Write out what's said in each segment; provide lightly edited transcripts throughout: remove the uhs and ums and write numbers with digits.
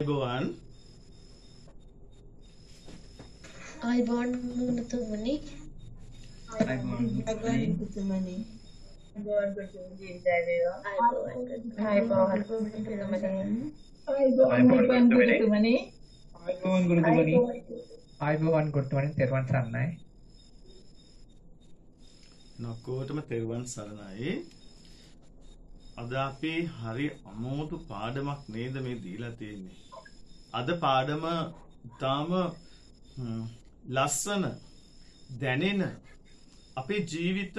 ගොවන් අයිබෝන් මුණතුමනි අයිබෝන් ගුරුතුමනි තෙරුවන් සරණයි. නොක්කෝටම තෙරුවන් සරණයි. අද අපි හරි අමෝතු පාඩමක් නේද මේ දීලා තියෙන්නේ. අද පාඩම ඉතාම ලස්සන දැනෙන අපේ ජීවිත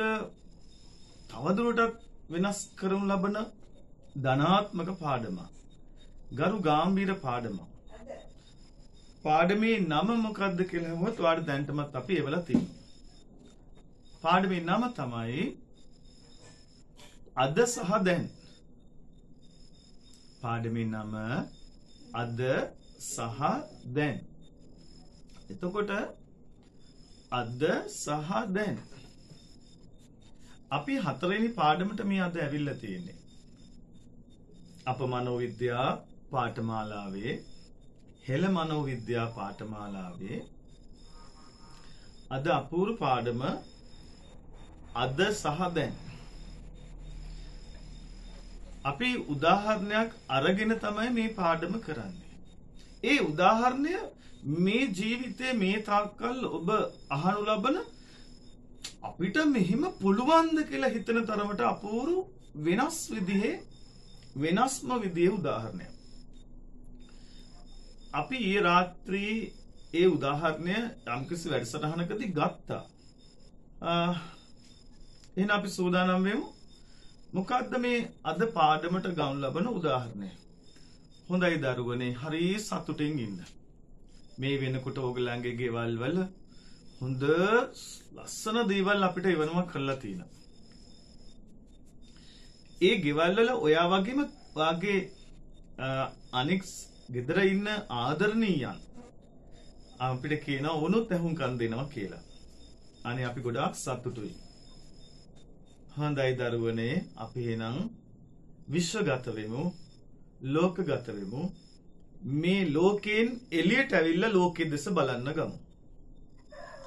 තවදුරටත් වෙනස් කරනු ලබන ධනාත්මක පාඩමක්. ගරු ගාම්භීර පාඩමක්. පාඩමේ නම මොකක්ද කියලා අහුවොත් ඔයාලට දැනටමත් අපි එවලා තියෙනවා. පාඩමේ නම තමයි අද සහ දැන්. පාඩමේ නම අද සහ දැන්. එතකොට අද සහ දැන්. අපි හතරවෙනි පාඩමට මේ අද ඇවිල්ලා තියෙන්නේ. අප මනෝවිද්‍යා පාඨමාලාවේ හෙළ මනෝවිද්‍යා පාඨමාලාවේ අද අපූර්ව පාඩම අද සහ දැන්. අපි උදාහරණයක් අරගෙන තමයි මේ පාඩම කරන්නේ. ඒ උදාහරණය මේ ජීවිතයේ මේ තාක්කල් ඔබ අහනු ලබන අපිට මෙහෙම පුළුවන්ද කියලා හිතන තරමට අපූර්ව වෙනස්ම විදිහේ උදාහරණයක්. අපි ඊයේ රාත්‍රී ඒ උදාහරණය යම්කිසි වැඩසටහනකදී ගත්තා. එහෙනම් අපි සූදානම් වෙමු. මොකක්ද මේ අද පාඩමට ගනු ලබන උදාහරණය? හොඳයි දරුවනේ, හරි සතුටින් ඉන්න. මේ වෙනකොට ඕගලන්ගේ ගෙවල් වල හොඳ ලස්සන දේවල් අපිට එවනවා කරලා තියෙනවා. ඒ ගෙවල් වල ඔයා වගේම වාගේ අනෙක් ගෙදර ඉන්න ආදරණීයන් අපිට කියනවා වුණොත් ඇහුම්කන් දෙනවා කියලා. අනේ අපි ගොඩාක් සතුටුයි. හොඳයි දරුවනේ, අපි එහෙනම් විශ්වගත වෙමු, ලෝකගත වෙමු. මේ ලෝකයෙන් එළියට ඇවිල්ලා ලෝකෙ දෙස බලන්න ගමු.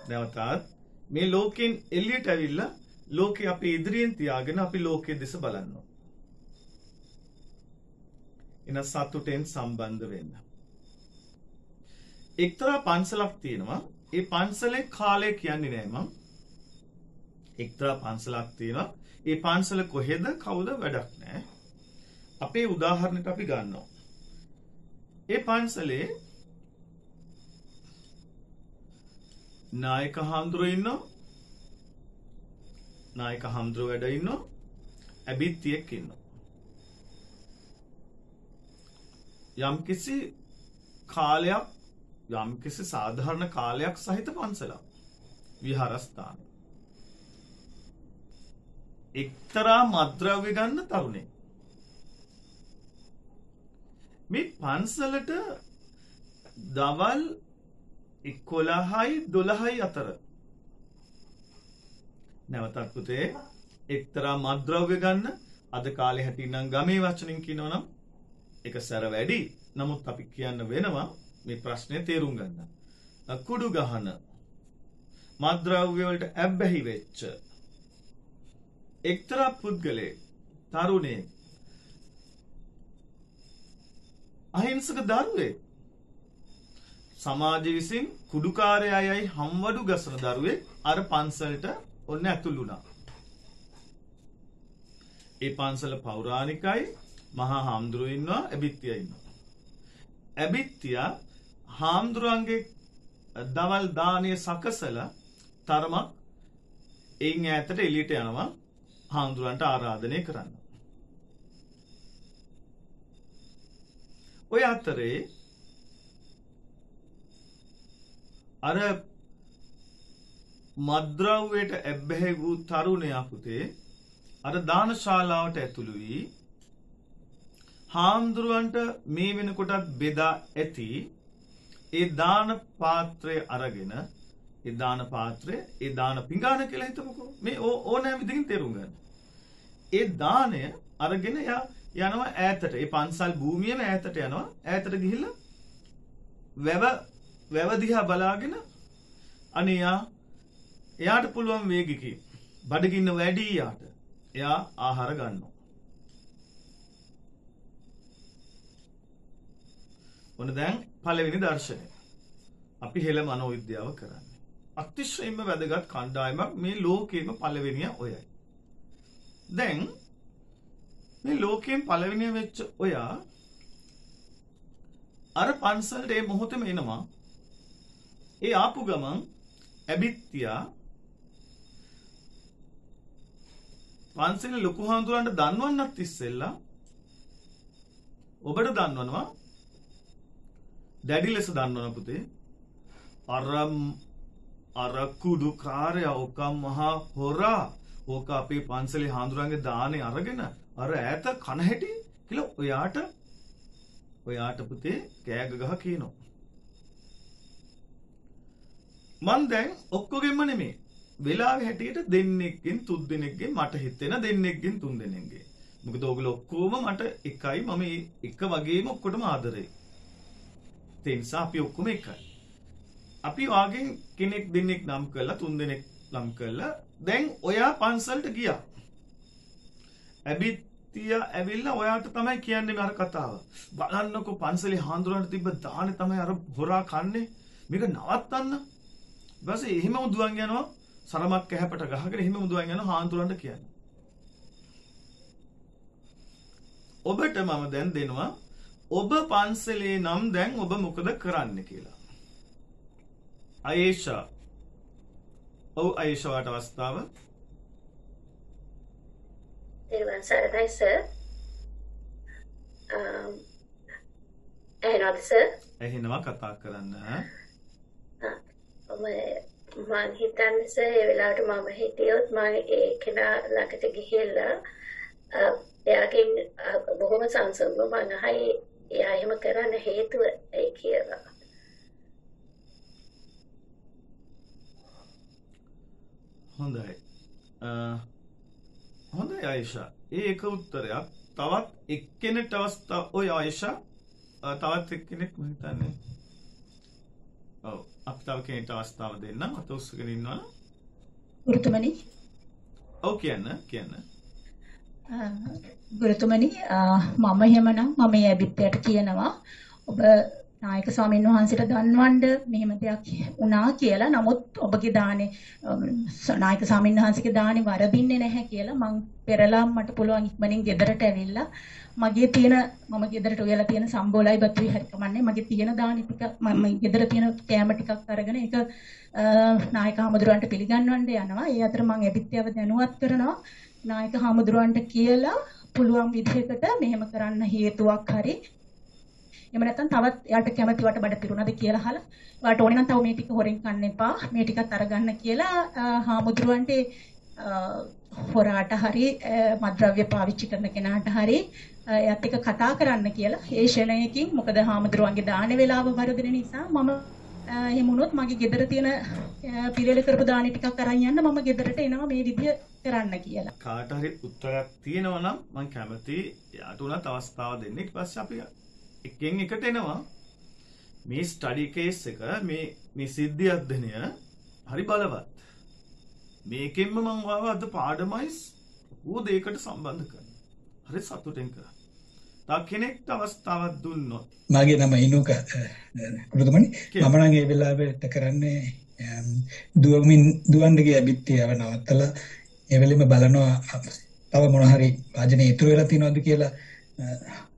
නැවතත් මේ ලෝකයෙන් එළියට ඇවිල්ලා ලෝකෙ අපි ඉදිරියෙන් තියාගෙන අපි ලෝකෙ දෙස බලන්න. එන සතුටෙන් සම්බන්ධ වෙන්න. එක්තරා පන්සලක් තියෙනවා. ඒ පන්සලේ කාලය කියන්නේ නෑ මං. එක්තරා පන්සලක් තියෙනවා. ඒ පන්සල කොහෙද කවුද වැඩක් නෑ. අපේ උදාහරණයක් අපි ගන්නවා. ඒ පන්සලේ නායක හාමුදුරුවෝ ඉන්නවා. නායක හාමුදුරුවෝ වැඩ ඉන්නවා. ඇබිත්තියෙක් ඉන්නවා. යම්කිසි කාලයක්, යම්කිසි සාධාරණ කාලයක් සහිත පන්සලක්, විහාරස්ථාන. එක්තරා මත්ද්‍රව්‍ය ගන්න තරුණෙක්. මේ පන්සලට දවල් 11යි 12යි අතර. නැවතත් පුතේ, එක්තරා මත්ද්‍රව්‍ය ගන්න අද කාලේ හැටිනම් ගමේ වචනින් කියනවනම් එක සැර වැඩි. නමුත් අපි කියන්න වෙනවා මේ ප්‍රශ්නේ තේරුම් ගන්න. කුඩු ගහන මත්ද්‍රව්‍ය වලට ඇබ්බැහි වෙච්ච එක්තරා පුද්ගලයෙක්, තරුණයෙක්, අහිංසක දරුවෙක්, සමාජය විසින් කුඩුකාරයයි හම්වඩු ගසන දරුවෙක් අර පන්සලට ඔන්න ඇතුළු වුණා. ඒ පන්සල පෞරාණිකයි. මහා හාමුදුරුවෝ ඉන්නවා, ඇබිත්තියා ඉන්නවා. ඇබිත්තියා හාමුදුරුවන්ගේ දවල් දානය සකසලා තරමක් එයින් ඈතට එළියට යනවා හාමුදුරුවන්ට ආරාධනය කරන්න. ඔය අතරේ අර මත්ද්‍රව්‍යයට ඇබ්බැහි වූ තරුණයා පුතේ අර දානශාලාවට ඇතුළු වී හාමුදුරුවන්ට මේ වෙනකොටත් බෙදා ඇති ඒ දාන පාත්‍රය අරගෙන, ඒ දාන පාත්‍රය, ඒ දාන පිඟාන කියලා හිතමුකෝ. මේ ඕනෑම විදිහකින් තේරුම් ගන්න. ඒ දාණය අරගෙන යනවා ඈතට. ඒ පන්සල් භූමියේම ඈතට යනවා. ඈතට ගිහිල්ලා වැව දිහා බලාගෙන අනේ එයාට පුළුවන් වේගකින් බඩගින්න වැඩි යාට එයා ආහාර ගන්නවා. ඔන්න දැන් පළවෙනි දර්ශනය. අපි හෙළ මනෝවිද්‍යාව කරන්නේ. අතිශයින්ම වැදගත් කණ්ඩායමක් මේ ලෝකෙම පළවෙනිය ඔයයි. දැන් මේ ලෝකයෙන් පළවෙනිය වෙච්ච ඔයා අර පන්සලට ඒ මොහොතේම එනවා. ඒ ආපු ගමන් ඇබිත්තියා පන්සලේ ලොකු හාමුදුරන්ට දන්වන්නත් ඉස්සෙල්ලා ඔබට දන්වනවා දැඩි ලෙස දන්වන පුතේ අර කුඩු කාර්යය ඕක මහා හොරා ඕක අපේ පන්සලේ හාමුදුරන්ගේ දානේ අරගෙන අර ඈත කන හැටි කියලා ඔයාට පුතේ කෑග ගහ කියනවා. මන් දැන් ඔක්කොගෙම නෙමේ වෙලාවේ හැටියට දෙන්නෙක්ගෙන් තුන් දෙනෙක්ගෙන් මට හිතෙන දෙන්නෙක්ගෙන් තුන් දෙනෙක්ගෙන්. මොකද ඕගොල්ලෝ ඔක්කොම මට එකයි මම එක වගේම ඔක්කොටම ආදරේ. ඒ නිසා අපි ඔක්කොම එකයි. අපි වාගෙන් කෙනෙක් දෙන්නෙක් නම් කළා තුන් දෙනෙක් නම් කළා. දැන් ඔයා පන්සලට ගියා. ඇබිත්තියා ඇවිල්ලා ඔයාට තමයි කියන්නේ මේ අර කතාව. බලන්නකො පන්සලේ හාමුදුරන්ට තිබ්බ දානේ තමයි අර හොරා කන්නේ. මේක නවත්තන්න. ඊපස්සේ එහෙම උදුවන් යනවා සරමක් කැහැපට ගහගෙන එහෙම උදුවන් යනවා හාමුදුරන්ට කියන්නේ. ඔබට මම දැන් දෙනවා ඔබ පන්සලේ නම් දැන් ඔබ මොකද කරන්න කියලා. අයේෂා. ඔව් අයේෂාට අවස්ථාව. Everyone Saturday, sir. Another sir. එහෙනවා කතා කරන්න. මම හිතන්නේ සර් ඒ වෙලාවට මම හිටියොත් මම ඒ කෙනා ළඟට ගිහිල්ලා එයාගෙන් බොහොම සංසුන්ව මම අහයි එයා එහෙම කරන්න හේතුව ඒ කියලා. හොඳයි. හොඳයි ආයිෂා. ඒක උත්තරයක්. තවත් එක්කෙනෙක්ට අවස්ථාව ඔය ආයිෂා තවත් එක්කෙනෙක් මම හිතන්නේ. ඔව් අපි තව කෙනෙක්ට අවස්ථාව දෙන්න. අත උස්සගෙන ඉන්නවා. ගුරුතුමනි. ඔව් කියන්න. ගුරුතුමනි මම එහෙමනම් මම මේ ඇබිත්‍යයට කියනවා ඔබ නායක ස්වාමීන් වහන්සේට දන්වන්න මෙහෙම දෙයක් වුණා කියලා. නමුත් ඔබගේ දානේ නායක ස්වාමීන් වහන්සේගේ දානේ වරදින්නේ නැහැ කියලා මං පෙරලා මට පුළුවන් ඉක්මනින් ගෙදරට ඇවිල්ලා මගේ තියෙන මම ගෙදරට උයලා තියෙන සම්බෝලයි බතුයි හරි කමන්නේ මගේ තියෙන දානේ ටික මම ගෙදර තියෙන කෑම ටිකක් අරගෙන ඒක නායක හාමුදුරුවන්ට පිළිගන්වන්න යනවා. ඒ අතර මං ඇබිත්‍යව දැනුවත් කරනවා නායක හාමුදුරුවන්ට කියලා පුළුවන් විදිහකට මෙහෙම කරන්න හේතුවක් හරි එහෙම නැත්නම් තවත් යාට කැමති වට බඩ පිරුණාද කියලා අහලා වාට ඕනේ නම් තව මේ ටික හොරෙන් කන්න එපා මේ ටිකත් අරගන්න කියලා හාමුදුරුවන්ට හොරාට හරි මත්ද්‍රව්‍ය පාවිච්චි කරන කෙනාට හරි එයත් එක්ක කතා කරන්න කියලා ඒ ෂණයකින් මොකද හාමුදුරුවන්ගේ දාන වේලාව වරදින නිසා මම එහෙම වුණොත් මගේ ගෙදර තියෙන පිළිවෙල කරපු දානි ටිකක් අරන් යන්න මම ගෙදරට එනවා මේ විදිය කරන්න කියලා. කාට හරි උත්තරයක් තියෙනවා නම් මම කැමතියි යාට උනත් අවස්ථාව දෙන්න. ඊට පස්සේ අපි එකෙන් එකට එනවා. මේ ස්ටඩි කේස් එක මේ සිද්ධි අධ්‍යයනය හරි බලවත්. මේකෙන්ම මම වාව අද පාඩමයි ඌ දෙයකට සම්බන්ධ කරනවා. හරි සතුටෙන් කරා. තා කෙනෙක්ට අවස්ථාවක් දුන්නොත් මගේ නම ඉනුක ගුරුතුමනි මම නම් ඒ වෙලාවට කරන්නේ දුවන්නගේ ඇබිත්තියව නවත්තලා ඒ වෙලෙම බලනවා තව මොන හරි වාජනේ ඉතුරු වෙලා තියෙනවද කියලා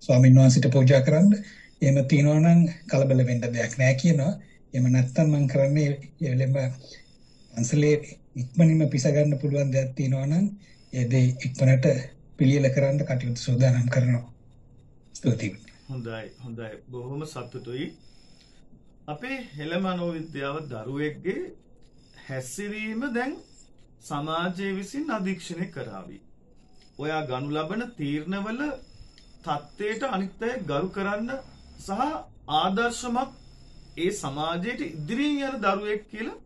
ස්වාමීන් වහන්සේට පූජා කරන්න. එහෙම තියෙනවා නම් කලබල වෙන්න දෙයක් නැහැ කියනවා. එහෙම නැත්නම් මම කරන්නේ ඒ වෙලෙම පන්සලේ ඉක්මනින්ම පිස ගන්න පුළුවන් දෙයක් තියෙනවා නම් ඒ දේ ඉක්මනට පිළියෙල කරන්න කටයුතු සූදානම් කරනවා. හොඳයි බොහොම සතුටුයි. අපේ හෙළ මනෝවිද්‍යාව දරුවෙක්ගේ හැසිරීම දැන් සමාජය විසින් අධීක්ෂණය කරાવી. ඔයා ගනු ලබන තීරණවල තත්ත්වයට අනිත් අය ගරු කරන්න සහ ආදර්ශමත් ඒ සමාජයට ඉදිරියෙන් යන දරුවෙක් කියලා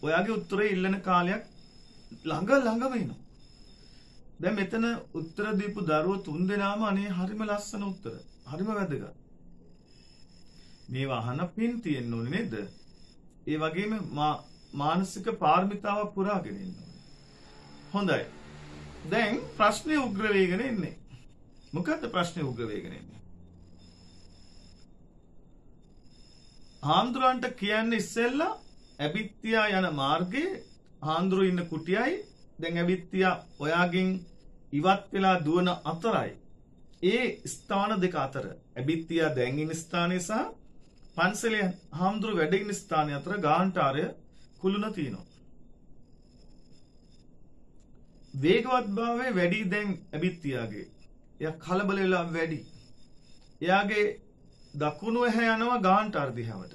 ඔයාගේ උත්තරේ ඉල්ලන කාලයක් ළඟම එනවා. දැන් මෙතන උත්තර දීපු දරුවෝ 3 දෙනාම අනේ හරිම ලස්සන උත්තර. හරිම වැදගත්. මේවා අහන පින් තියෙන්න ඕනේ නේද? ඒ වගේම මානසික පාරමිතාවක් පුරාගෙන ඉන්න ඕනේ. හොඳයි. දැන් ප්‍රශ්නේ උග්‍ර වේගන එන්නේ. මොකද්ද ප්‍රශ්නේ උග්‍ර වේගන එන්නේ? හාමුදුරන්ට කියන්නේ ඉස්සෙල්ලා ඇබිත්තියා යන මාර්ගයේ හාමුදුරු ඉන්න කුටියයි දැන් ඇබිත්තියා ඔයාගෙන් ඉවත් වෙලා දුවන අතරයි. ඒ ස්ථාන දෙක අතර ඇබිත්තියා දැන් ඉන්න ස්ථානය සහ පන්සලේ හාමුදුරු වැඩ ඉන්න ස්ථානය අතර ගාන්ටාරය කුළුණ තියෙනවා. වේගවත්භාවය වැඩි දැන් ඇබිත්තියාගේ. එයා කලබල වෙලා වැඩි. එයාගේ දකුණු ඇහැ යනවා ගාන්ටාර දිහාවට.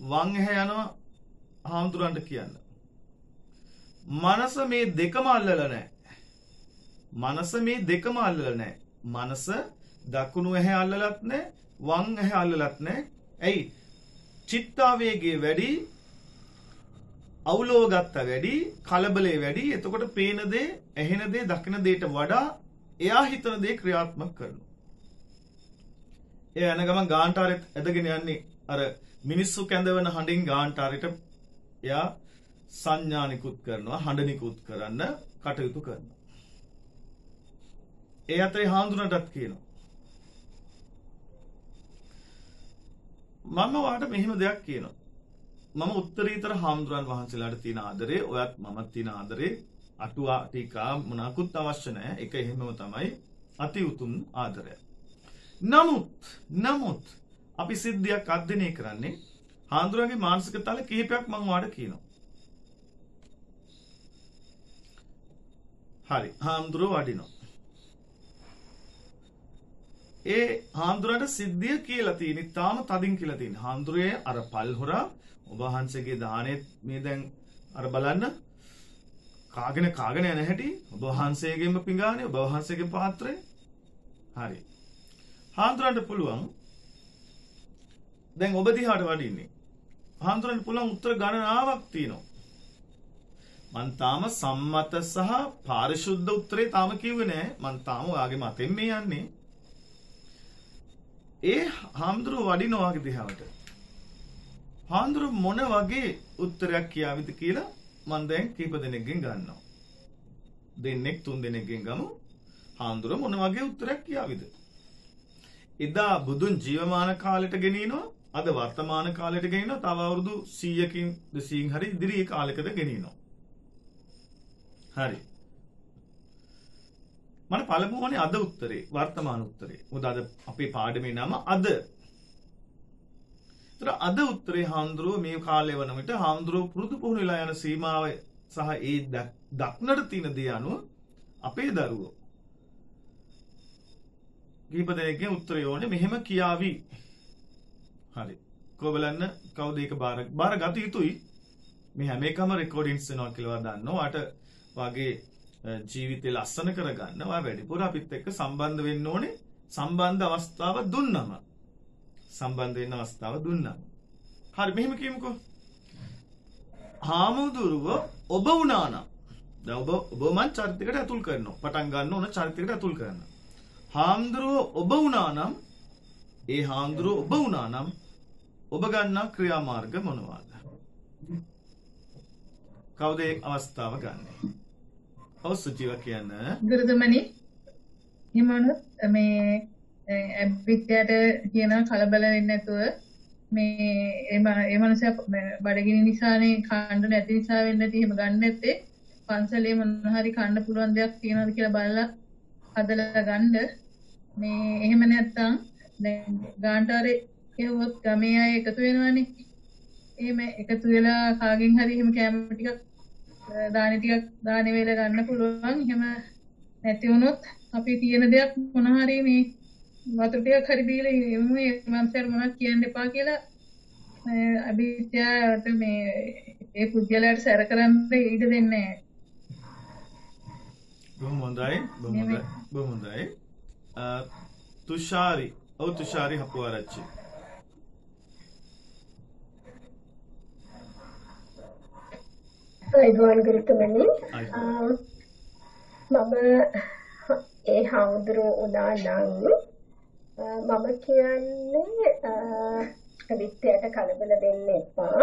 වම් ඇහැ යනවා හාමුදුරන්ට කියන්න. මනස මේ දෙකම අල්ලලා නැහැ. මනස මේ දෙකම අල්ලලා නැහැ. මනස දකුණු ඇහැ අල්ලලත් නැහැ, වම් ඇහැ අල්ලලත් නැහැ. ඇයි? චිත්තාවේගයේ වැඩි, අවුලව ගත්ත වැඩි, කලබලේ වැඩි. එතකොට පේන දේ, ඇහෙන දේ, දකින දේට වඩා එයා හිතන දේ ක්‍රියාත්මක කරනවා. ඒ යන ගමන් ගාන්ටාරෙත් ඇදගෙන යන්නේ අර මිනිස්සු කැඳවන හඬින් ගාන්ටාරෙට එයා සංඥා නිකුත් කරනවා, හඬ නිකුත් කරන්න කටයුතු කරනවා. ඒ අතරේ හාමුදුරන්ටත් කියනවා මම වාට මෙහෙම දෙයක් කියනවා. මම උත්තරීතර හාමුදුරන් වහන්සේලාට තියෙන ආදරේ, ඔයත් මමත් තියෙන ආදරේ අටුවා ටිකා මොනකුත් අවශ්‍ය නැහැ. ඒක එහෙමම තමයි අති උතුම් ආදරය. නමුත් අපි සිද්ධියක් අධ්‍යයනය කරන්නේ හාමුදුරන්ගේ මානසික තල කිහිපයක් මම වාට කියනවා. හරි, හාමුදුරුවෝ වඩිනවා. ඒ හාමුදුරන්ට සිද්ධිය කියලා තියෙන තාම තදින් කියලා තියෙන. හාමුදුරේ අර පල් හොරා ඔබ වහන්සේගේ දානේ මේ දැන් අර බලන්න කාගෙන යන හැටි ඔබ වහන්සේගෙම පිඟානේ, ඔබ වහන්සේගේ පාත්‍රය. හරි. හාමුදුරන්ට පුළුවන් දැන් ඔබ දිහාට වඩින්නේ. හාමුදුරන්ට පුළුවන් උත්තර ගණනාවක් තියෙනවා. මන් තාම සම්මත සහ පාරිශුද්ධ උත්තරේ තාම කිව්වේ නෑ. මන් තාම ඔයාගේ මතෙන් මේ යන්නේ. ඒ හාමුදුරුව වඩිනවාගේ දිහාවට. හාමුදුරුව මොන වගේ උත්තරයක් කියාවිද කියලා මන් දැන් කීප දෙනෙක්ගෙන් ගන්නවා. දෙන්නෙක් තුන් දෙනෙක්ගෙන් ගමු. හාමුදුරුව මොන වගේ උත්තරයක් කියාවිද? එදා බුදුන් ජීවමාන කාලෙට ගෙනිනවා, අද වර්තමාන කාලෙට ගෙනිනවා, තව අවුරුදු 100කින් 200කින් හරි ඉදිරි කාලෙකට ගෙනිනවා. හරි. මට පළමුවනේ අද උත්තරේ, වර්තමාන උත්තරේ. මොකද අද අපේ පාඩමේ නම අද. ඒතර අද උත්තරේ හාමුදුරුව මේ කාලේ වන විට හාමුදුරුව පුරුදු පුහුණු වෙලා යන සීමාව සහ ඒ දක්නට තියෙන දේ අනුව අපේ දරුවෝ කීප දෙනෙක්ගේ උත්තරය ඕනේ මෙහෙම කියාවි. හරි. කොබලන්න කවුද ඒක බාර ගත යුතුයි. මේ හැම එකම රෙකෝඩින්ග්ස් වෙනවා කියලා දන්නවා. වාට වාගේ ජීවිතේ ලස්සන කරගන්න ඔයා වැඩිපුර අපිත් එක්ක සම්බන්ධ වෙන්න ඕනේ. සම්බන්ධ අවස්ථාව දුන්නම. සම්බන්ධ වෙන්න අවස්ථාව දුන්නම. හරි මෙහෙම කියමුකෝ. හාමුදුරුව ඔබ වුණා නම් දැන් ඔබ මං චරිතයකට ඇතුල් කරනවා. පටන් ගන්න ඕන චරිතයකට ඇතුල් කරන්න. හාමුදුරුව ඔබ වුණා නම් ඒ හාමුදුරුව ඔබ වුණා නම් ඔබ ගන්නා ක්‍රියාමාර්ග මොනවාද? කවුද ඒ අවස්ථාව ගන්නෙ? අවසුචිව කියන්න. ගුරුතුමනි හිමනොත් මේ ඇබ්බිත්‍යට කියන කලබල වෙන්නේ නැතුව මේ ඒ මනුස්සයා බඩගිනි නිසානේ කන්න නැති නිසා වෙන්නේ නැති එහෙම ගන්න නැත්තේ පන්සලේ මොන හරි කන්න පුළුවන් දෙයක් තියෙනවද කියලා බලලා හදලා ගන්න. මේ එහෙම නැත්තම් දැන් ගාන්ටාරේ කියවොත් ගමේ අය එකතු වෙනවනේ. එහෙම එකතු වෙලා කාගෙන් හරි එහෙම කැම ටිකක් දානේ වේල ගන්න පුළුවන්. එහෙම නැති වුණොත් අපි තියෙන දෙයක් මොන හරි මේ වතුර ටිකක් හරි බීලා මේ මන්සර් මොනවද කියන්න එපා කියලා අභිත්‍යාට මේ ඒ පුද්ගලයාට සැර කරන්න ඉඩ දෙන්නේ නැහැ. බොහොම හොඳයි. තුෂාරි හපුආරච්චි. අයිබෝන් ගුරුතුමනි. මම ඒ හාමුදුරුවෝ උදා නම් මම කියන්නේ විත්‍යයට කලබල වෙන්න එපා.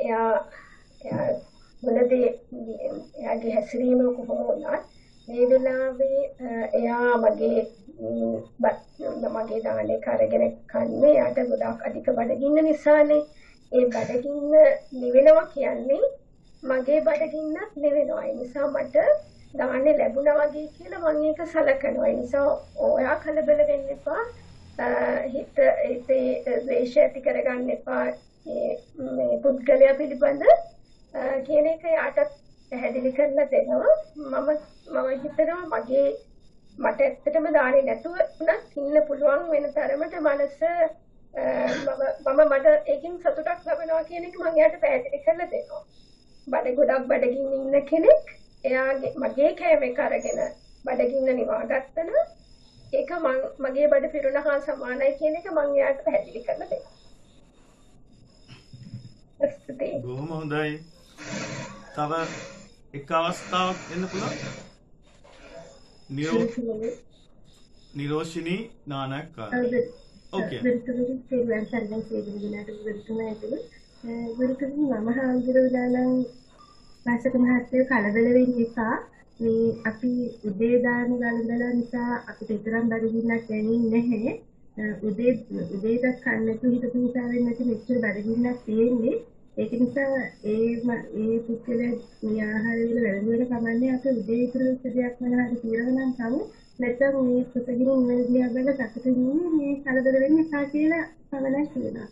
එයා මුලදී එයාගේ හැසිරීම කොහොම වුණත් මේ වෙලාවේ එයා මගේ දානේ කරගෙන කන්නේ යාට ගොඩාක් අධික බඩගින්න නිසානේ. ඒ බඩගින්න නිවෙනවා කියන්නේ මගේ බඩගින්නත් නිවෙනවා. ඒ නිසා මට දාන්නේ ලැබුණා වගේ කියලා මම ඒක සලකනවා. ඒ නිසා ඔයා කලබල වෙන්න එපා. හිතේ ද්වේෂය ඇති කරගන්න එපා. මේ පුද්ගලයා පිළිබඳ කියන එක යාටත් පැහැදිලි කරලා දෙනවා. මම හිතනවා මට ඇත්තටම දාන්නේ නැතුව උනත් ඉන්න පුළුවන් වෙන තරමට මනස මට ඒකෙන් සතුටක් ලබනවා කියන එක මම එයාට පැහැදිලි කරලා දෙනවා. ගොඩක් බඩගින්න ඉන්න කෙනෙක් එයාගේ මගේ කෑම එක අරගෙන බඩගින්න නිවා ගත්තන ඒක මගේ බඩ පිරුණ හා සමානයි කියන එක මම එයාට පැහැදිලි කරලා දෙනවා. බොහොම හොඳයි. තව එක අවස්ථාවක් එන්න පුළුවන්. නිරෝෂිනී නානක්කාර. ඕකේ. ගුරුතුමනි මම හාමුදුරුවෝ නම් වාසක මහත්තයෝ කලබල වෙන්න එපා. මේ අපි උදේ දාන ගලඳලා නිසා අපිට තරම් බඩගින්නක් දැනෙන්නේ නැහැ. උදේට කන්න නැතුව හිටපු නිසා වෙන්නේ නැති මෙච්චර බඩගින්නක් තියෙන්නේ. ඒක නිසා ඒ පුද්ගලයා මේ ආහාර වල වැළඳුවල කමන්නේ අපි උදේ ඉතුරු දෙයක් මොනවාද කියලා නම් කමු. නැත්නම් මේ කුසගිරින් ඉන්න දිහා බලලා සතුටින් ඉන්නේ මේ කලබල වෙන්න එපා කියලා සමනක් කියනවා.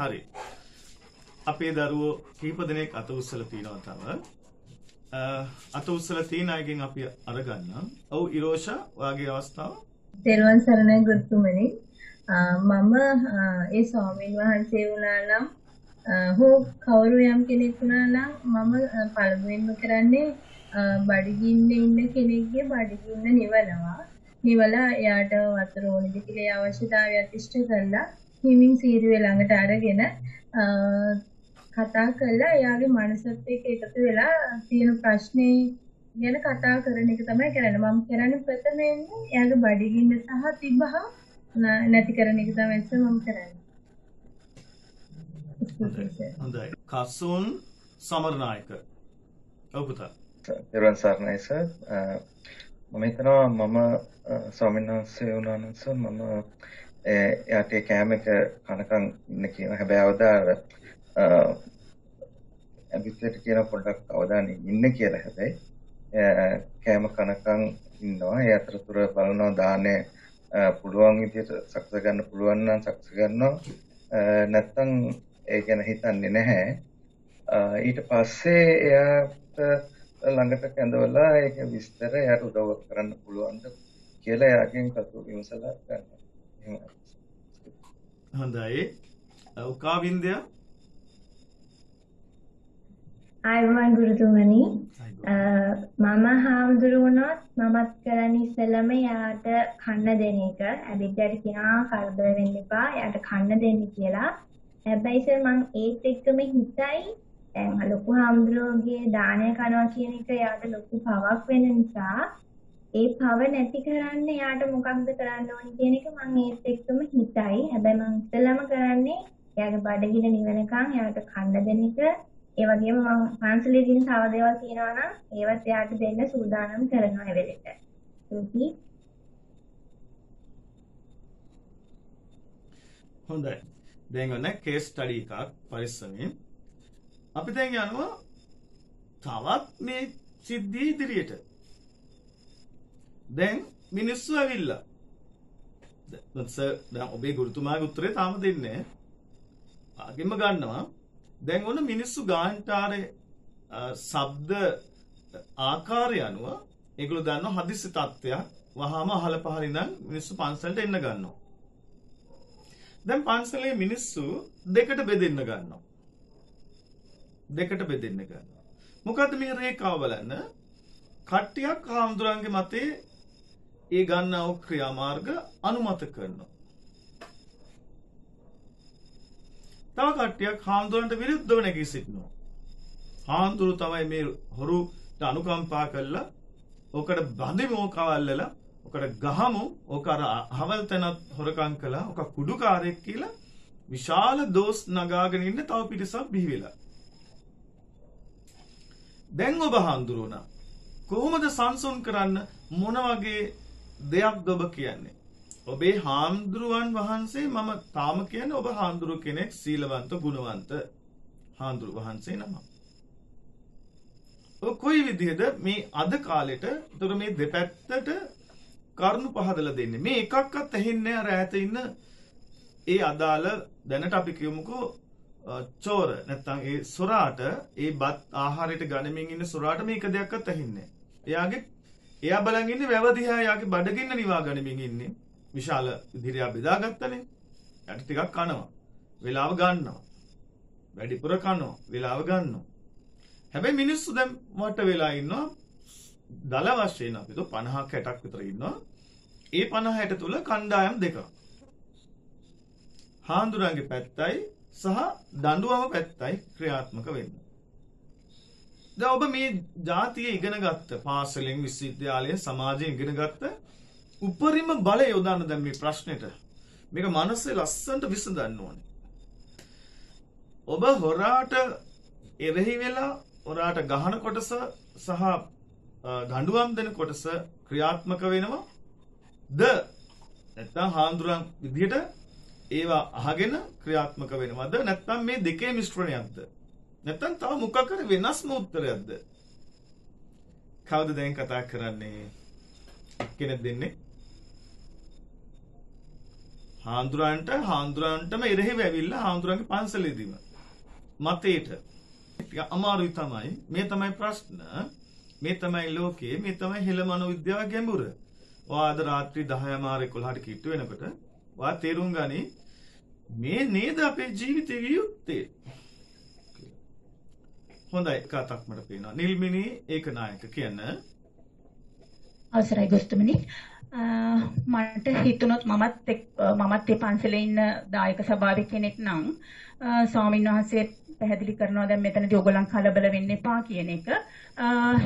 හරි. අපේ දරුවෝ කීප දෙනෙක් අත උස්සලා තිනවා තව. අත උස්සලා තින අයගෙන් අපි අරගන්නම්. ඔව් ඉරෝෂා වාගේ අවස්ථාව. තෙරුවන් සරණයි ගුරුතුමනි. මම ඒ ස්වාමීන් වහන්සේ වුණා නම් හෝ කවුරු යම් කෙනෙක් වුණා නම් මම පළමුවෙන්ම කරන්නේ බඩගින්නේ ඉන්න කෙනෙක්ගේ බඩගින්න නිවනවා. නිවලා එයාට වතුර ඕනෙද කියලා අවශ්‍යතාවය ඉෂ්ට කරලා හිමින් සීරුවේ ළඟට අරගෙන කතා කරලා එයාගේ මනසත් එක්ක එකතු වෙලා තියෙන ප්‍රශ්නේ ගැන කතා කරන එක තමයි කරන්නේ. මම කරන්නේ ප්‍රථමයෙන් එයාගේ බඩගින්න සහ තිබහ නැති කරන එක තමයි මම කරන්නේ. හොඳයි. කසුන් සමරනායක. ඔව් පුතා. ඊරන් සර්ණයි සර්. මම හිතනවා මම ස්වාමීන් වහන්සේ වුණා නම් සර් මම එයාට කැම එක කනකන් ඉන්න කියන හැබැයි අවදාර අභිෂේක කියන පොඩ්ඩක් අවදානෙ ඉන්න කියලා හැබැයි කැම කනකන් ඉන්නවා. ඒ අතරතුර බලනවා දාන්නේ පුළුවන් විදිහට සක්ස ගන්න පුළුවන් නම් සක්ස ගන්නවා. නැත්තම් ඒ ගැන හිතන්නේ නැහැ. ඊට පස්සේ එයාට ළඟට කැඳවලා ඒක විස්තර එයාට උදව් කරන්න පුළුවන්ද කියලා එයාගෙන් කතු විමසලා ගන්න. හොඳයි. උකාවින්දය. ආයුබෝවන් ගුරුතුමනි. මම හාමුදුරුවනොත් මමත් කරන්නේ ඉස්සෙල්ලම යාට කන්න දෙන එක. ඇබිද්දට කියනවා කලබල වෙන්න එපා. යාට කන්න දෙන්න කියලා. හැබැයි සර් මම ඒත් එක්කම හිතයි දැන් ලොකු හාමුදුරුවෝගේ දානය කරනවා කියන එක යාට ලොකු පවක් වෙන නිසා ඒ පව නැති කරන්න යාට මොකක්ද කරන්න ඕනේ කියන එක මම ඒත් එක්කම හිතයි. හැබැයි මම ඉස්සෙල්ලාම කරන්නේ යාගේ බඩගින නිවනකම් යාට කන්න දෙන එක. ඒ වගේම මම පන්සලේ දින තව දේවල් තියෙනවා නම් ඒවත් යාට දෙන්න සූදානම් කරනවා ඒ වෙලෙට. හොඳයි. දැන් ඔන්න කේස් ස්ටඩි එකක් පරිස්සමෙන් අපි දැන් යනවා තවත් මේ සිද්ධිය ඉදිරියට. දැන් මිනිස්සු ඇවිල්ලා. දැන් ඔබේ ගුරුතුමාගේ උත්තරේ තාම දෙන්නේ නැහැ. ආගෙම ගන්නවා. දැන් ඔන්න මිනිස්සු ගාන්ටාරේ ශබ්ද ආකාරය අනුව ඒගොල්ලෝ දන්නවා හදිස්සි තත්ත්වයක් වහාම අහල පහල ඉඳන් මිනිස්සු පන්සලට එන්න ගන්නවා. දැන් පන්සලේ මිනිස්සු දෙකට බෙදෙන්න ගන්නවා. මොකද්ද මේ රේඛාව බලන්න? කට්ටියක් හාමුදුරන්ගේ මතේ ඒ ගන්නා වූ ක්‍රියාමාර්ග අනුමත කරනවා. තව කට්ටියක් හාමුදුරන්ට විරුද්ධව නැගී සිටිනවා. හාමුදුරු තමයි මේ හොරුට අනුකම්පා කළා. ඔකට බඳිමෝ කවල්ලලා ඔකට ගහමු ඕක අර හවල් තැනත් හොරකම් කළා ඕක කුඩුකාරයෙක් කියලා විශාල දෝස් නගාගෙන ඉන්න තව පිරිසක් බිහි වෙලා දැන් ඔබ හඳුරුණා කොහොමද සංසුන් කරන්න මොන වගේ දෙයක්ද ඔබ කියන්නේ ඔබේ හාමුදුරුවන් වහන්සේ මම තාම කියන්නේ ඔබ හාමුදුරු කෙනෙක් සීලවන්ත ගුණවන්ත හාමුදුරු වහන්සේ නම ඔය කොයි විදිහද මේ අද කාලෙට උතර මේ දෙපැත්තට කරුණු පහදලා දෙන්නේ මේ එකක්වත් ඇහෙන්නේ අර ඈත ඉන්න ඒ අදාළ දැනට අපි කියමුකෝ චෝර නැත්තම් ඒ සොරාට ඒ බත් ආහාරයට ගනිමින් ඉන්න සොරාට මේක දෙයක්වත් ඇහෙන්නේ එයාගේ එයා බලන් ඉන්නේ වැව දිහා එයාගේ බඩගින්න නිවා ගනිමින් ඉන්නේ විශාල විදිහට බෙදාගත්තනේ යට ටිකක් කනවා වෙලාව ගන්නවා වැඩිපුර කනවා වෙලාව ගන්නවා හැබැයි මිනිස්සු දැන් වට වෙලා ඉන්නවා දල වශයෙන් අපි 50ක් 60ක් විතර ඉන්නවා ඒ 50 60 තුල කණ්ඩායම් දෙකක් හාමුදුරන්ගේ පැත්තයි සහ දඬුවම පැත්තයි ක්‍රියාත්මක වෙන්නේ දැන් ඔබ මේ ජාතිය ඉගෙන ගත්ත පාසලෙන් විශ්වවිද්‍යාලයෙන් සමාජයෙන් ඉගෙන ගත්ත උපරිම බලය යොදන්න දැන් මේ ප්‍රශ්නෙට මේක මනසේ ලස්සනට විසඳන්න ඕනේ ඔබ හොරාට එරෙහි වෙලා හොරාට ගහන කොටස සහ දඬුවම් දෙන කොටස ක්‍රියාත්මක වෙනවා ද නැත්නම් හාමුදුරන් විදිහට ඒවා අහගෙන ක්‍රියාත්මක වෙනවද නැත්නම් මේ දෙකේ මිශ්‍රණයක්ද නැත්නම් තව මොකක් හරි වෙනස්ම උත්තරයක්ද කවුද දැන් කතා කරන්නේ කෙනෙක් දෙන්නේ හාමුදුරන්ටම එරෙහිව ඇවිල්ලා හාමුදුරන්ගේ පන්සලේදීම මතේට ටික අමාරුයි තමයි මේ තමයි ප්‍රශ්න මේ තමයි ලෝකයේ මේ තමයි හෙළ මනෝවිද්‍යාව ගැඹුර ඔයා අද රාත්‍රී 10:00 11ට කිට්ටු වෙනකොට ඔයා තේරුම් ගනි මේ නේද අපේ ජීවිතයේ යුත්තේ හොඳයි කතාවක් මට පේනවා නිල්මිනි ඒකනායක කියන අවසරයි ගොස්තුමනි මට හිතුණොත් මමත් ඒ පන්සලේ ඉන්න දායක සභාවේ කෙනෙක් නම් ස්වාමීන් වහන්සේ පැහැදිලි කරනවා දැන් මෙතනදී ඔයගොල්ලන් කලබල වෙන්න එපා කියන එක.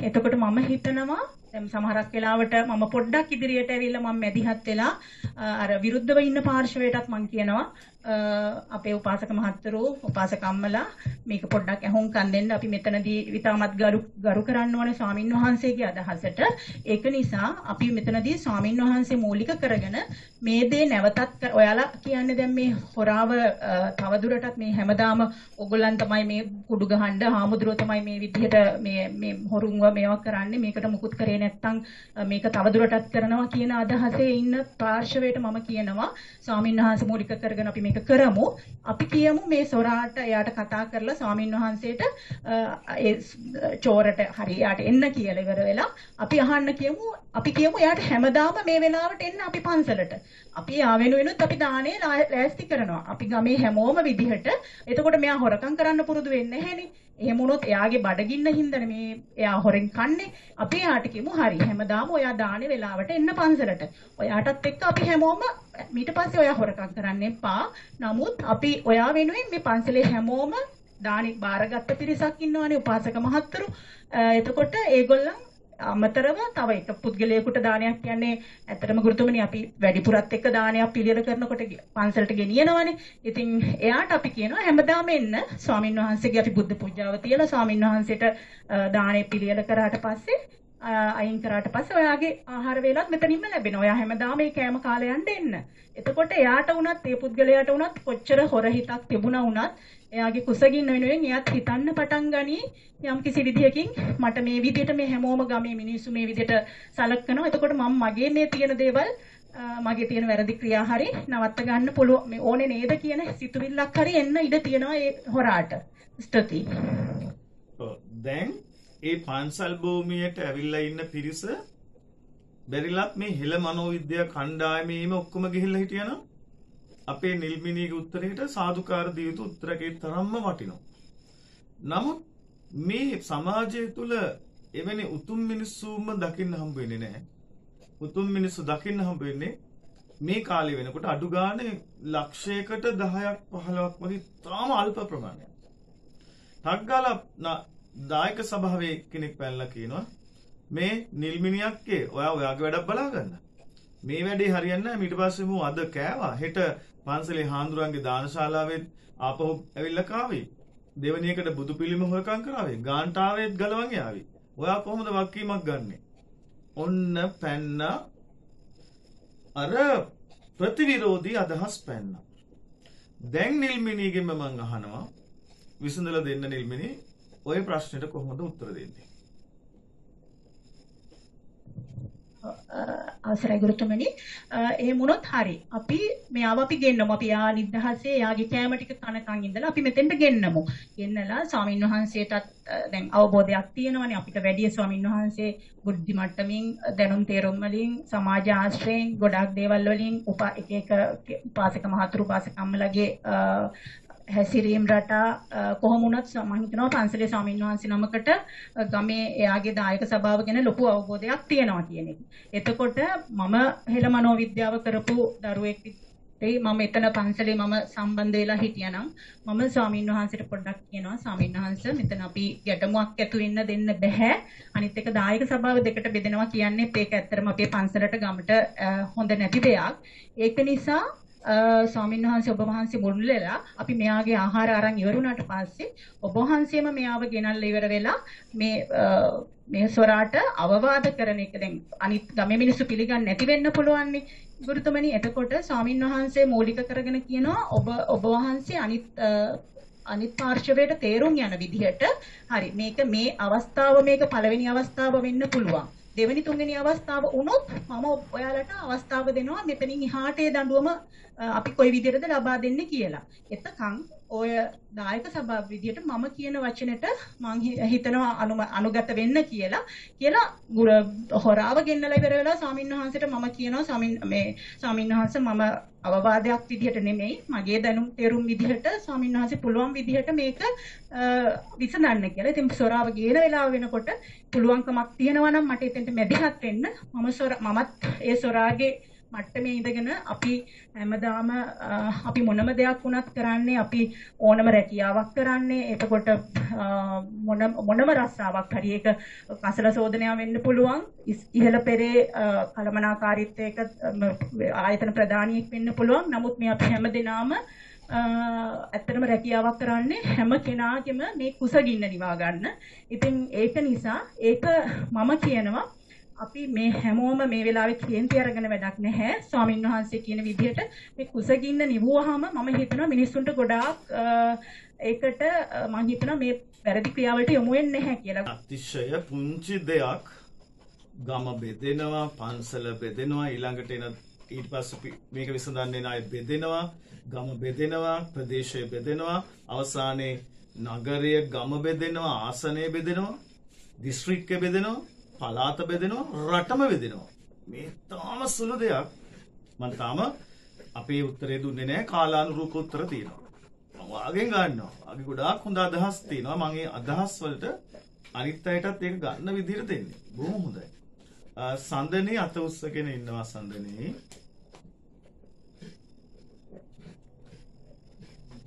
එතකොට මම හිතනවා දැන් සමහරක් වෙලාවට මම පොඩ්ඩක් ඉදිරියට ඇවිල්ලා මම මැදිහත් වෙලා අර විරුද්ධව ඉන්න පාර්ශවයටත් මම කියනවා අපේ උපාසක මහත්වරු උපාසක අම්මලා මේක පොඩ්ඩක් අහුම්කම් දෙන්න අපි මෙතනදී විතාමත් ගරු කරන්න ඕනේ ස්වාමින් වහන්සේගේ අදහසට. ඒක නිසා අපි මෙතනදී ස්වාමින් වහන්සේ මූලික කරගෙන මේ දේ නැවතත් ඔයාලා කියන්නේ දැන් මේ හොරාව තවදුරටත් මේ හැමදාම ඔයගොල්ලන් තමයි මේ කුඩු ගහන්න හාමුදුරුවෝ තමයි මේ විදිහට මේ හොරුන්ව මේවා කරන්නේ මේකට මුකුත් කරේ නැත්නම් මේක තවදුරටත් කරනවා කියන අදහසේ ඉන්න පාර්ශවයට මම කියනවා ස්වාමින් වහන්සේ මූලික කරගෙන අපි මේක කරමු අපි කියමු මේ සොරාට එයාට කතා කරලා ස්වාමින් වහන්සේට ඒ චෝරට හරි එයාට එන්න කියලා ඉවර වෙලා අපි අහන්න කියමු අපි කියමු එයාට හැමදාම මේ වෙලාවට එන්න අපි පන්සලට අපි ආවෙනුවෙනුත් අපි දානේ ලෑස්ති කරනවා අපි ගමේ හැමෝම විදිහට එතකොට මෙයා හොරකම් කරන්න පුරුදු වෙන්නේ නැහෙනේ එහෙම වුණොත් එයාගේ බඩගින්න හින්දානේ මේ එයා හොරෙන් කන්නේ අපි එයාට කියමු හරි හැමදාම ඔයා දානේ වෙලාවට එන්න පන්සලට ඔයාටත් එක්ක අපි හැමෝම ඊට පස්සේ ඔයා හොරකම් කරන්න එපා නමුත් අපි ඔයා වෙනුවෙන් මේ පන්සලේ හැමෝම දානේ බාරගත්ත පිරිසක් ඉන්නවානේ උපාසක මහත්තුරු එතකොට ඒගොල්ලන් අමතරව තව එක පුද්ගලයෙකුට දානයක් කියන්නේ ඇත්තටම ගුරුතුමනි අපි වැඩිපුරත් එක්ක දානයක් පිළියෙල කරනකොට පන්සලට ගෙනියනවානේ. ඉතින් එයාට අපි කියනවා හැමදාම එන්න ස්වාමින් වහන්සේගේ අපි බුද්ධ පූජාව තියලා ස්වාමින් වහන්සේට දානේ පිළියෙල කරාට පස්සේ අයින් කරාට පස්සේ ඔයාගේ ආහාර වේලත් මෙතනින්ම ලැබෙනවා. ඔයා හැමදාම මේ කෑම කාලේ යන්න එන්න. එතකොට එයාට වුණත් ඒ පුද්ගලයාට වුණත් කොච්චර හොර හිතක් තිබුණා වුණත් එයාගේ කුසගින්න වෙනුවෙන් එයාත් හිතන්න පටන් ගනි යම් කිසි විදියකින් මට මේ විදියට මේ හැමෝම ගමේ මිනිස්සු මේ විදියට සලකනවා. එතකොට මම මගේ මේ තියෙන දේවල් මගේ තියෙන වැරදි ක්‍රියා හරි නවත්ත ගන්න පුළුවන් මේ ඕනේ නේද කියන සිතුවිල්ලක් හරි එන්න ඉඩ තියෙනවා ඒ හොරාට. ස්තුතියි. දැන් ඒ පන්සල් භූමියට ඇවිල්ලා ඉන්න පිරිස බැරිලත් මේ හෙළ මනෝවිද්‍යා කණ්ඩායමේම ඔක්කොම ගිහිල්ලා හිටියනම් අපේ නිල්මිනීගේ උත්තරේට සාදුකාර දිය යුතු උත්තරකේ තරම්ම වටිනවා. නමුත් මේ සමාජය තුළ එවැනි උතුම් මිනිස්සුම දකින්න හම්බ වෙන්නේ නැහැ. උතුම් මිනිස්සු දකින්න හම්බ වෙන්නේ මේ කාලේ වෙනකොට අඩු ගානේ ලක්ෂයකට 10ක් 15ක් වගේ තාම අල්ප ප්‍රමාණයක්. ටග්ගාලා දායක සභාවේ කෙනෙක් පැනලා කියනවා මේ නිල්මිනියක්ගේ ඔයාගේ වැඩක් බලා ගන්න. මේ වැඩේ හරියන්නේ නැහැ. ඊට පස්සේ මු අද කෑවා. හෙට පන්සලේ හාමුදුරන්ගේ දානශාලාවෙත් ආපහු ඇවිල්ලා කාවේ. දෙවෙනි එකට බුදු පිළිම හොරකම් කරාවේ. ගාන්ටාවෙත් ගලවන් යාවි. ඔයා කොහොමද වක්කීමක් ගන්නෙ? ඔන්න පැන්න අර ප්‍රතිවිරෝධී අදහස් පැන්න. දැන් නිල්මිනීගෙම මං අහනවා විසඳලා දෙන්න නිල්මිනී ඔය ප්‍රශ්නෙට කොහොමද උත්තර දෙන්නේ? අවසරයි ගුරුතුමනි. එහෙම වුණොත් හරි. අපි මෙයාව අපි ගෙන්නමු. අපි යා නිදහසේ යාගේ කැම ටික කනකන් ඉඳලා අපි මෙතෙන්ට ගෙන්නමු. ගෙන්නලා ස්වාමින් වහන්සේටත් දැන් අවබෝධයක් තියෙනවනේ අපිට වැඩි ස්වාමින් වහන්සේ බුද්ධි මට්ටමින් දැනුම් තේරුම් වලින් සමාජ ආශ්‍රයෙන් ගොඩාක් දේවල් වලින් එක එක උපාසක මහතුරු උපාසකම්මලගේ හැසිරීම් රටා කොහොම වුණත් මම හිතනවා පන්සලේ ස්වාමීන් වහන්සේ නමකට ගමේ එයාගේ දායක සභාව ගැන ලොකු අවබෝධයක් තියෙනවා කියන එක. එතකොට මම හෙළ මනෝවිද්‍යාව කරපු දරුවෙක් විදිහට මම එතන පන්සලේ මම සම්බන්ධ වෙලා හිටියානම් මම ස්වාමීන් වහන්සේට පොඩ්ඩක් කියනවා ස්වාමීන් වහන්සේ මෙතන අපි ගැටමුවක් ඇතු වෙන්න දෙන්න බෑ. අනිත් එක දායක සභාව දෙකට බෙදෙනවා කියන්නේ ඒක ඇත්තටම අපේ පන්සලට ගමට හොඳ නැති දෙයක්. ඒක නිසා ස්වාමීන් වහන්සේ ඔබ වහන්සේ මුල්ලෙලා අපි මෙයාගේ ආහාර අරන් ඉවරුණාට පස්සේ ඔබ වහන්සේම මෙයාව ගෙනල්ලා ඉවර වෙලා මේ සොරාට අවවාද කරන එක දැන් අනිත් ගමේ මිනිස්සු පිළිගන්නේ නැති වෙන්න පුළුවන් නේ ගුරුතුමනි. එතකොට ස්වාමීන් වහන්සේ මූලික කරගෙන කියනවා ඔබ වහන්සේ අනිත් පාර්ශවයට තේරුම් යන විදිහට හරි මේක මේ අවස්ථාව මේක පළවෙනි අවස්ථාව වෙන්න පුළුවන්. දෙවෙනි තුන්වෙනි අවස්ථාව වුණොත් මම ඔයාලට අවස්ථාව දෙනවා මෙතනින් එහාට ඒ දඬුවම අපි කොයි විදිහටද ලබා දෙන්නේ කියලා. එතකන් ඔය දායක සභාව විදිහට මම කියන වචනෙට මං හිතනවා අනුගත වෙන්න කියලා හොරාව ගෙන්නලා ඉවර වෙලා ස්වාමීන් වහන්සේට මම කියනවා ස්වාමීන් වහන්සේ මම අවවාදයක් විදිහට නෙමෙයි මගේ දැනුම් තේරුම් විදිහට ස්වාමීන් වහන්සේ පුළුවන් විදිහට මේක විසඳන්න කියලා. ඉතින් සොරාව ගේන වෙලාව වෙනකොට පුළුවන්කමක් තියෙනවා නම් මට එතෙන්ට මැදිහත් වෙන්න මමත් ඒ සොරාගේ මට්ටමේ ඉඳගෙන අපි හැමදාම අපි මොනම දෙයක් වුණත් කරන්නේ අපි ඕනම රැකියාවක් කරන්නේ එතකොට මොනම රස්සාවක් හරි ඒක කසල සෝදනයක් වෙන්න පුළුවන් ඉහළ පෙරේ කලමනාකාරීත්වයක ආයතන ප්‍රධානියෙක් වෙන්න පුළුවන්. නමුත් මේ අපි හැමදෙනාම ඇත්තටම රැකියාවක් කරන්නේ හැම කෙනාගේම මේ කුසගින්න නිවා ගන්න. ඉතින් ඒක නිසා ඒක මම කියනවා අපි මේ හැමෝම මේ වෙලාවේ කේන්ති අරගෙන වැඩක් නැහැ. ස්වාමීන් වහන්සේ කියන විදිහට මේ කුසගින්න නිවුවාම මම හිතනවා මිනිස්සුන්ට ගොඩාක් ඒකට මම හිතනවා මේ වැරදි ක්‍රියාවලට යොමු වෙන්නේ නැහැ කියලා. අතිශය පුංචි දෙයක් ගම බෙදෙනවා, පන්සල බෙදෙනවා, ඊළඟට එන ඊට පස්සේ මේක විසඳන්නේ නැහැ බෙදෙනවා, ගම බෙදෙනවා, ප්‍රදේශය බෙදෙනවා, අවසානයේ නගරය ගම බෙදෙනවා, ආසනය බෙදෙනවා, දිස්ත්‍රික්කය බෙදෙනවා, පලාත බෙදෙනවා, රටම බෙදෙනවා. මේ තාම සුළු දෙයක්. මම තාම අපේ උත්තරේ දුන්නේ නැහැ. කාලානුරූප උත්තර තියෙනවා. මම වාගෙන් ගන්නවා. වාගේ ගොඩාක් හොඳ අදහස් තියෙනවා. මම ඒ අදහස් වලට අනිත් අයටත් ඒක ගන්න විදිහට දෙන්නේ. බොහොම හොඳයි. සඳනේ අත උස්සගෙන ඉන්නවා සඳනේ.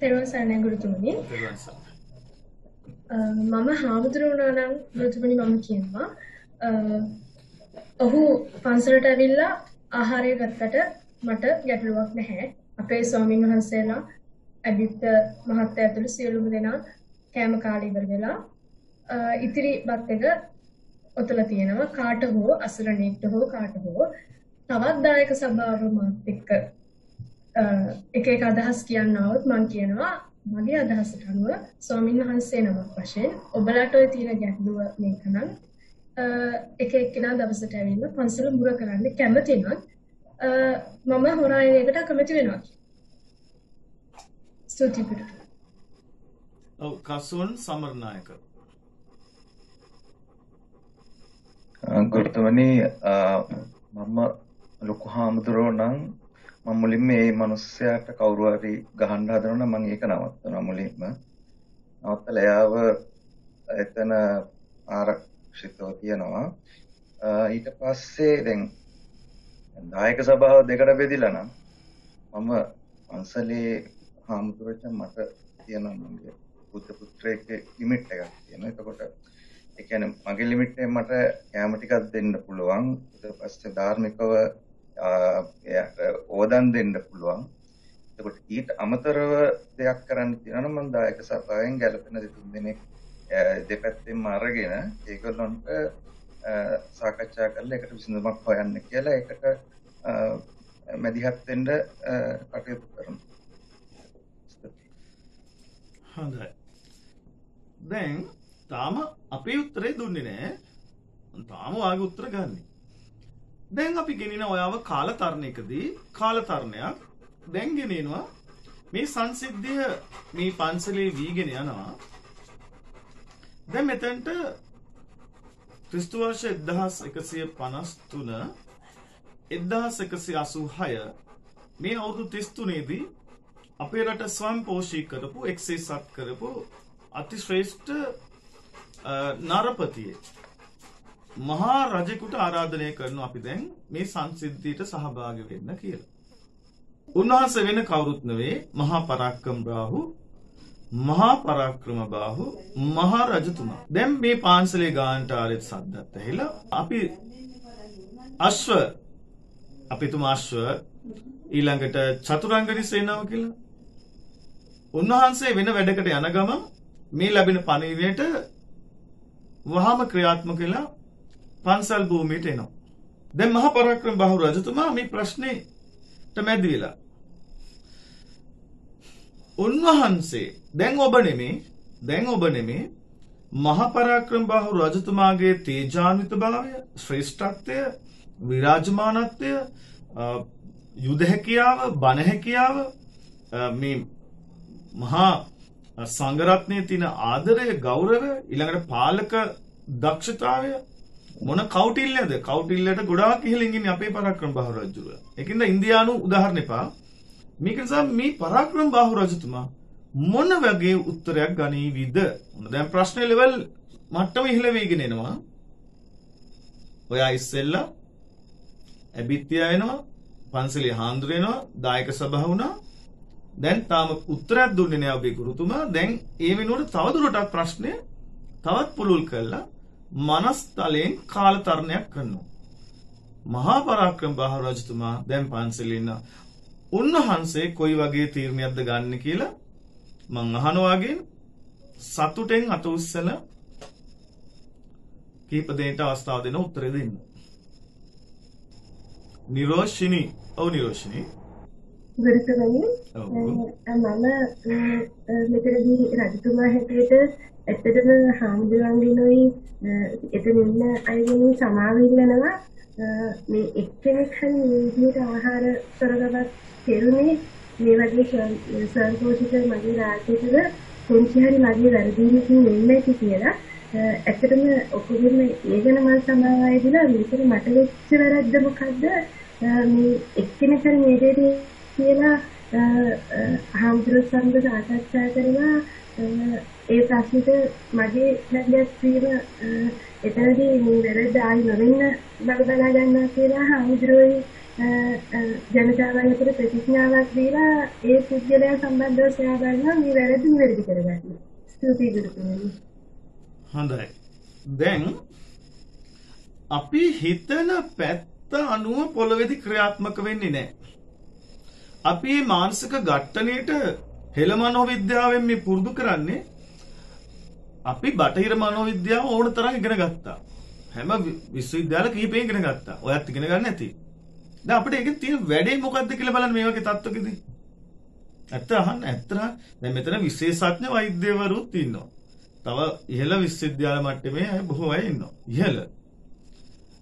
තෙරුවන් සරණයි ගුරුතුමනි. තෙරුවන් සරණයි. මම හාමුදුරුවෝ නම් ගුරුතුමනි මම කියනවා ඔහු පන්සලට ඇවිල්ලා ආහාරය ගත්තට මට ගැටලුවක් නැහැ. අපේ ස්වාමීන් වහන්සේලා අදිත් මහත්තයා ඇතුළු සියලුම දෙනා කෑම කාලේ ඉවර වෙලා ඉතිරි බත් එක ඔතලා තියෙනවා. කාට හෝ අසරණෙක්ට හෝ කාට හෝ තවත් දායක සභාව මාත් එක්ක එක අදහස් කියනවොත් මම කියනවා මගේ අදහසට අනුව ස්වාමීන් වහන්සේ නමක් වශයෙන් ඔබලාට ඔය තියෙන ගැටලුව මේක නම් එක එක්කෙනා දවසට ඇවිල්ලා පන්සල මුර කරන්න කැමති නම් මම හොරායනයකට කැමති වෙනවා. ස්තුතියි පුතේ. ඔව් කසුන් සමරනායක. ගුරුතුමනි මම ලොකු හාමුදුරුවෝ නම් මම මුලින්ම මේ මිනිස්සයාට කවුරු හරි ගහන්න හදනවා නම් මම ඒක නවත්තනවා මුලින්ම. නවත්තලා එයාව එතන ආරක්ෂිතව තියනවා. ඊට පස්සේ දැන් දායක සභාව දෙකට බෙදිලා නම් මම පන්සලේ හාමුදුරුවන්ට මට තියෙන මගේ බුද්ධ පුත්‍රයෙක්ගේ ලිමිට් එකක් තියෙනවා. එතකොට ඒ කියන්නේ මගේ ලිමිට් එක මට කැම ටිකක් දෙන්න පුළුවන්. ඊට පස්සේ ධාර්මිකව එයාට ඕදන් දෙන්න පුළුවන්. එතකොට ඊට අමතරව දෙයක් කරන්න තියෙනවා නම් මම දායක සභාවෙන් ගැලපෙන දෙතුන් දෙනෙක් දෙපැත්තෙන්ම අරගෙන ඒගොල්ලන්ට සාකච්ඡා කරලා ඒකට විසඳුමක් හොයන්න කියලා ඒකට මැදිහත් වෙන්න කටයුතු කරනවා. හොඳයි. දැන් තාම අපේ උත්තරේ දුන්නේ නැහැ. තාම වාගේ උත්තර ගන්න. දැන් අපි ගෙනින ඔයාව කාලතරණයකදී කාලතරණයක් දැන් ගෙනිනවා මේ සංසිද්ධිය මේ පන්සලේ වීගෙන යනවා. දැන් මෙතනට ක්‍රිස්තු වර්ෂ 1153 1186 මේ අවුරුදු 33 දී අපේ රට ස්වයංපෝෂී කරපු එක්සේසත් කරපු අතිශ්‍රේෂ්ඨ නරපතියේ මහා රජෙකුට ආරාධනය කරනවා අපි දැන් මේ සංසිද්ධියට සහභාගී වෙන්න කියලා. උන්වහන්සේ වෙන කවුරුත් නෙවෙයි මහා පරාක්‍රම බාහු මහා රජතුමා. දැන් මේ පාන්සලේ ගානට ආරෙත් සද්දත් ඇහිලා අපි තුමා අශ්ව ඊළඟට චතුරංගනි සේනාව කියලා. උන්වහන්සේ වෙන වැඩකට යන ගමන් මේ ලැබෙන පණිවිඩයට වහාම ක්‍රියාත්මක වෙලා පන්සල් භූමියට එනවා. දැන් මහා පරාක්‍රම බාහු රජතුමා මේ ප්‍රශ්නෙට මැදි වෙලා උන්වහන්සේ දැන් ඔබ නෙමේ මහා පරාක්‍රම බාහු රජතුමාගේ තේජාන්විත භාවය, ශ්‍රේෂ්ඨත්වය, විරාජමානත්වය, යුද හැකියාව, බණ හැකියාව, මේ මහා සංඝරත්නයේ තියෙන ආදරය, ගෞරවය, ඊළඟට පාලක දක්ෂතාවය මොන කෞටිල්‍යද? කෞටිල්‍යයට ගොඩාක් ඉහළින් ඉන්නේ අපේ පරාක්‍රම බාහු රජුව. ඒකින්ද ඉන්දියානු උදාහරණ එපා. මේක නිසා මේ පරාක්‍රම බාහු රජතුමා මොන වගේ උත්තරයක් ගනීවිද? දැන් ප්‍රශ්නේ ලෙවල් මට්ටම ඉහළ වෙගෙන එනවා. ඔයා ඉස්සෙල්ලා ඇබිත්තිය වෙනවා, පන්සලේ හාන්දුර වෙනවා, දායක සභාව වුණා. දැන් තාම උත්තරයක් දුන්නේ නෑ ඔබේ ගුරුතුමා. දැන් ඒ වෙනුවට තවදුරටත් ප්‍රශ්නය තවත් පුළුල් කළා මනස්තලයෙන් කාලතරණයක් කරනවා. මහා පරාක්‍රම බාහු රජතුමා දැන් පන්සලේ ඉන්න උන්වහන්සේ කොයි වගේ තීරණයක්ද ගන්න කියලා මං අහනවාගෙන් සතුටෙන් අත උස්සලා කීප දෙනෙක්ට අවස්ථාව දෙන උත්තරේ දෙන්න. නිරෝෂිනි. ඔව් නිරෝෂිනි. ගුරුතුමනි මම මෙතනදී රජතුමා හැටියට ඇත්තටම හාමුදුරන්ගෙනුයි එතන ඉන්න අයගෙනුයි සමාව ඉල්ලනවා මේ එක්කෙනෙක් හරි මේ විදිහට ආහාර කරගවත් කෙරුනේ මේ වගේ ස්වයංපෝෂිත මගේ රාජ්‍යයක කොන්චි හරි මගේ වැරදීමකින් වෙන්නේ නැති කියලා. ඇත්තටම ඔකගෙම ඒ ගැන මම සමාවයි දීලා මේකේ මට වෙච්ච වැරද්ද මොකද්ද මේ එක්කෙනෙක් හරි මේ දෙයට කියලා හාමුදුරුවෝ සමග සාකච්ඡා කරලා ඒ ප්‍රශ්නෙට මගේ නැගයක් වීම එතනදී මේ වැරද්ද ආයි නොවෙන්න බල බලා ගන්නවා කියලා හාමුදුරුවෝයි ජනතාව අතර ප්‍රතිඥාවක් දීලා ඒ පුද්ගලයා සම්බන්ධව සොයා බලනවා මේ වැරද්ද නිවැරදි කරගන්න. ස්තුතියි ගුරුතුමනි. හොඳයි. දැන් අපි හිතන පැත්ත අනුව පොළොවේදී ක්‍රියාත්මක වෙන්නේ නැහැ. අපි මේ මානසික ඝට්ටණයට හෙළ මනෝවිද්‍යාවෙන් මේ පුරුදු කරන්නේ අපි බටහිර මනෝවිද්‍යාව ඕන තරම් ඉගෙන ගත්තා. හැම විශ්වවිද්‍යාල කිහිපෙක ඉගෙන ගත්තා. ඔයත් ඉගෙන ගන්න ඇති. දැන් අපිට ඒකේ තියෙන වැඩේ මොකද්ද කියලා බලන්න මේ වගේ තත්ත්වකදී. ඇත්ත අහන්න ඇත්තට දැන් මෙතන විශේෂඥ වෛද්‍යවරුත් ඉන්නවා. තව ඉහළ විශ්වවිද්‍යාල මට්ටමේ අය බොහෝ අය ඉන්නවා. ඉහළ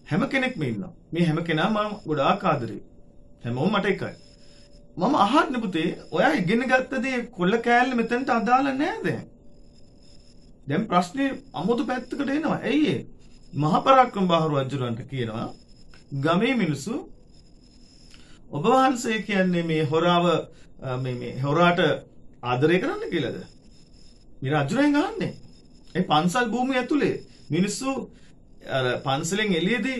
හැම කෙනෙක්ම ඉන්නවා. මේ හැම කෙනාම මම ගොඩාක් ආදරේ. හැමෝම මට එකයි. මම අහන්නේ පුතේ ඔයා ඉගෙන ගත්ත දේ කොල්ල කෑල්ල මෙතනට අදාළ නෑ දැන්. දැන් ප්‍රශ්නේ අමුතු පැත්තකට එනවා. ඇයි ඒ? මහා පරාක්‍රම බාහු රජුරන්ට කියනවා ගමේ මිනිස්සු ඔබ වහන්සේ කියන්නේ මේ හොරාව මේ හොරාට ආදරය කරන්න කියලාද? මේ රජුරෙන් අහන්නේ. ඒ පන්සල් භූමිය ඇතුලේ මිනිස්සු අර පන්සලෙන් එළියේදී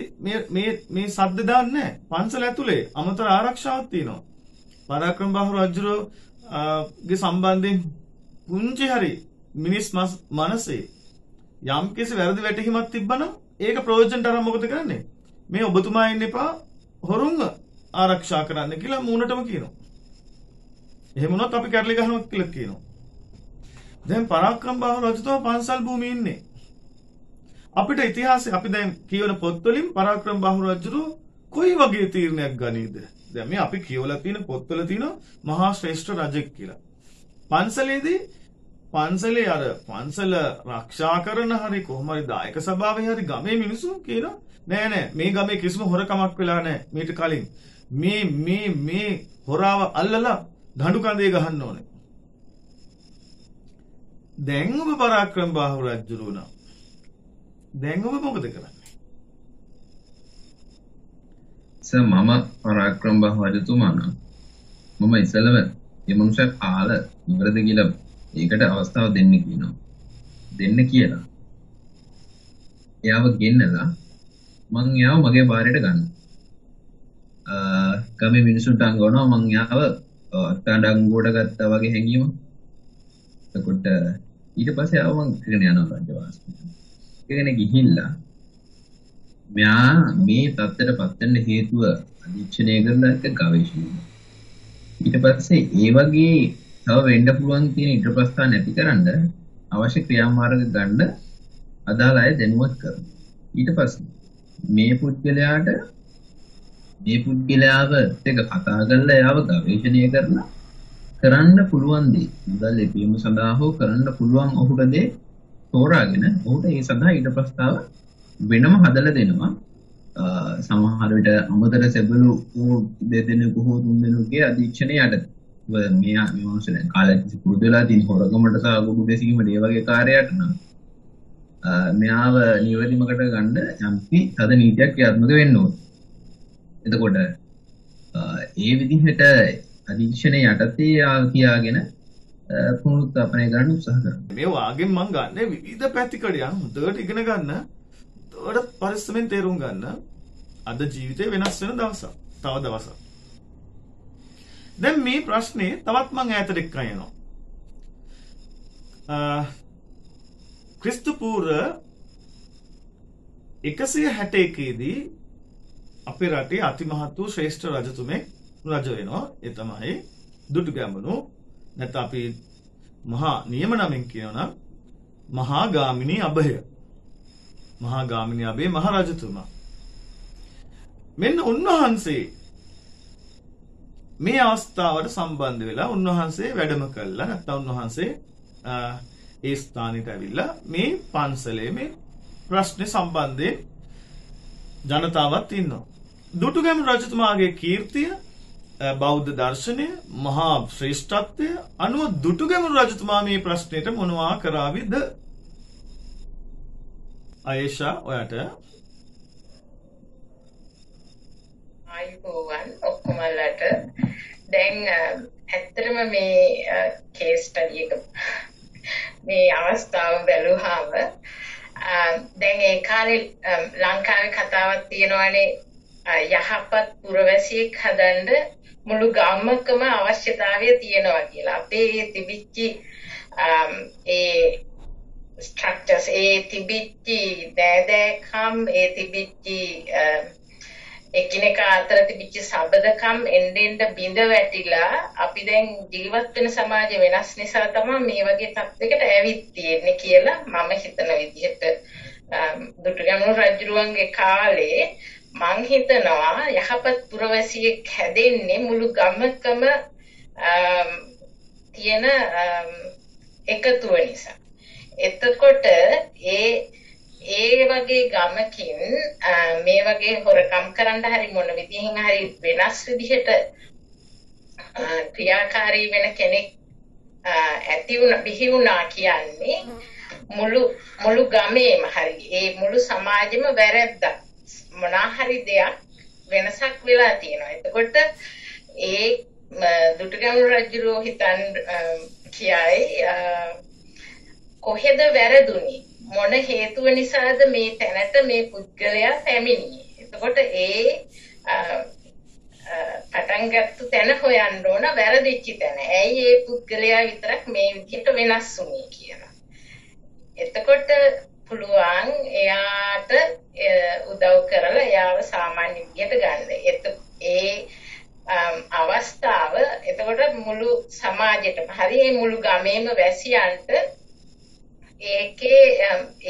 මේ සද්ද දාන්නේ නැහැ. පන්සල ඇතුලේ අමතර ආරක්ෂාවක් තියෙනවා. පරාක්‍රම බාහු රජුගේ සම්බන්ධයෙන් පුංචි හරි මිනිස් මනසේ යම් කිසි වැරදි වැටහීමක් තිබ්බනම් ඒක ප්‍රයෝජනට අරන් මොකද කරන්නේ? මේ ඔබතුමා ඉන්න එපා හොරුන්ව ආරක්ෂා කරන්න කියලා මූණටම කියනවා. එහෙම වුණොත් අපි කැරලි ගහනවා කියලා කියනවා. දැන් පරාක්‍රම බාහු රජතුමා පන්සල් භූමියේ ඉන්නේ. අපිට ඉතිහාසය අපි දැන් කියවන පොත්වලින් පරාක්‍රම බාහු රජු කොයි වගේ තීරණයක් ගනීද? දැන් මේ අපි කියවලා තියෙන පොත්වල තියෙනවා මහා ශ්‍රේෂ්ඨ රජෙක් කියලා. පන්සලේදී පන්සලේ අර පන්සල ආරක්ෂා කරන හරි කොහොම හරි දායක සභාවේ හරි ගමේ මිනිස්සු කියනවා නෑ මේ ගමේ කිසිම හොරකමක් වෙලා නෑ මීට කලින් මේ හොරාව අල්ලලා දඬු කඳේ ගහන්න ඕනේ. දැන් ඔබ පරාක්‍රම බාහු රජු වුණා. දැන් ඔබ මොකද කරන්නේ? මම පරාක්‍රම බාහු රජතුමා නම් මම ඉස්සෙල්ලම මේ මනුස්සයා කාල ඉවරද කියලා ඒකට අවස්ථාව දෙන්න කියනවා. දෙන්න කියලා. එයාව ගෙන්නලා මං එයාව මගේ බාරයට ගන්න. ගමේ මිනිස්සුන්ට අංගවනවා මං එයාව අත්අඩංගුවට ගත්තා වගේ හැඟීම. එතකොට ඊට පස්සේ ආව මං ඉගෙන යනවා රජවාසයට. ඉගෙන ගිහිල්ලා මෙයා මේ තත්ත්වයටපත් වෙන්න හේතුව අධීක්ෂණය කරලා එක ගවේෂණය. ඊට පස්සේ ඒ වගේ තව වෙන්න පුළුවන් තියෙන ඉදිරිපස්ථාන නැතිකරන්න අවශ්‍ය ක්‍රියාමාර්ග ගන්න අදාළ අය දැනුවත් කරනවා. ඊට පස්සේ මේ පුද්ගලයාව එක කතා කරලා එයාව ගවේෂණය කරලා කරන්න පුළුවන් දේ මුදල් ලැබීම සඳහා හෝ කරන්න පුළුවන් ඔහුට දේ තෝරාගෙන ඔහුට ඒ සඳහා ඊට ප්‍රස්තාව වෙනම හදලා දෙනවා. සමහර විට අමතර සෙබළු දෙදෙනෙකු හෝ තුන්දෙනෙකුගේ අධීක්ෂණය යටතේ මේ මොනසෙ දැන් කාලයක් තිස්සේ පුරුදු වෙලා තියෙන හොරගමට සහ ගුඩු දෙසීමට ඒ වගේ කාර්යයක් නම් මෙයාව නිවැරදිමකට ගන්න යම්කි තද නීතියක් ක්‍රියාත්මක වෙන්න ඕනේ. එතකොට ඒ විදිහට අධීක්ෂණය යටතේ කියාගෙන පුනරුත්ථාපනය කරන්න උත්සාහ කරනවා. මේ වාගෙන් මම ගන්න විවිධ පැතිකඩයන් හොඳට ඉගෙන ගන්න, හොඳට පරිස්සමෙන් තේරුම් ගන්න. අද ජීවිතේ වෙනස් වෙන දවසක්. තව දවසක්. දැන් මේ ප්‍රශ්නේ තවත් මම ඈතට එක්කන් යනවා. ක්‍රිස්තු පූර්ව 161 දී අපේ රටේ අතිමහත් වූ ශ්‍රේෂ්ඨ රජතුමෙක් රජ වෙනවා. ඒ තමයි දුටුගැමුණු නැත්නම් අපි මහා නියම නමින් කියනවා මහා ගාමිණී අභය. මහා ගාමිණී අභය මහ රජතුමා. මෙන්න උන්වහන්සේ මේ අවස්ථාවට සම්බන්ධ වෙලා උන්වහන්සේ වැඩම කළා. නැත්නම් උන්වහන්සේ ඒ ස්ථානෙට ඇවිල්ලා මේ පන්සලේ මේ ප්‍රශ්නේ සම්බන්ධයෙන් ජනතාවත් ඉන්නවා. දුටුගැමුණු රජතුමාගේ කීර්තිය, බෞද්ධ දර්ශනය, මහා ශ්‍රේෂ්ඨත්වය අනුව දුටුගැමුණු රජතුමා මේ ප්‍රශ්නෙට මොනවා කරාවිද? ආයේෂා ඔයාට ආයුබෝවන් ඔක්කොමලට. දැන් ඇත්තටම මේ කේස් ස්ටඩි එක මේ අවස්ථාව බැලුවාම දැන් ඒ කාලේ ලංකාවේ කතාවක් තියෙනවානේ යහපත් පුරවැසියෙක් හදන්න මුළු ගමකම අවශ්‍යතාවය තියෙනවා කියලා. අපේ තිබිච්ච ඒ ස්ට්‍රක්චර්ස් ඒ තිබිච්ච දෑදෑකම් ඒ තිබිච්ච එකිනෙක අතර තිබිච්ච සබදකම් එන්නෙන්ට බිඳ වැටිලා අපි දැන් ජීවත් වෙන සමාජය වෙනස් නිසා තමයි මේ වගේ තත්යකට ඇවිත් තියෙන්නේ කියලා මම හිතන විදිහට දුටුගැමුණු රජුරුවන්ගේ කාලේ මං හිතනවා යහපත් පුරවැසියෙක් හැදෙන්නේ මුළු ගමකම තියෙන එකතුව නිසා. එතකොට ඒ වගේ ගමකින් මේ වගේ හොරකම් කරන්න හරි මොන විදිහෙන් හරි වෙනස් විදිහට ක්‍රියාකාරී වෙන කෙනෙක් බිහි වුණා කියන්නේ මුළු ගමේම හරි ඒ මුළු සමාජෙම වැරද්දක් මොනා හරි දෙයක් වෙනසක් වෙලා තියෙනවා. එතකොට ඒ දුටුගැමුණු රජුරෝ හිතන් කියයි කොහෙද වැරදුනේ? මොන හේතුව නිසාද මේ තැනට මේ පුද්ගලයා පැමිණියේ? එතකොට ඒ පටන් ගත්ත තැන හොයන්න ඕන වැරදිච්ච තැන. ඇයි ඒ පුද්ගලයා විතරක් මේ විදිහට වෙනස් වුනේ කියලා. එතකොට පුළුවන් එයාට උදව් කරලා එයාව සාමාන්‍ය විදිහට ගන්න. එතකොට මුළු සමාජෙටම හරි ඒ මුළු ගමේම වැසියන්ට ඒකේ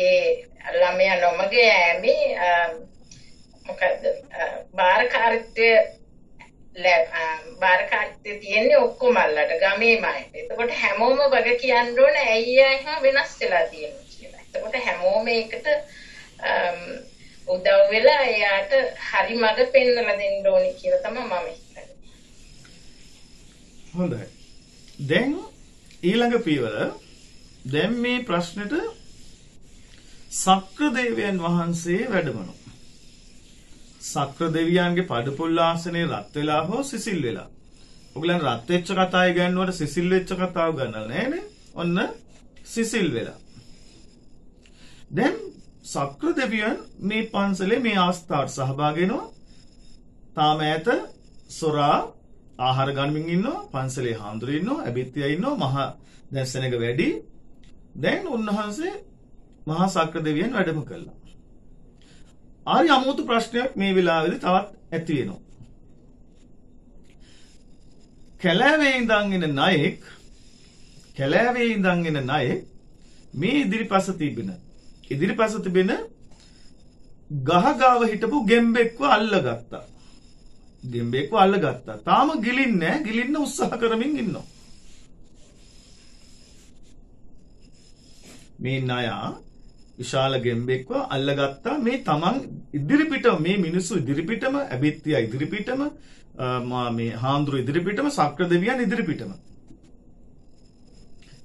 ඒ ළමයා නොමග යෑමේ මොකද්ද බාරකාරීත්වය තියෙන්නේ ඔක්කොම අල්ලට ගමේම අයට. එතකොට හැමෝම වග කියන්න ඕන ඇයි එහෙම වෙනස් වෙලා තියෙන්නේ කියලා. එතකොට හැමෝම ඒකට උදව් වෙලා එයාට හරි මඟ පෙන්වලා දෙන්න ඕනි කියලා තමයි මම හිතන්නේ. හොඳයි. දැන් ඊළඟ පියවර දැන් මේ ප්‍රශ්නෙට සක්‍ර දෙවියන් වහන්සේ වැඩමනු. සක්‍ර දෙවියන්ගේ පඩපොල් ආසනේ රත් වෙලා හෝ සිසිල් වෙලා. ඔයගලන් රත් වෙච්ච කතාවයි ගන්නවට සිසිල් වෙච්ච කතාව ගන්නලා නෑනේ. ඔන්න සිසිල් වෙලා. දැන් සක්‍ර දෙවියන් මේ පන්සලේ මේ අවස්ථාවට සහභාගී වෙනවා. තාම ඈත සොරා ආහාර ගනිමින් ඉන්නවා. පන්සලේ හාමුදුරුවෝ ඉන්නවා. ඇබිත්තියා ඉන්නවා. මහා දැන් සෙනඟ වැඩි. දැන් උන්වහන්සේ මහා සක්‍ර දෙවියන් වැඩම කළා. ආරි අමුතු ප්‍රශ්නයක් මේ වෙලාවේදී තවත් ඇති වෙනවා. කැලෑවේ ඉඳන් එන නායෙක් මේ ඉදිරිපස තිබෙන ගහ ගාව හිටපු ගෙම්බෙක්ව අල්ලගත්තා. තාම ගිලින්න උත්සාහ කරමින් ඉන්නවා. මේ නායා විශාල ගෙම්බෙක්ව අල්ලගත්තා. මේ තමන් ඉදිරිපිටම මේ මිනිස්සු ඉදිරිපිටම ඇබිත්තියා ඉදිරිපිටම මේ හාමුදුරු ඉදිරිපිටම සක්‍ර දෙවියන් ඉදිරිපිටම.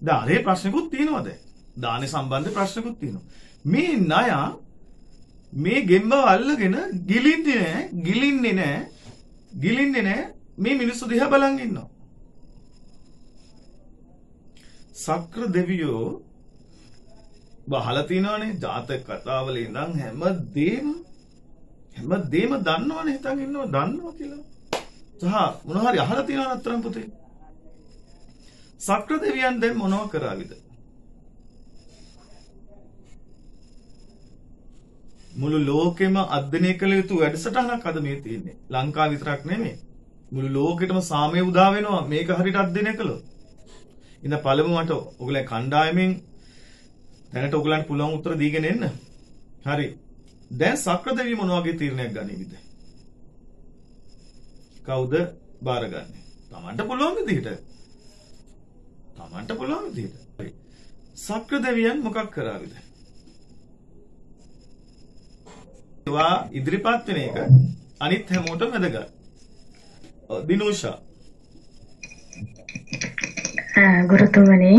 දානේ ප්‍රශ්නකුත් තියෙනවද? දානේ සම්බන්ධ ප්‍රශ්නකුත් තියෙනවා. මේ නායා මේ ගෙම්බව අල්ලගෙන ගිලින්නේ නෑ මේ මිනිස්සු දිහා බලන් ඉන්නවා. සක්‍ර දෙවියෝ බහලා තිනවනේ ජාතක කතාවල ඉඳන් හැමදේම දන්නවනේ හිතන් ඉන්නවා දන්නවා කියලා. සහ මොනවා හරි අහලා තියනවා නතරම් පුතේ. සක්‍ර දෙවියන් දැන් මොනව කරාවිද? මුළු ලෝකෙම අධ්‍යයනය කළ යුතු වැඩසටහනක් අද මේ තියෙන්නේ. ලංකාව විතරක් නෙමෙයි. මුළු ලෝකෙටම සාමය උදා වෙනවා මේක හරියට අධ්‍යයනය කළොත්. ඉතින් පළමු මට ඔයගොල්ලෝ කණ්ඩායමෙන් දැනට ඔයගලන්ට පුළුවන් උත්තර දීගෙන එන්න. හරි. දැන් සක්‍ර දෙවිය මොන වගේ තීරණයක් ගනිවිද? කවුද බාරගන්නේ? Tamanට පුළුවන් විදිහට. හරි. සක්‍ර දෙවියන් මොකක් කරාවිද? ඒවා ඉදිරිපත් වෙන එක අනිත් හැමෝටම වැදගත්. දිනෝෂා ගුරුතුමනි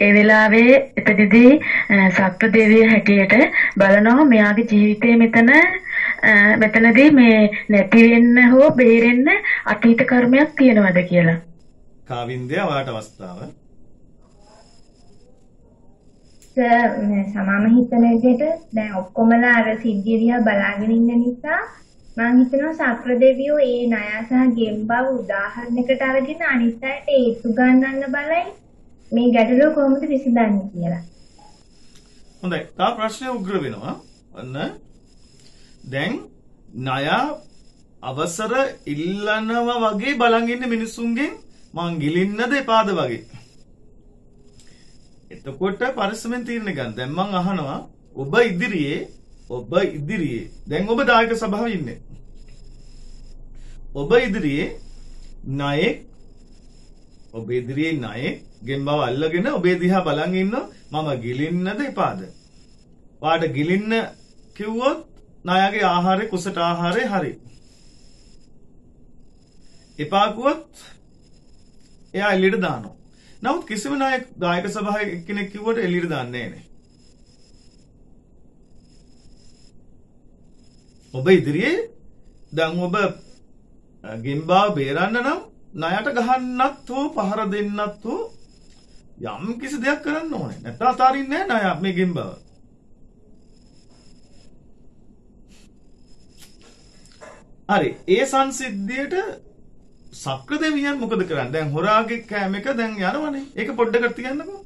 ඒ වෙලාවේ එතනදී සක්‍ර දෙවිය හැටියට බලනවා මෙයාගේ ජීවිතේ මෙතනදී මේ නැති වෙන්න හෝ බේරෙන්න අතීත කර්මයක් තියෙනවද කියලා. කාවින්දය ඔයාට අවස්ථාව. සමාම හිතන විදිහට දැන් ඔක්කොමලා අර සිද්ධිය දිහා බලාගෙන ඉන්න නිසා මම හිතනවා සක්‍ර දෙවියෝ ඒ ණය සහ ගෙම්බව උදාහරණයකට අරගෙන අනිත් අයට ඒතු ගන්නන්න බලයි මේ ගැටලුව කොහොමද විසඳන්නේ කියලා. හොඳයි. තා ප්‍රශ්නය උග්‍ර වෙනවා. අන්න දැන් ණය අවසර ඉල්ලනවා වගේ බලන් ඉන්න මිනිස්සුන්ගෙන් මං ගිලින්නද එපාද වගේ. එතකොට පරිස්සමෙන් තීරණය ගන්න. දැන් මං අහනවා ඔබ ඉදිරියේ දැන් ඔබ දායක සභාවේ ඉන්නේ. ඔබ ඉදිරියේ ණයෙක් ගෙම්බව අල්ලගෙන ඔබේ දිහා බලන් ඉන්නවා මම ගිලින්නද එපාද? වාට ගිලින්න කිව්වොත් ණයගේ ආහාරේ කුසට ආහාරේ හරි. එපා කිව්වොත් එයා එළියට දානවා. නමුත් කිසිම දායක සභාවේ එක්කෙනෙක් කිව්වට එළියට දාන්නේ නැහැ. ඔබ ඉදිරියේ දැන් ඔබ ගෙම්බව බේරන්න නම් ණයට ගහන්නත් හෝ පහර දෙන්නත් හෝ යම් කිසි දෙයක් කරන්න ඕනේ. නැත්නම් අතාරින්නේ නැහැ ණය මේ ගෙම්බව. හරි. ඒ සංසිද්ධියට සක්‍ර දෙවියන් මොකද කරන්නේ? දැන් හොරාගේ කෑම එක දැන් යනවනේ. ඒක පොඩ්ඩකට තියන්නකෝ.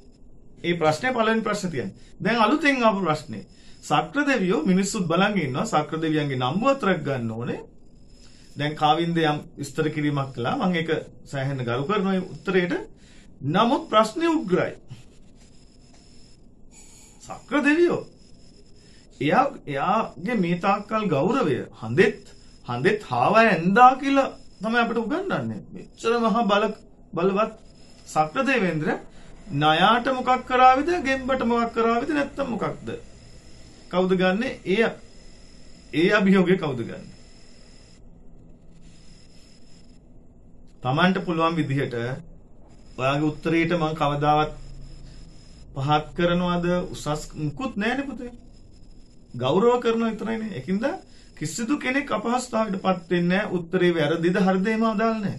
ඒ ප්‍රශ්නේ පළවෙනි ප්‍රශ්නේ තියන්න. දැන් අලුතෙන් ආපු ප්‍රශ්නේ. සක්‍ර දෙවියෝ මිනිස්සුත් බලන් ඉන්නවා. සක්‍ර දෙවියන්ගේ නම්බුවතරක් ගන්න ඕනේ. දැන් කාවින්ද යම් විස්තර කිරීමක් කළා. මම ඒක සෑහෙන ගරු කරනවා උත්තරේට. නමුත් ප්‍රශ්නේ උග්‍රයි. සක්‍ර දෙවියෝ එයාගේ මේ තාක්කල් ගෞරවය හන්දෙත් හාවය ඇන්දා කියලා තමයි අපිට උගන්වන්නේ. මෙච්චර මහා බලවත් සක්‍ර දේවේන්ද්‍ර ණයාට මොකක් කරාවිද, ගෙම්බට මොකක් කරාවිද, නැත්තම් මොකක්ද? කවුද ගන්නෙ? ඒ අභියෝගය කවුද ගන්නෙ? තමන්ට පුළුවන් විදිහට ඔයාගේ උත්තරේට මම කවදාවත් පහත් කරනවද උසස් මුකුත් නෑනේ පුතේ. ගෞරව කරනවා විතරයිනේ. ඒකින්ද කිසිදු කෙනෙක් අපහසුතාවයකට පත් වෙන්නේ නෑ. උත්තරේ වැරදිද හරිද එහෙම අදාළ නෑ.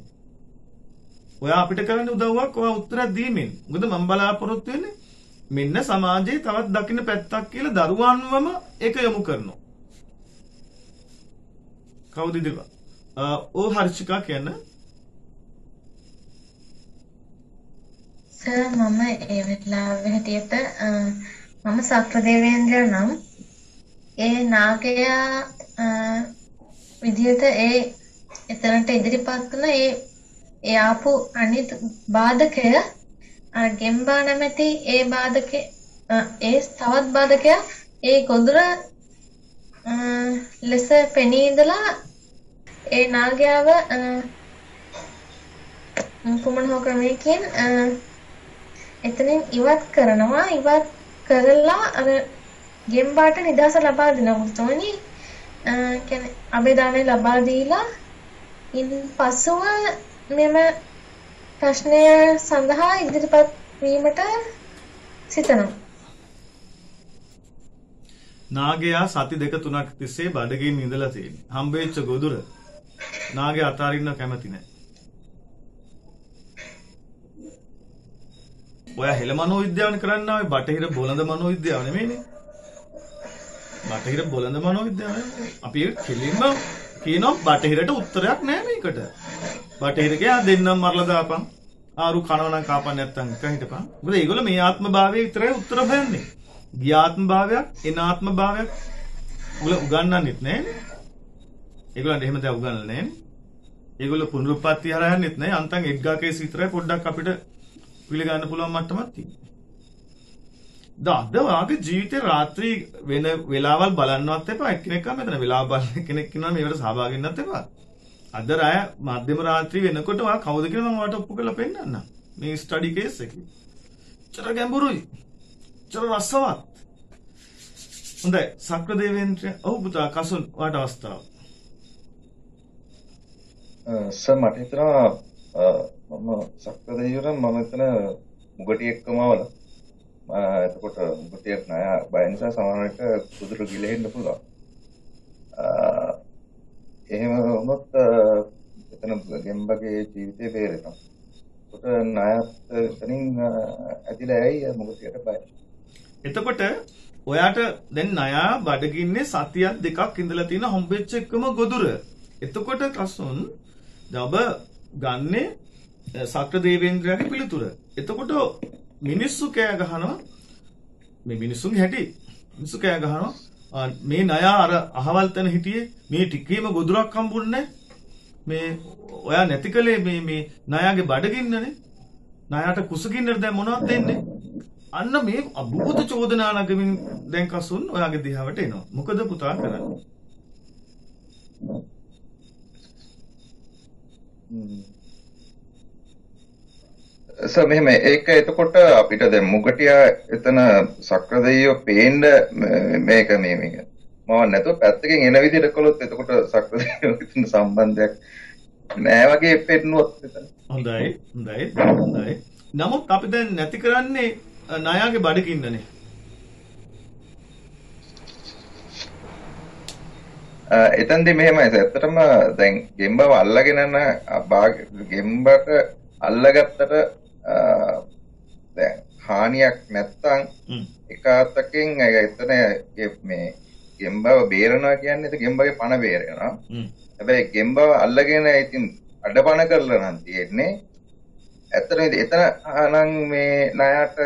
ඔයා අපිට කරන්න උදව්වක් ඔයා උත්තරයක් දීමෙන්. මොකද මම බලාපොරොත්තු වෙන්නේ මෙන්න සමාජයේ තවත් දකින්න පැත්තක් කියලා දරුවන්වම ඒක යොමු කරනවා. කවුද ඉදිරිය? හර්ෂිකා කියන්නේ සර් මම ඒ වෙලාවේ හැටියට මම සක්‍ර දේවේන්ද්‍ර නම් ඒ නාගයා විදියට එතනට ඉදිරිපත් කරන ඒ ආපු අනිත් බාධකය ගෙම්බා නැමැති ඒ බාධකේ ඒ තවත් බාධකයා ඒ ගොදුර ලෙස පෙනී ඉඳලා ඒ නාගයාව කුමන හෝ ක්‍රමයකින් එතනින් ඉවත් කරනවා. ඉවත් කරලා අර ගෙම්බාට නිදහස ලබා දෙනවා. තෝනි කියන්නේ අබේදානය ලබා දීලා ඉන් පසුව මෙම ප්‍රශ්නය සඳහා ඉදිරිපත් වීමට සිතනවා. නාගයා සති 2-3ක් තිස්සේ බඩගින්න ඉඳලා තියෙනවා. හම්බෙච්ච ගොදුර නාගයා අතාරින්න කැමති නැහැ. ඔයා හෙළ මනෝවිද්‍යාවනේ කරන්න ආවේ බටහිර බොළඳ මනෝවිද්‍යාව නෙමෙයිනේ. බටහිර බොළඳ මනෝවිද්‍යාව අපි කෙලින්ම කියනවා බටහිරට උත්තරයක් නැහැ මේකට. බටහිරකයා දෙන්නම් මරලා දාපන්. ආරු කනවනම් කාපන් නැත්තම් එක හිටපන්. මොකද ඒගොල්ලෝ මේ ආත්ම භාවයේ විතරයි උත්තර හොයන්නේ. ගියාත්ම භාවයක්, එනාත්ම භාවයක් උගන්වන්නෙත් නැහැ. ඒගොල්ලන්ට එහෙම දෙයක් උගන්වන්නේ නැහැ. ඒගොල්ලෝ පුනරුත්පත්ති හරහා යන්නෙත් නැහැ. අන්තං එක්ගා කේස් විතරයි පොඩ්ඩක් අපිට පිළිගන්න පුළුවන් මට්ටමක් තියෙනවා. අද වාගේ ජීවිතේ රාත්‍රී වෙන වෙලාවල් බලන්නවත් එපා. එක්කෙනෙක්ම මෙතන වෙලාව බලන කෙනෙක් ඉන්නවා මේවට සහභාගී වෙන්නත් එපා. අද රාය මධ්‍යම රාත්‍රී වෙනකොට වා කවුද කියලා මම ඔයාලට ඔප්පු කරලා පෙන්නන්නම්. මේ ස්ටඩි කේස් එකේ. චර ගැඹුරුයි. චර රසවත්. හොඳයි සක්‍ර දේවේන්ද්‍ර ඔව් පුතා කසුන් වාට අවස්ථාව. සර් මට හිතෙනවා මම සක්‍ර දෙවියන් මම එතන මුගටියෙක්කම වල එතකොට මුගටියක් නෑ බය නිසා සමහරවිට කුදුරු ගිලෙන්න පුළුවන්. එහෙම වුණොත් එතන ගෙම්බගේ ජීවිතේ බේරෙනවා. එතකොට ණයත් එතනින් ඇදිලා ඇයි මුගටියට බය. එතකොට ඔයාට දැන් ණයා බඩගින්නේ සතියක් දෙකක් ඉඳලා තියෙන හම්බෙච්ච එකම ගොදුර. එතකොට කසුන් ඔබ ගන්නේ සක්‍ර දේවේන්ද්‍රයාගේ පිළිතුර. එතකොට මිනිස්සු කෑ ගහනවා මේ මිනිස්සුන්ගේ හැටි. මිනිස්සු කෑ ගහනවා මේ ණයා අර අහවල් තැන හිටියේ මේ ටිකේම ගොදුරක් හම්බුන්නේ මේ ඔයා නැති කලේ මේ ණයාගේ බඩගින්නනේ. ණයාට කුසගින්නට දැන් මොනවද දෙන්නේ? අන්න මේ අභූත චෝදනා නගමින් දැන් කසුන් ඔයාගේ දිහාවට එනවා. මොකද පුතා කරන්නේ? සර් මෙහෙම ඒක එතකොට අපිට දැන් මුගටියා එතන සක්‍ර දෙවියෝ පේන්න මේක මම නැතුව පැත්තකින් එන විදිහට කළොත් එතකොට සක්‍ර දෙවියෝ එතන සම්බන්ධයක් නෑ වගේ පෙන්නුවොත් එතන. හොඳයි. නමුත් අපි දැන් නැති කරන්නේ ණයාගේ බඩගින්නනේ. එතනදී මෙහෙමයි ඇත්තටම දැන් ගෙම්බව අල්ලගෙන ගෙම්බට අල්ලගත්තට දැන් හානියක් නැත්තම් එක අතකින් එතන මේ ගෙම්බව බේරනවා කියන්නේ ගෙම්බගේ පණ බේරනවා. හැබැයි ගෙම්බව අල්ලගෙන ඉතින් අඩපණ කරලා නම් තියෙන්නේ. ඇත්තටම එතන නම් මේ ණයට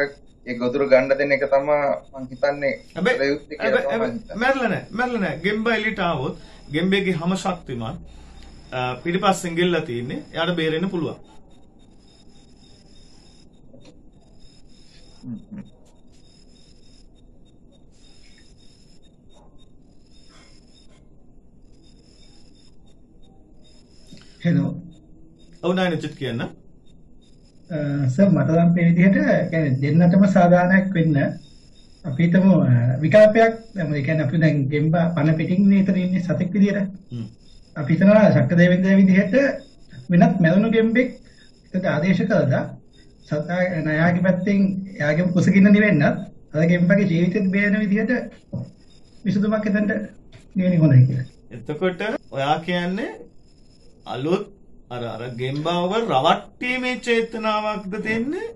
ඒ ගොදුරු ගන්න දෙන එක තමයි මං හිතන්නේ මැරෙලා නැහැ. ගෙම්බ එලිට ආවොත් ගෙම්බේගේ හැම ශක්තිමත් පිටිපස්සෙන් ගෙල්ලා තින්නේ. එයාට බේරෙන්න පුළුවන්. හෙලෝ. ඔව් නෑ චිත් කියන්න. සර් මට නම් මේ විදිහට කියන්නේ දෙන්නටම සාධාරණයක් වෙන්න අපි හිතමු විකල්පයක් ඒ කියන්නේ අපි දැන් ගෙම්බා පන පිටින් විතර ඉන්නේ සතෙක් විදියට. අපි හිතනවා ශක්‍රදේවෙන්දේ විදිහට වෙනත් මැරුණු ගෙම්බෙක් ඒකට ආදේශ කළා සතා නයාගේ පැත්තෙන් එයාගේ කුසගින්න නිවෙන්නත් අර ගෙම්බාගේ ජීවිතෙත් බේරෙන විදිහට විසඳුමක් එතනට නෙවෙයි හොඳයි කියලා. එතකොට ඔයා කියන්නේ අලුත් අර ගෙම්බාව රවට්ටීමේ චේතනාවක්ද තියෙන්නේ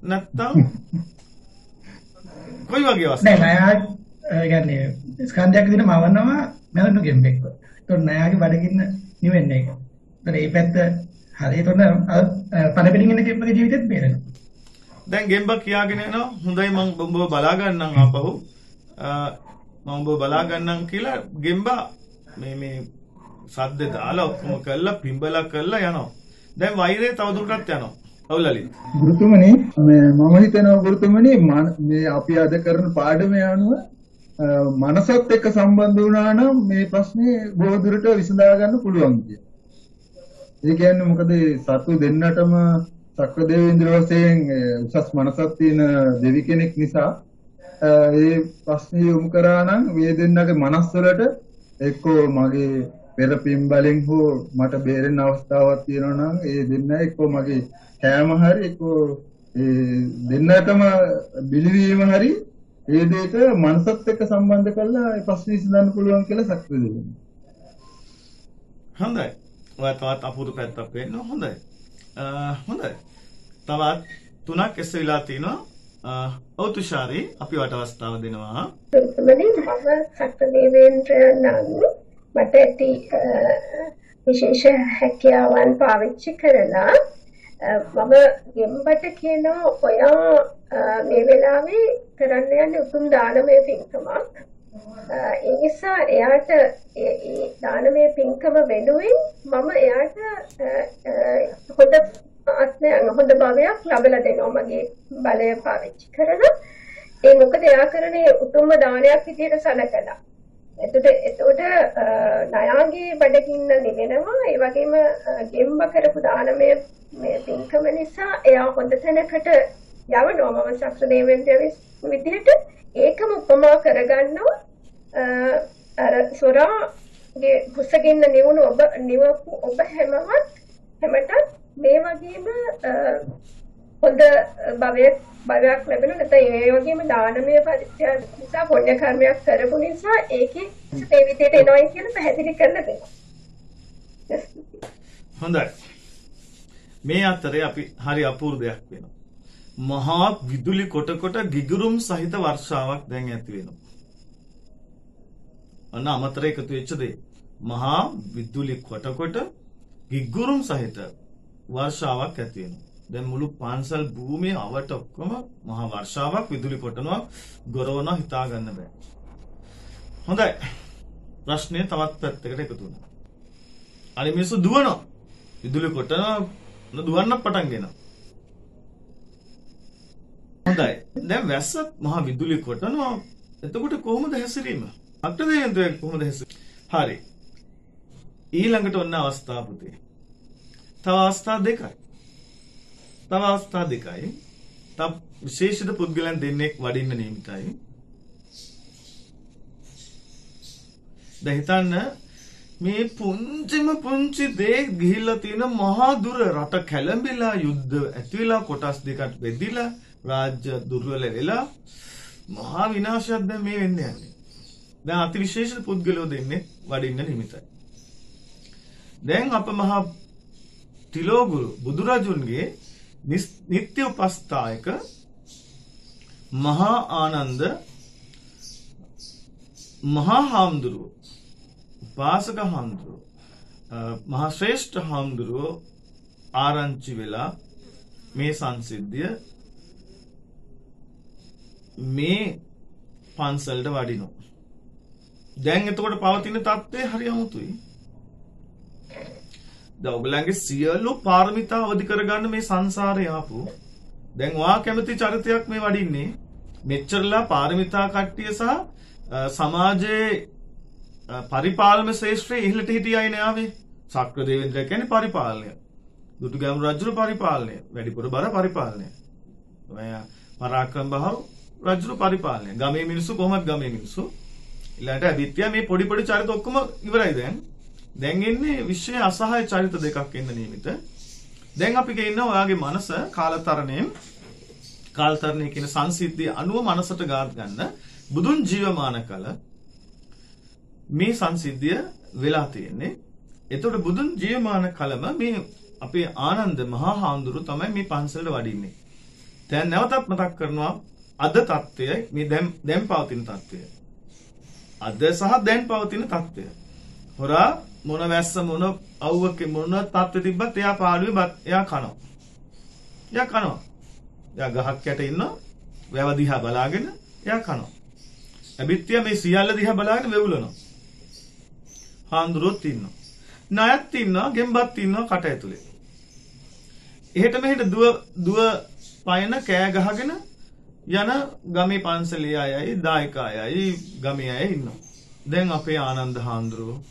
නැත්නම් කොයි වගේ අවස්ථාවක්? නෑ නයා කියන්නේ ස්කන්ධයක් විදිහට මවනවා මැරුණු ගෙම්බෙක්ව. ඒතකොට නයාගේ බඩගින්න නිවෙන්නේ ඒක. ඒතකොට මේ පැත්ත හරියට පන පිටින් ඉන්න ගෙම්බගේ ජීවිතෙත් බේරෙනවා. දැන් ගෙම්බා කියාගෙන යනවා හොඳයි මම ඔබව බලා ගන්නම් ආපහු මම ඔබව බලා ගන්නම් කියලා ගෙම්බා මේ සද්ද දාලා ඔක්කොම කළා පිඹලා කළා යනවා. දැන් වෛරය තවදුරටත් යනවා. ඔව් ලලිත්. ගුරුතුමනි මම හිතනවා ගුරුතුමනි මේ අපි අද කරන පාඩමේ අනුව මනසත් එක්ක සම්බන්ධ වුණා නම් මේ ප්‍රශ්නේ බොහෝ දුරට විසඳා ගන්න පුළුවන් කියලා. ඒ කියන්නේ මොකද සතු දෙන්නටම සක්‍රදේවේන්ද්‍ර වශයෙන් උසස් මනසක් තියෙන දෙවි කෙනෙක් නිසා ඒ ප්‍රශ්නේ යොමු කරා නම් මේ දෙන්නගේ මනස් වලට එක්කෝ මගේ පෙර පින්බලෙන් හෝ මට බේරෙන්න අවස්ථාවක් තියෙනවා නම් ඒ දෙන්න එක්කෝ මගේ කෑම හරි එක්කෝ ඒ දෙන්නටම බිලිවීම හරි ඒ දෙක මනසත් එක්ක සම්බන්ධ කරලා ඒ ප්‍රශ්නේ විසඳන්න පුළුවන් කියලා සක්‍රදේවේන්ද්‍ර. හොඳයි. ඔයා තවත් අපූර්ව පැත්තක් වෙන්න හොඳයි. හොඳයි. තවත් තුනක් එස් වෙලා තිනවා. ඔව් තුෂාරි අපි වට අවස්ථාව දෙනවා. මම සක්‍රදේවේන්ද්‍ර නම් මට ඇති විශේෂ හැකියාවන් පාවිච්චි කරලා මම ගෙම්බට කියනවා ඔයා මේ වෙලාවේ කරන්න යන්නේ උතුම් දානමය පින්කමක්. ඒ නිසා එයාට ඒ දානමය පින්කම වෙනුවෙන් මම එයාට හොඳ ආත්මයක් හොඳ භවයක් ලබලා දෙනවා මගේ බලය පාවිච්චි කරලා. ඒ මොකද එයා කරන්නේ උතුම්ම දානයක් විදිහට සැලකලා. එතකොට නයාගේ බඩගින්න නිවෙනවා. ඒ වගේම ගෙම්බ කරපු දානමය මේ පින්කම නිසා එයා හොඳ තැනකට යවනවා. මම සක්‍රදේවේන්ද්‍ර විදිහට ඒකම උපමා කරගන්නවා අර සොරාගේ කුසගින්න නිවුණු ඔබ හැමට මේ වගේම හොඳ භවයක් ලැබෙනවා. නැත්නම් ඒ වගේම දානමය පරිත්‍යාග නිසා පුණ්‍ය කර්මයක් කරපු නිසා ඒකේ මේ විදිහට එනවයි කියලා පැහැදිලි කරලා දෙනවා. හොඳයි. මේ අතරේ අපි හරි අපූර්ව දෙයක් වෙනවා. මහා විදුලි කොට ගිගුරුම් සහිත වර්ෂාවක් දැන් ඇති වෙනවා. අන්න අමතර එකතු වෙච්ච දේ. මහා විදුලි කොට ගිගුරුම් සහිත වර්ෂාවක් ඇති වෙනවා. දැන් මුළු පාන්සල් භූමිය අවට ඔක්කොම මහා වර්ෂාවක් විදුලි කොටනවා ගොරවනවා හිතා ගන්න බෑ. හොඳයි. ප්‍රශ්නේ තවත් පැත්තකට එකතු වුණා. අනිත් මිනිස්සු දුවනවා. විදුලි කොටනවා දුවන්න පටන් ගන්නවා. හොඳයි. දැන් වැස්සත් මහා විදුලි කොටනවා. එතකොට කොහොමද හැසිරීම? අක්‍රදේවේන්ද්‍රය කොහොමද හැසිරීම? හරි. ඊළඟට ඔන්න අවස්ථා පුතේ. තව අවස්ථා දෙකයි. තව විශේෂිත පුද්ගලයන් දෙන්නෙක් වඩින්න නියමිතයි. දැන් හිතන්න මේ පුංචි දේ ගිහිල්ලා තියෙන මහා දුර රට කැළඹිලා යුද්ධ ඇති වෙලා කොටස් දෙකකට බෙදිලා රාජ්‍ය දුර්වල වෙලා මහා විනාශයක් දැන් මේ වෙන්නේ යන්නේ. දැන් අති විශේෂිත පුද්ගලයෝ දෙන්නෙක් වඩින්න නියමිතයි. දැන් අප මහා තිලෝගුරු බුදුරජුන්ගේ නිත්‍ය උපස්ථායක මහා ආනන්ද මහා හාමුදුරුවෝ උපාසක හාමුදුරුවෝ මහා ශ්‍රේෂ්ඨ හාමුදුරුවෝ ආරංචි වෙලා මේ සංසිද්ධිය මේ පන්සලට වඩිනවා. දැන් එතකොට පවතින තත්ත්වය හරි අමුතුයි. දැන් ඔයගලගේ සියලු පාරමිතා අවදි කරගන්න මේ සංසාරේ ආපු දැන් වා කැමති චරිතයක් මේ වඩින්නේ මෙච්චරලා පාරමිතා කට්ටිය සහ සමාජයේ පරිපාලන ශ්‍රේෂ්ඨයේ ඉහළට හිටිය අය නේ ආවේ. ශක්‍ර දේවේන්ද්‍ර කියන්නේ පරිපාලනය. දුටුගැමුණු රජු පරිපාලනය. වැඩිපුර බර පරිපාලනය. පරාක්‍රම බහරු රජු පරිපාලනය. ගමේ මිනිස්සු කොහොමද ගමේ මිනිස්සු? ඊළඟට අදිත්‍ය මේ පොඩි පොඩි චරිත ඔක්කොම ඉවරයි දැන්. දැන් ඉන්නේ විශ්වයේ අසහාය චරිත දෙකක් එන්න නියමිත. දැන් අපි කියනවා ඔයාගේ මනස කාලතරණය කියන සංසිද්ධිය අනුව මනසට ගාත් ගන්න බුදුන් ජීවමාන කල මේ සංසිද්ධිය වෙලා තියෙන්නේ. එතකොට බුදුන් ජීවමාන කලම මේ අපේ ආනන්ද මහා හාමුදුරු තමයි මේ පන්සලට වඩින්නේ. දැන් නැවතත් මතක් කරනවා අද தත්ත්වය මේ දැන් පවතින තත්ත්වය. අද සහ දැන් පවතින තත්ත්වය. හොරා මොන වැස්ස මොන අවුවක මොන තත්ත්වෙ තිබ්බත් එයා පාළුවේ බත් එයා කනවා. එයා ගහක් යට ඉන්නවා. වැව දිහා බලාගෙන එයා කනවා. අබිත්‍ය මේ සියල්ල දිහා බලාගෙන වෙවුලනවා. හාමුදුරුවෝත් ඉන්නවා. ණයත් ඉන්නවා, ගෙම්බත් ඉන්නවා කට ඇතුලේ. එහෙට මෙහෙට දුව පයන කෑ ගහගෙන යන ගමේ පන්සලේ අයයි, දායක අයයි, ගමේ අය ඉන්නවා. දැන් අපේ ආනන්ද හාමුදුරුවෝ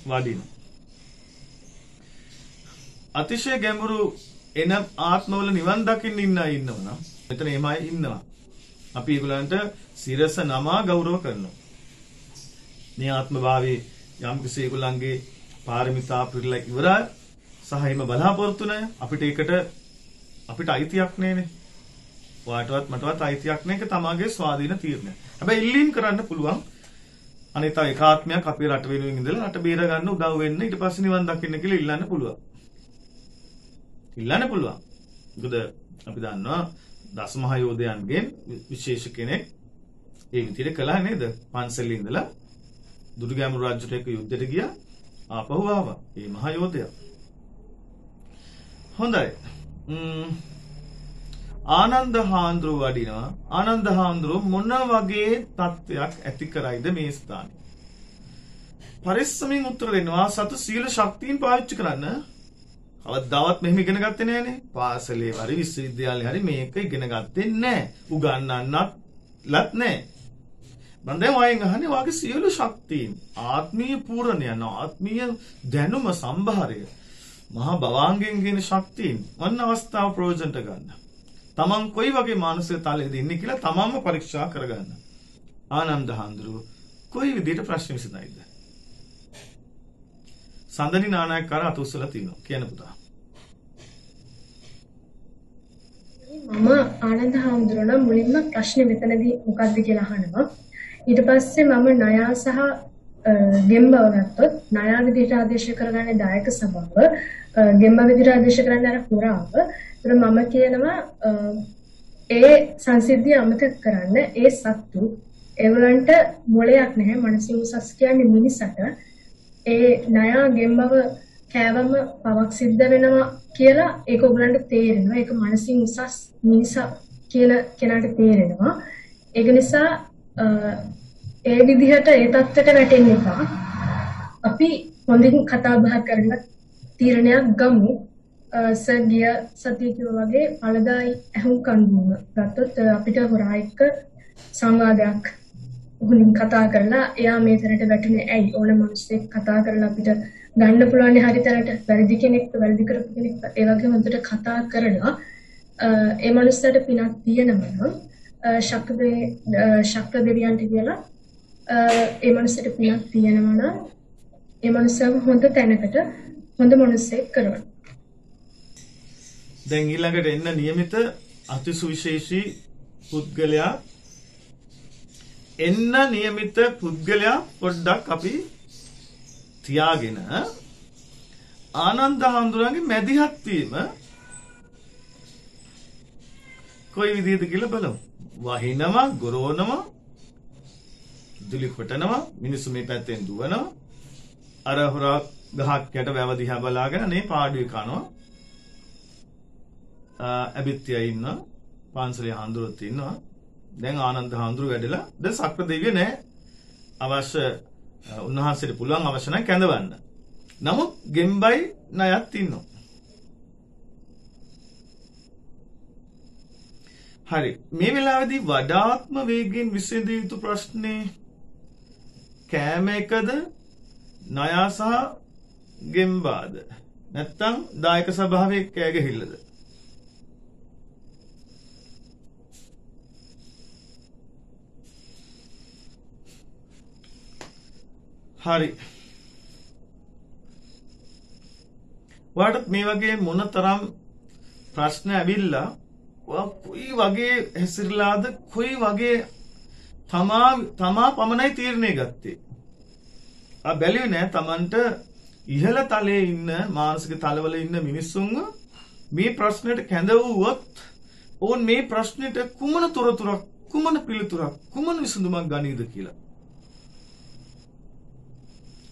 වඩිනවා. අතිශය ගැඹුරු එන ආත්මවල නිවන් දකින්න ඉන්න අය ඉන්නවනම් මෙතන එමය ඉන්නවා. අපි ඒගොල්ලන්ට සිරස නමා ගෞරව කරනවා. මේ ආත්ම භාවයේ යම් කිසි ඒගොල්ලන්ගේ පාරමිතා පිරලා ඉවරයි සහ එහෙම බලාපොරොත්තු නැහැ. අපිට අයිතියක් නැනේ. ඔයාටවත් මටවත් අයිතියක් නැහැ. ඒක තමාගේ ස්වාධීන තීරණය. හැබැයි ඉල්ලීම් කරන්න පුළුවන්. අනිත් ඒකාත්මයක් අපේ රට වෙනුවෙන් ඉඳලා රට බේර ගන්න උදව් වෙන්න ඊට පස්සේ නිවන් දකින්න කියලා ඉල්ලන්න පුළුවන්. මොකද අපි දන්නවා දසමහ යෝධයන්ගෙන් විශේෂ කෙනෙක් ඒ විදිහට කළා නේද? පන්සලේ ඉඳලා දුටුගැමුණු රජුට එක්ක යුද්ධෙට ගියා ආපහු ආවා. මේ මහ යෝධයා. හොඳයි. ආනන්ද හාමුදුරුව වඩිනවා. ආනන්ද හාමුදුරුව මොන වගේ තත්ත්වයක් ඇති කරයිද මේ ස්ථානේ? පරිස්සමින් උත්තර දෙනවා. සතු සීල ශක්තියින් පාවිච්චි කරන්න. කවදාවත් මෙහෙම ඉගෙන ගත්තේ නෑනේ. පාසලේ හරි විශ්වවිද්‍යාලේ හරි මේක ඉගෙන ගත්තේ නෑ. උගන්වන්නත් ලත් නෑ. මම දැන් වයින් අහන්නේ වාගේ සියලු ශක්තියින් ආත්මීය පූර්ණයන ආත්මීය දැනුම සම්භාරය මහා භවාංගයෙන් කියන ශක්තියින් වන්න අවස්ථාව ප්‍රයෝජනට ගන්න. තමන් කොයි වගේ මානසික තලයේද ඉන්නේ කියලා තමන්ම පරීක්ෂා කරගන්න. ආනන්ද හාමුදුරුව කොයි විදිහට ප්‍රශ්න විසඳයිද? සඳනි නානායක කර අත උස්සලා තිනවා කියන පුතා. මම ආනන්ද හාමුදුරුවෝ මුලින්ම ප්‍රශ්නේ මෙතනදී මොකක්ද කියලා අහනවා. ඊට පස්සේ මම ණයා සහ ගෙම්බව ගත්තොත් ණයා විදිහට ආදේශ කරගන්නේ දායක සභාව, ගෙම්බ විදිහට ආදේශ කරන්නේ අර පුරාව. ඒතර මම කියනවා ඒ සංසිද්ධිය අමතක කරන්න. ඒ සත්තු ඒගොල්ලන්ට මොලයක් නැහැ. මනසින් උසස් කියන්නේ මිනිසට. ඒ ණයා ගෙම්බව කෑවම පවක් සිද්ධ වෙනවා කියලා ඒක ඔයගලන්ට තේරෙනවා. ඒක මනසින් උසස් මිනිසා කියන කෙනාට තේරෙනවා. ඒක නිසා ඒ විදිහට ඒ தත්තට වැටෙන්න එපා. අපි හොඳින් කතා බහ කරලා තීරණයක් ගමු. සගිය සතිය කිව්වා වගේ පළදායි ඇහුම්කන් දුන්න. ගත්තොත් අපිට හොරා එක්ක සංවාදයක් උගලින් කතා කරලා එයා මේ තැනට වැටුනේ ඇයි ඕන මිනිස්සෙක් කතා කරලා අපිට ගන්න පුළුවන් හරි තැනට වැරදි කෙනෙක්ට වැරදි කරපු කෙනෙක්ට ඒ වගේ හොඳට කතා කරලා ඒ මනුස්සයාට පිනක් තියෙනවා නම් ශක්‍ර දෙවියන්ට කියලා ඒ මනුස්සයට පිනක් තියෙනවා නම් ඒ මනුස්සයව හොඳ තැනකට හොඳ මිනිස්සෙක් කරනවා. දැන් ඊළඟට එන්න નિયમિત අතිසුවිශේෂී පුද්ගලයා පොඩ්ඩක් අපි තියාගෙන ආනන්ද හාමුදුරන්ගේ මැදිහත් වීම කොයි විදිහද කියලා බලමු. වහිනවා, ගොරවනවා, දුලි කොටනවා, මිනිස්සු මේ පැත්තෙන් දුවනවා. අර හොරා ගහක් යට වැව දිහා බලාගෙන නේ පාඩුවේ කනවා. අබිත්‍යය ඉන්නවා, පාන්සලේ හාමුදුරුවෝත් ඉන්නවා. දැන් ආනන්ද හාමුදුරුවෝ වැඩලා දැන් සක්‍ර දෙවිය නැහැ. අවශ්‍ය උන්වහන්සේට පුළුවන් අවශ්‍ය නම් කැඳවන්න. නමුත් ගෙම්බයි ණයත් ඉන්නවා. හරි. මේ වෙලාවේදී වඩාත්ම වේගයෙන් විසඳිය යුතු ප්‍රශ්නේ කෑම එකද ණය සහ ගෙම්බාද? නැත්තම් දායක සභාවේ කෑගහිල්ලද? හරි. ඔයාලට මේ වගේ මොන තරම් ප්‍රශ්න ඇවිල්ලා ඔයා කොයි වගේ හැසිරලාද කොයි වගේ තමා පමණයි තීරණය ගත්තේ. බැලුවේ නෑ Tamanට ඉහළ තලයේ ඉන්න මානසික තලවල ඉන්න මිනිස්සුන්ව මේ ප්‍රශ්නෙට කැඳවුවොත් ඕන් මේ ප්‍රශ්නෙට කුමන තොරතුරක් කුමන පිළිතුරක් කුමන විසඳුමක් ගනීද කියලා.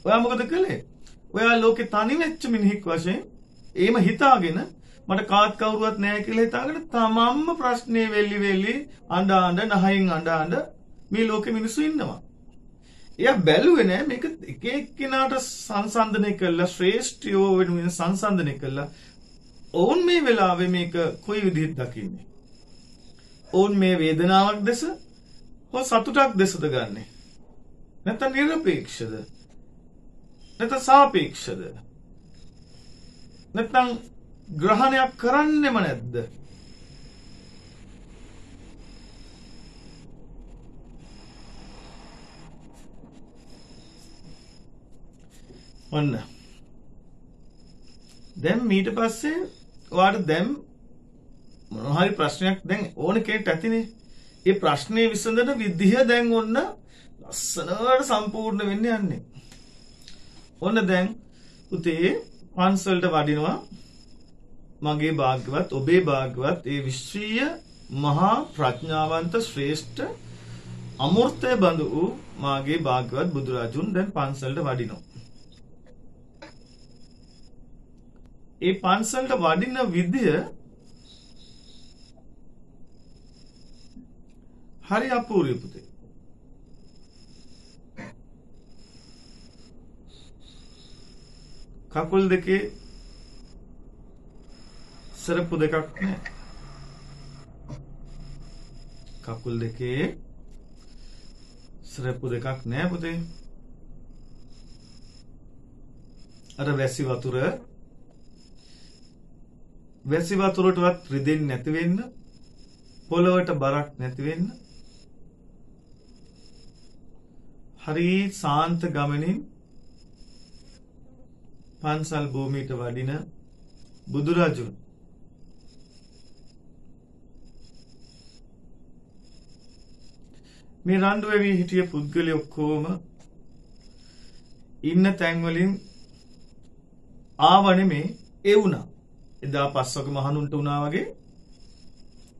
ඔයා මොකද කළේ? ඔයා ලෝකේ තනි වෙච්ච මිනිහෙක් වශයෙන් එහෙම හිතාගෙන මට කාත් කවුරුවත් නැහැ කියලා හිතාගෙන තමන්ම ප්‍රශ්නේ වෙලි අඬ නහයින් අඬ මේ ලෝකේ මිනිස්සු ඉන්නවා. එයා බැලුවේ නෑ මේක එක එක්කිනාට සංසන්දනය කළා ශ්‍රේෂ්ඨයෝ වෙනුවෙන් සංසන්දනය කළා. ඕන් මේ වෙලාවේ මේක කොයි විදිහට දකින්නේ? ඕන් මේ වේදනාවක් දැස හෝ සතුටක් දැසද ගන්නෙ? නැත්නම් නිර්පේක්ෂද? නැත්නම් සාපේක්ෂද? නැත්නම් ග්‍රහණයක් කරන්නෙම නැද්ද? ඔන්න දැන් ඊට පස්සේ ඔයාලට දැන් මොනවා හරි ප්‍රශ්නයක් දැන් ඕන කෙනෙක්ට ඇතිනේ. ඒ ප්‍රශ්නේ විසඳන විදිහ දැන් ඔන්න ලස්සනට සම්පූර්ණ වෙන්න යන්නේ. ඔන්න දැන් පුතේ පන්සලට වඩිනවා මගේ භාග්‍යවත් ඔබේ භාග්‍යවත් ඒ විශ්වීය මහා ප්‍රඥාවන්ත ශ්‍රේෂ්ඨ අමෘතය බඳු වූ මාගේ භාග්‍යවත් බුදුරජුන් දැන් පන්සලට වඩිනවා. ඒ පන්සලට වඩින විදිය හරි අපූර්වයි පුතේ. කකුල් දෙකේ සරප්පු දෙකක් නැහැ. කකුල් දෙකේ සරප්පු දෙකක් නැහැ පුතේ. අර වැසි වතුරටවත් රිදෙන්නේ නැති වෙන්න, පොළොවට බරක් නැති වෙන්න හරි සාන්ත ගමනින් පන්සල් භූමියට වඩින බුදුරජුන් මේ රණ්ඩු වෙවි හිටිය පුද්ගලයෝ ඔක්කොම ඉන්න තැන් වලින් ආවනේ මේ ඒ වුණා. එදා පස්වග මහණුන්ට වුණා වගේ.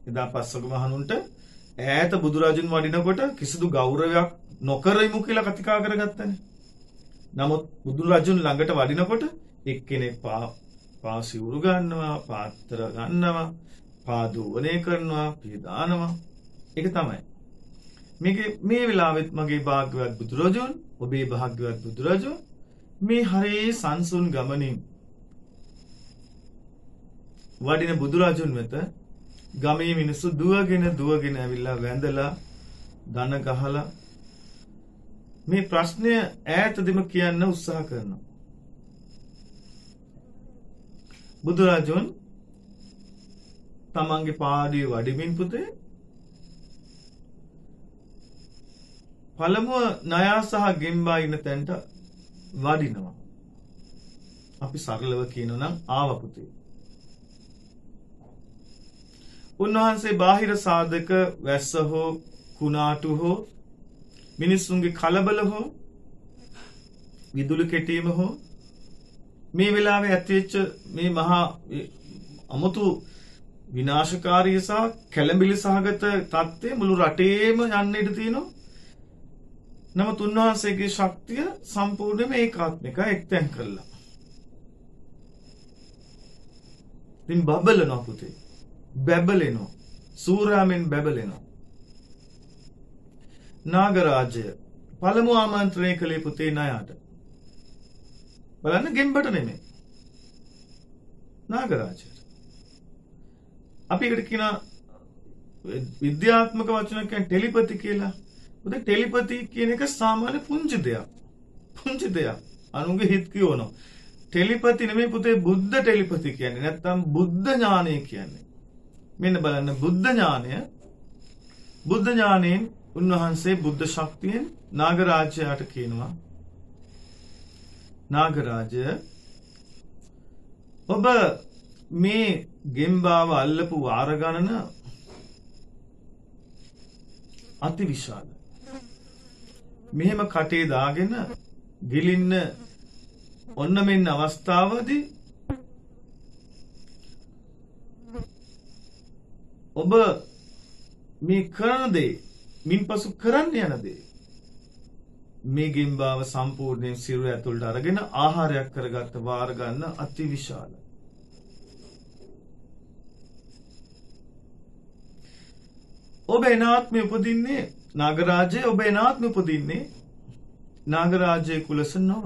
එදා පස්වග මහණුන්ට ඈත බුදුරජුන් වඩිනකොට කිසිදු ගෞරවයක් නොකරෙමු කියලා කතිකා කරගත්තනේ. නමුත් බුදුරජුන් ළඟට වඩිනකොට එක්කෙනෙක් පාසිවුරු ගන්නවා, පාත්‍ර ගන්නවා, පාදෝවණය කරනවා, පිය දානවා. ඒක තමයි. මේ වෙලාවෙත් මගේ භාග්‍යවත් බුදුරජුන්, ඔබේ භාග්‍යවත් බුදුරජුන් මේ හරේ සංසුන් ගමනින් වඩින බුදුරජුන් වෙත ගමේ මිනිස්සු දුවගෙන ඇවිල්ලා වැඳලා දන ගහලා මේ ප්‍රශ්නය ඈතදීම කියන්න උත්සාහ කරනවා. බුදුරජුන් තමන්ගේ පාඩියේ වඩිමින් පුතේ පළමුව ණයා සහ ගෙම්බා ඉන්න තැනට වඩිනවා. අපි සරලව කියනවා නම් ආව පුතේ. උන්වහන්සේ බාහිර සාධක වැස්ස හෝ කුණාටු හෝ මිනිස්සුන්ගේ කලබල හෝ විදුලි කෙටීම හෝ මේ වෙලාවේ ඇතිවෙච්ච මේ මහා අමුතු විනාශකාරී සහ කැළඹිලි සහගත තත්ත්වය මුළු රටේම යන්න ඉඩ තියෙනවා. නමුත් උන්වහන්සේගේ ශක්තිය සම්පූර්ණයෙන්ම ඒකාත්මිකයි එක්තැන් කළා. ඉතින් බබලනවා පුතේ. බැබලෙනවා. සූරාමෙන් බැබලෙනවා. නාගරාජය පළමු ආමන්ත්‍රණය කළේ පුතේ නයාට. බලන්න ගෙම්බට නෙමෙයි. නාගරාජයට. අපි එකට කියන විද්‍යාත්මක වචනයක් කියන්නේ ටෙලිපති කියලා. උදේ ටෙලිපති කියන එක සාමාන්‍ය පුංචි දෙයක්. පුංචි දෙයක්. අනුන්ගේ හිත කියවනවා. ටෙලිපති නෙමෙයි පුතේ බුද්ධ ටෙලිපති කියන්නේ. නැත්තම් බුද්ධ ඥානය කියන්නේ. මෙන්න බලන්න බුද්ධ ඥානය බුද්ධ ඥානයෙන් උන්වහන්සේ බුද්ධ ශක්තියෙන් නාගරාජයාට කියනවා නාගරාජය ඔබ මේ ගෙම්බාව අල්ලපු වාර ගණන අති විශාල. මෙහෙම කටේ දාගෙන ගිලින්න ඔන්න මෙන්න අවස්ථාවදී ඔබ මේ කරන දේ මින්පසු කරන්න යන දේ මේ ගෙම්බාව සම්පූර්ණයෙන් සිරුර ඇතුළට අරගෙන ආහාරයක් කරගත්ත වාර ගන්න අති විශාලයි. ඔබ එනාත්මය උපදින්නේ නාගරාජය ඔබ එනාත්මය උපදින්නේ නාගරාජය කුලස නොව.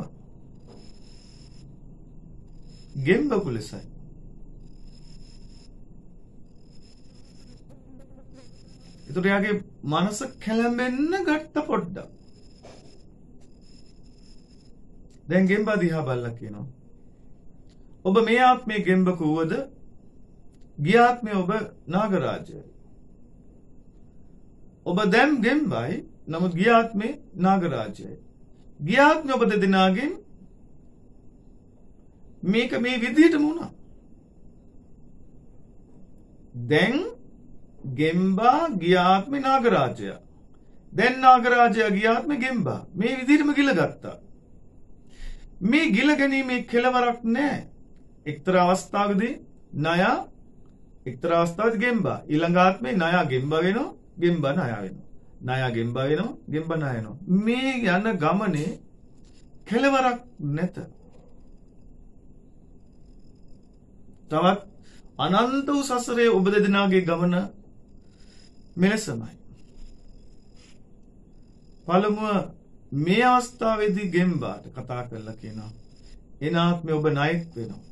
ගෙම්බ කුලසයි. එතකොට යාගේ මනස කැළඹෙන්න ගත්ත පොඩ්ඩක්. දැන් ගෙම්බ දිහා බලලා කියනවා. ඔබ මේ ආත්මේ ගෙම්බ කූවද? ගිය ආත්මේ ඔබ නාගරාජයයි. ඔබ දැන් ගෙම්බයි නමුත් ගිය ආත්මේ නාගරාජයයි. ගිය ආත්මේ ඔබ දෙදෙනාගෙන් මේක මේ විදිහටම වුණා. දැන් ගෙම්බා ගිය ආත්මේ නාගරාජය. දැන් නාගරාජය ගිය ආත්මේ ගෙම්බා. මේ විදිහටම ගිල ගත්තා. මේ ගිල ගැනීමේ කෙලවරක් නැහැ. එක්තරා අවස්ථාවකදී ණය එක්තරා අවස්ථාවකදී ගෙම්බා. ඊළඟ ආත්මේ ණය ගෙම්බා වෙනවා. ගෙම්බ ණය වෙනවා. ණය ගෙම්බ වෙනවා. ගෙම්බ ණය වෙනවා. මේ යන ගමනේ කෙලවරක් නැත. තවත් අනන්ත වූ සසරේ ඔබ දෙදෙනාගේ ගමන මෙලෙසමයි. පළමුව මේ අවස්ථාවේදී ගෙම්බාට කතා කරලා කියනවා එනාත්මේ ඔබ ණයෙක් වෙනවා.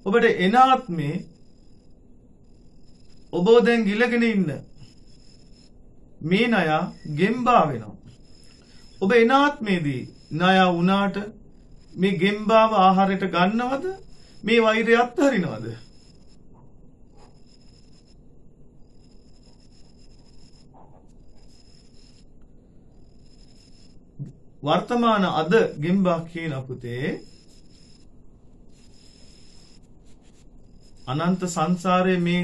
ඔබට එනාත්මේ ඔබ දැන් ගිලගෙන ඉන්න මේ ණය ගෙම්බා වෙනවා. ඔබ එනාත්මේදී ණය වුණාට මේ ගෙම්බාව ආහාරයට ගන්නවද? මේ වෛරය අත්හරිනවද? වර්තමාන අද ගෙම්බා කියන පුතේ අනන්ත සංසාරයේ මේ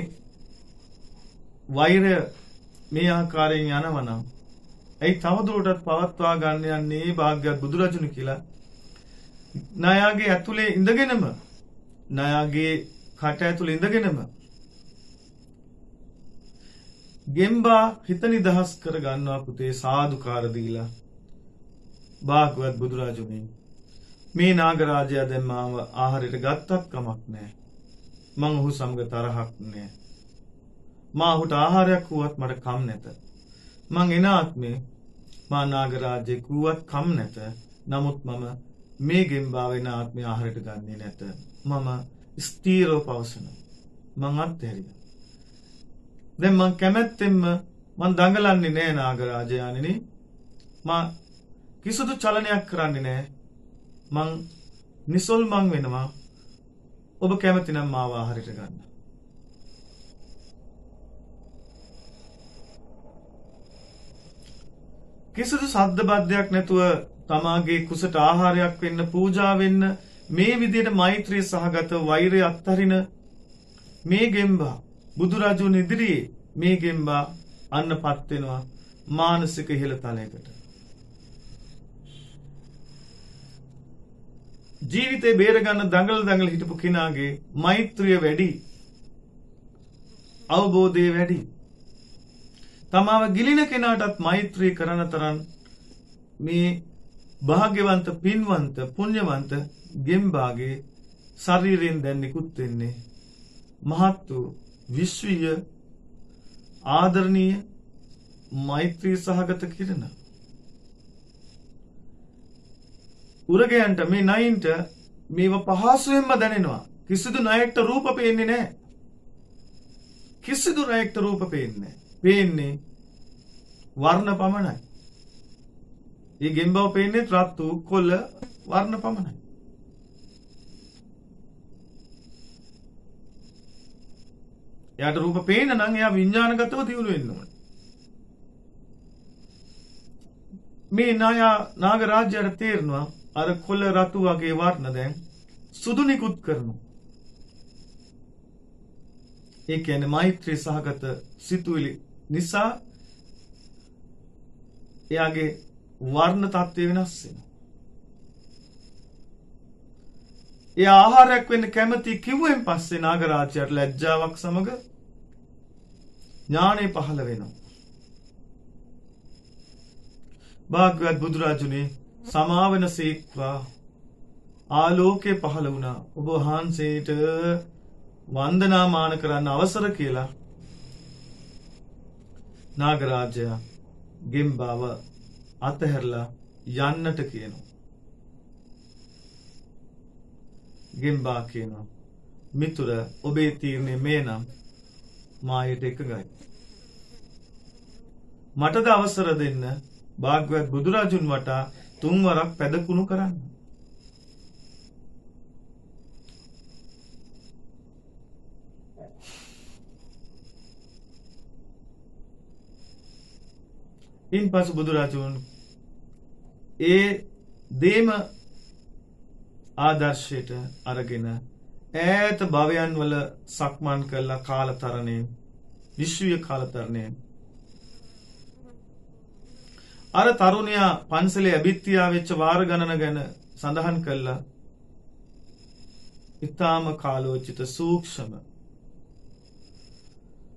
වෛරය මේ ආකාරයෙන් යනවනම් ඒ තවදුරටත් පවත්වා ගන්න යන්නේ භාග්‍යවත් බුදුරජුණු කියලා ණයගේ ඇතුලේ ඉඳගෙනම ණයගේ කට ඇතුලේ ඉඳගෙනම ගෙම්බා හිත නිදහස් කර ගන්නවා පුතේ සාදුකාර දීලා භාග්‍යවත් බුදුරජුණි මේ නාගරාජයා දැන් මාව ආහාරයට ගත්තත් කමක් නැහැ. මං ඔහු සමග තරහක් නැහැ. මා ඔහුට ආහාරයක් වුවත් මට කම් නැත. මං එන ආත්මේ මා නාගරාජේ කුවත් කම් නැත. නමුත් මම මේ ගෙම්බා වෙන ආත්මේ ආහාරයට ගන්නේ නැත. මම ස්ථීරව පවසනවා. මං අත්හැරියා. දැන් මං කැමැත්තෙන්ම මං දඟලන්නේ නැහැ නාගරාජයාණෙනි. මා කිසිදු චලනයක් කරන්නේ නැහැ. මං නිසල්මන් වෙනවා. ඔබ කැමති නම් මාව ආහාරයට ගන්න. කිසිදු සද්ද බද්දයක් නැතුව තමාගේ කුසට ආහාරයක් වෙන්න පූජා වෙන්න මේ විදිහට මෛත්‍රී සහගත වෛරය අත්හරින මේ ගෙම්බා බුදුරජුන් ඉදිරියේ මේ ගෙම්බා අන්නපත් වෙනවා මානසික ඉහළ තලයකට. ජීවිතේ බේරගන්න දඟල හිටපු කෙනාගේ මෛත්‍රිය වැඩි. අවබෝධය වැඩි. තමාව ගිලින කෙනාටත් මෛත්‍රී කරන තරම් මේ භාග්‍යවන්ත පින්වන්ත පුණ්‍යවන්ත ගෙම්බාගේ ශරීරයෙන් දැන් නිකුත් වෙන්නේ මහත් වූ විශ්වීය ආදරණීය මෛත්‍රී සහගත කිරණ. උරගයන්ට මේ නයින්ට මේව පහසුවෙන්ම දැනෙනවා. කිසිදු නයෙක්ට රූප පේන්නේ නැහැ. කිසිදු නයෙක්ට රූප පේන්නේ නැහැ. පේන්නේ වර්ණ පමණයි. මේ ගෙම්බව පේන්නේ රතු කොළ වර්ණ පමණයි. එයාට රූප පේන්න නම් එයා විඥානගතව දියුණු වෙන්න ඕනේ. මේ නාග රාජ්‍යයට තේරෙනවා අර කොළ රතු වගේ වර්ණ දැන් සුදු නිකුත් කරනවා. ඒ කියන්නේ මෛත්‍රී සහගත සිතුවිලි නිසා එයාගේ වර්ණ තත්ත්වය වෙනස් වෙනවා. එයා ආහාරයක් වෙන්න කැමති කිව්වෙන් පස්සේ නාග රාජ්‍යයට ලැජ්ජාවක් සමග ඥානෙ පහළ වෙනවා. භාග්‍යවත් බුදුරජුනේ සමාවන සීක්වා ආලෝකේ පහළ වුණා. ඔබ වහන්සේට වන්දනාමාන කරන්න අවසර කියලා නාග රාජ්‍යයා ගෙම්බාව අතහැරලා යන්නට කියනවා. ගෙම්බා කියනවා මිතුර ඔබේ තීරණය මේ නම් මායට එකගයි. මටද අවසර දෙන්න භාග්‍යවත් බුදුරජුන් වටා 3 වරක් පැදකුණු කරන්න. ඉන් පසු බුදුරජුන් ඒ දේම ආදර්ශයට අරගෙන ඈත භවයන් වල සක්මන් කළා කාලතරණයෙන් විශ්වීය කාලතරණයෙන් අර තරුණයා පන්සලේ අභිත්‍යා වෙච්ච වාර ගණන ගැන සඳහන් කළා. ඊ타ම කාලෝචිත සූක්ෂම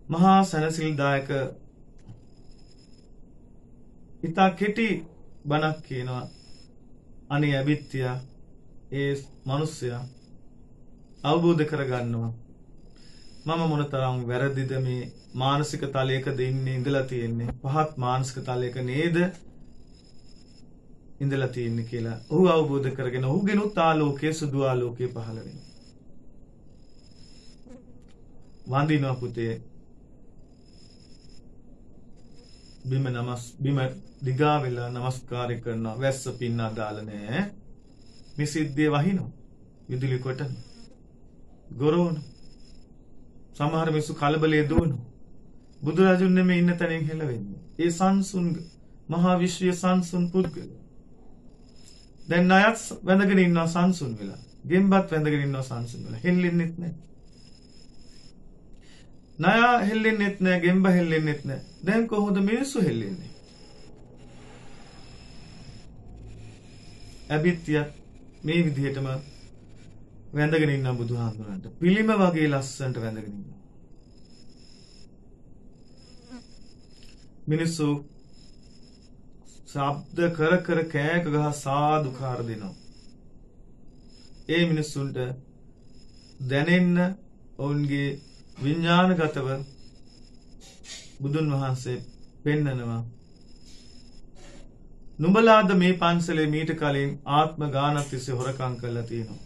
මහා සනසිල්දායක ඉතා කෙටි බණක් කියනවා. අනේ අභිත්‍යා ඒ මිනිස්සයා අවබෝධ කරගන්නවා මම මොනතරම් වැරදිද මේ මානසික තලයකද ඉඳලා තියෙන්නේ පහත් මානසික තලයක නේද ඉඳලා තියෙන්නේ කියලා ඔහු අවබෝධ කරගෙන ඔහුගෙනුත් ආලෝකයේ සුදු ආලෝකයේ පහළ වෙනවා. වන්දිනවා පුතේ බිම දිගා වෙලා නමස්කාරය කරනවා. වැස්ස පින්න අදාළ නෑ. මේ සිද්ධිය වහිනවා. විදුලි කොටන ගොරවන සමහර මිනිස්සු කලබලයේ දුවනවා. බුදුරජුන් නෙමෙයි ඉන්න තැනින් හෙළවෙන්නේ. ඒ සංසුන් මහා විශ්වීය සංසුන් පුද්ගල. දැන් ණයත් වැඳගෙන ඉන්නවා සංසුන් වෙලා. ගෙම්බත් වැඳගෙන ඉන්නවා සංසුන් වෙලා. හෙල්ලෙන්නෙත් නැහැ. ණය හෙල්ලෙන්නෙත් නැහැ, ගෙම්බ හෙල්ලෙන්නෙත් නැහැ. දැන් කොහොමද මිනිස්සු හෙල්ලෙන්නේ? අභිත්‍ය මේ විදිහටම වැඳගෙන ඉන්න බුදුහාමුදුරන්ට පිළිම වගේ ලස්සනට වැඳගෙන ඉන්නවා. මිනිස්සු ශබ්ද කර කර කෑක ගහ සාදුකාර දෙනවා. ඒ මිනිස්සුන්ට දැනෙන්න ඔවුන්ගේ විඥානගතව බුදුන් වහන්සේ පෙන්නනවා. නුඹලාද මේ පන්සලේ මීට කලින් ආත්ම ගානක් තිස්සේ හොරකම් කරලා තියෙනවා.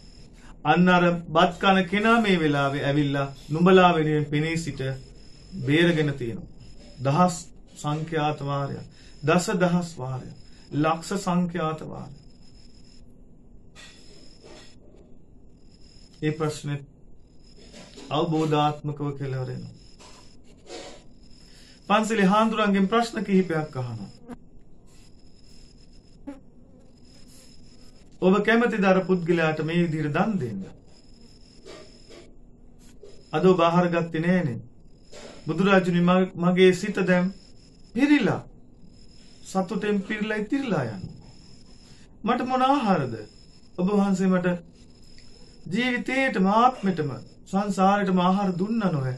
අන්න අර බත් කන කෙනා මේ වෙලාවේ ඇවිල්ලා නුඹලා වෙනුවෙන් පෙනී සිට බේරගෙන තියෙනවා. දහස් සංඛ්‍යාත වාරයක්, දසදහස් වාරයක්, ලක්ෂ සංඛ්‍යාත වාරයක්. ඒ ප්‍රශ්නේ අවබෝධාත්මකව කෙලවර වෙනවා. පන්සලේ හාමුදුරන්ගෙන් ප්‍රශ්න කිහිපයක් අහනවා. ඔබ කැමතිද අර පුද්ගලයාට මේ විදිහට දන් දෙන්න? අද ඔබ ආහාර ගත්තේ නෑනේ. බුදුරජුනි මගේ සිත දැන් පිරීලා සතුටෙන් පිරීලා ඉතිරිලා යනවා. මට මොන ආහාරද? ඔබ වහන්සේ මට ජීවිතේටම ආත්මෙටම සංසාරෙටම ආහාර දුන්නා නොවේ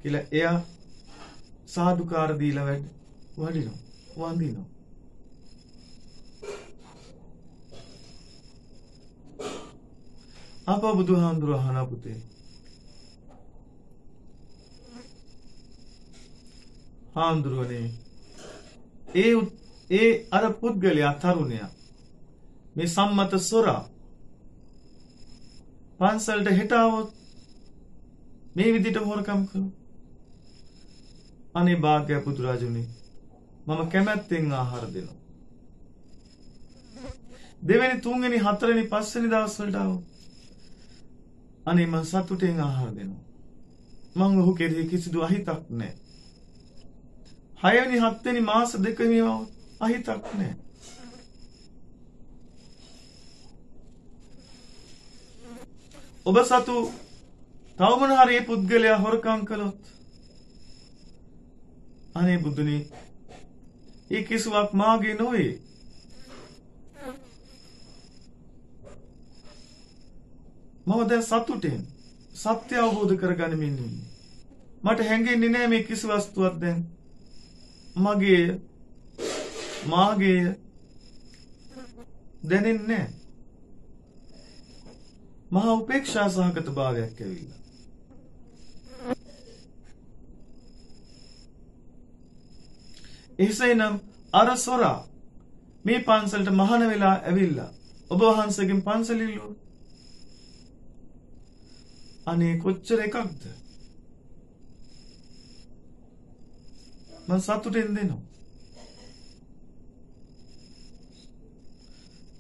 කියලා එයා සාදුකාර දීලා වඩිනවා වඳිනවා. අප බුදුහාමුදුරුවෝ අහන පුතේ හාමුදුරුවනේ ඒ අර පුද්ගලයා තරුණයා මේ සම්මත සොරා පන්සලට හෙටාවොත් මේ විදිහට හොරකම් කළොත් අනේ භාග්‍ය පුදුරාජුනි මම කැමැත්තෙන් ආහාර දෙනවා. දෙවෙනි තුන්වෙනි හතරවෙනි පස්වෙනි දවස්වලට ආවොත් අනේ මම සතුටෙන් ආහාර දෙනවා. මම ඔහු කෙරෙහි කිසිදු අහිතක් නැහැ. හයවෙනි හත්වෙනි මාස දෙකෙම අහිතක් නැහැ. ඔබ සතු තව මොන හරි පුද්ගලයා හොරකම් කළොත් අනේ බුදුනි ඒ කිසිවක් මාගේ නොවේ. මම දැන් සතුටෙන් සත්‍ය අවබෝධ කරගනිමින් ඉන්නේ. මට හැඟෙන්නේ නැහැ මේ කිසි වස්තුවක් දැන් මගේ මාගේ දැනෙන්නේ නැහැ. මහා උපේක්ෂා සහගත භාවයක් ඇවිල්ලා. එසේනම් අර සොරා මේ පන්සලට මහාන වෙලා ඇවිල්ලා ඔබ වහන්සේගෙන් පන්සල ඉල්ලුවා. අනේ කොච්චර එකක්ද? මම සතුටෙන් දෙනවා.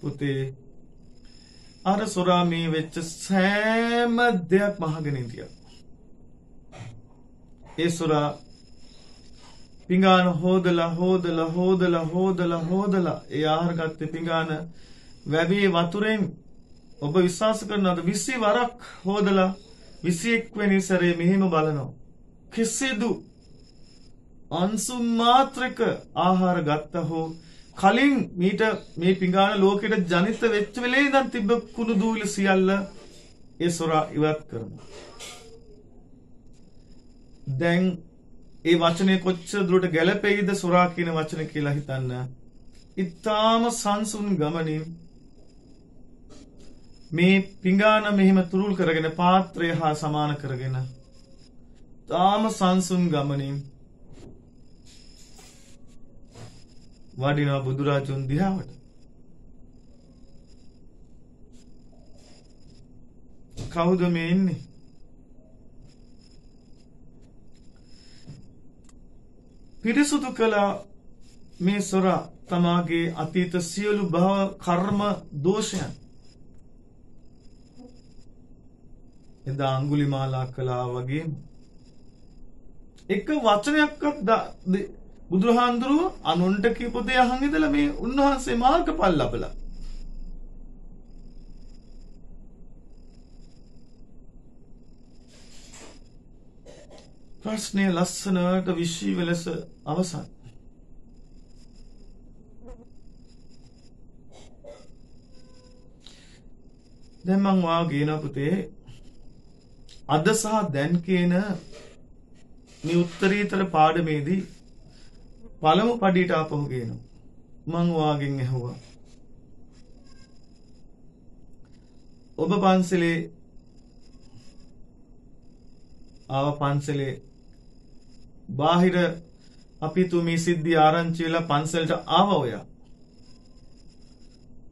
පුතේ අර සොරා මේ වෙච්ච සෑම දෙයක් මහගෙන ඉතියා. ඒ සොරා පිඟාන හොදලා ඒ ආහාර ගත්තේ පිඟාන වැවේ වතුරෙන් ඔබ විශ්වාස කරනවද 20 වරක් හොදලා 21 වෙනි සැරේ මෙහෙම බලනවා. කිසිදු අංශු මාත්‍රක ආහාර ගත්ත හෝ කලින් මීට මේ පිඟාන ලෝකෙට ජනිත වෙච්ච වෙලේ ඉඳන් තිබ්බ කුණු දූවිලි සියල්ල ඒ සොරා ඉවත් කරනවා. දැන් ඒ වචනේ කොච්චර දුරට ගැළපෙයිද සොරා කියන වචන කියලා හිතන්න. ඊටාම සංසුන් ගමනින් මේ පිඟාන මෙහිම තුරුල් කරගෙන පාත්‍රය හා සමාන කරගෙන තාම සංසුන් ගමනින් වඩිනවා බුදුරජුන් දිහාවට. කවුද මේ ඉන්නේ? පිරිසුදු කළා මේ සොරා තමාගේ අතීත සියලු භව කර්ම දෝෂයන්. එදා අඟුලිමාලා කළා වගේ එක වචනයක්වත් බුදුහාඳුරුව අනුන්ට කියපු දේ අහන් ඉඳලා මේ උන්වහන්සේ මාර්ගඵල ලැබලා. ප්‍රශ්නය ලස්සනට විශ්ී වෙලස අවසන්. දැන් මං වාගෙන පුතේ අද සහ දැන් කියන මේ උත්තරීතර පාඩමේදී පළමු පඩියට ආපහු ගේනවා. මං වාගෙන් ඇහුවා ඔබ පන්සලේ ආව පන්සලේ බාහිර අපි තුමී සිද්ධි ආරංචි වෙලා පන්සලට ආව ඔයා.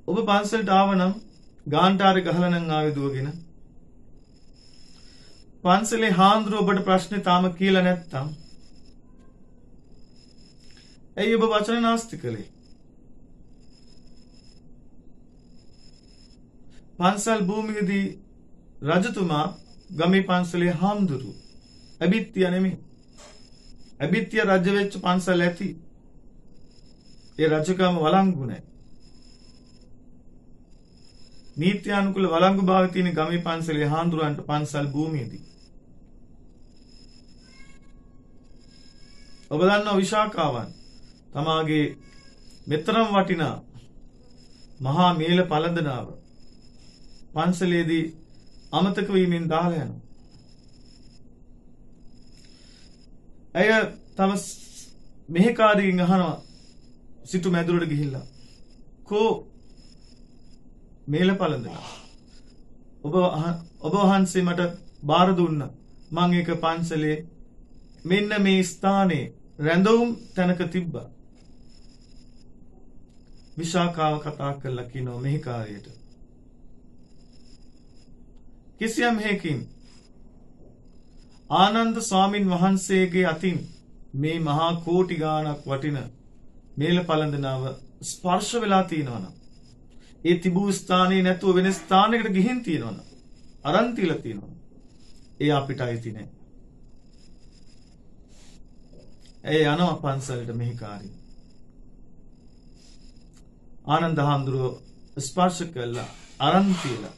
ඔබ පන්සලට ආව නම් ගාන්ටාරේ ගහලා නම් ආවේ දුවගෙන. පන්සලේ හාමුදුරුවෝ ඔබට ප්‍රශ්නේ තාම කියලා නැත්තම් ඇයි ඔබ වචන නාස්ති කළේ? පන්සල් භූමියේදී රජතුමා ගමේ පන්සලේ හාමුදුරුවෝ අබිත්‍ය නෙමෙයි. අබිත්‍ය රජ වෙච්ච පන්සල් ඇති. ඒ රජකම වළංගු නැහැ. නීත්‍යානුකූල වළංගු භාවයේ තියෙන ගමේ පන්සලේ හාමුදුරුවන්ට පන්සල් භූමියේදී ඔබ දන්නවා විශාකාවන් තමාගේ මෙතරම් වටිනා මහා මේල පළඳනාව පන්සලේදී අමතක වීමෙන් දාලා යනවා. ඇය තම මෙහෙකාරියෙන් අහනවා සිටු මැදුරට ගිහිල්ලා කෝ මේල පළඳනවා ඔබ වහන්සේ මට බාර දුන්නා මං ඒක පන්සලේ මෙන්න මේ ස්ථානයේ රැඳවුම් තැනක තිබ්බා. විශාකාව කතා කරලා කියනවා මෙහි කාර්යයට. කිසියම් හේකින් ආනන්ද ස්වාමින් වහන්සේගේ අතින් මේ මහා කෝටි ගාණක් වටින මේල පළඳනාව ස්පර්ශ වෙලා තියෙනවනම් ඒ තිබූ ස්ථානයේ නැතුව වෙන ස්ථානයකට ගිහින් තියෙනවනම් අරන් තියලා තියෙනවනම් ඒ අපිට අයිති නෑ. ඒ යනවා පන්සලට මෙහි කාර්යය. ආනන්ද හාමුදුරුව ස්පර්ශ කළා අරන් තියලා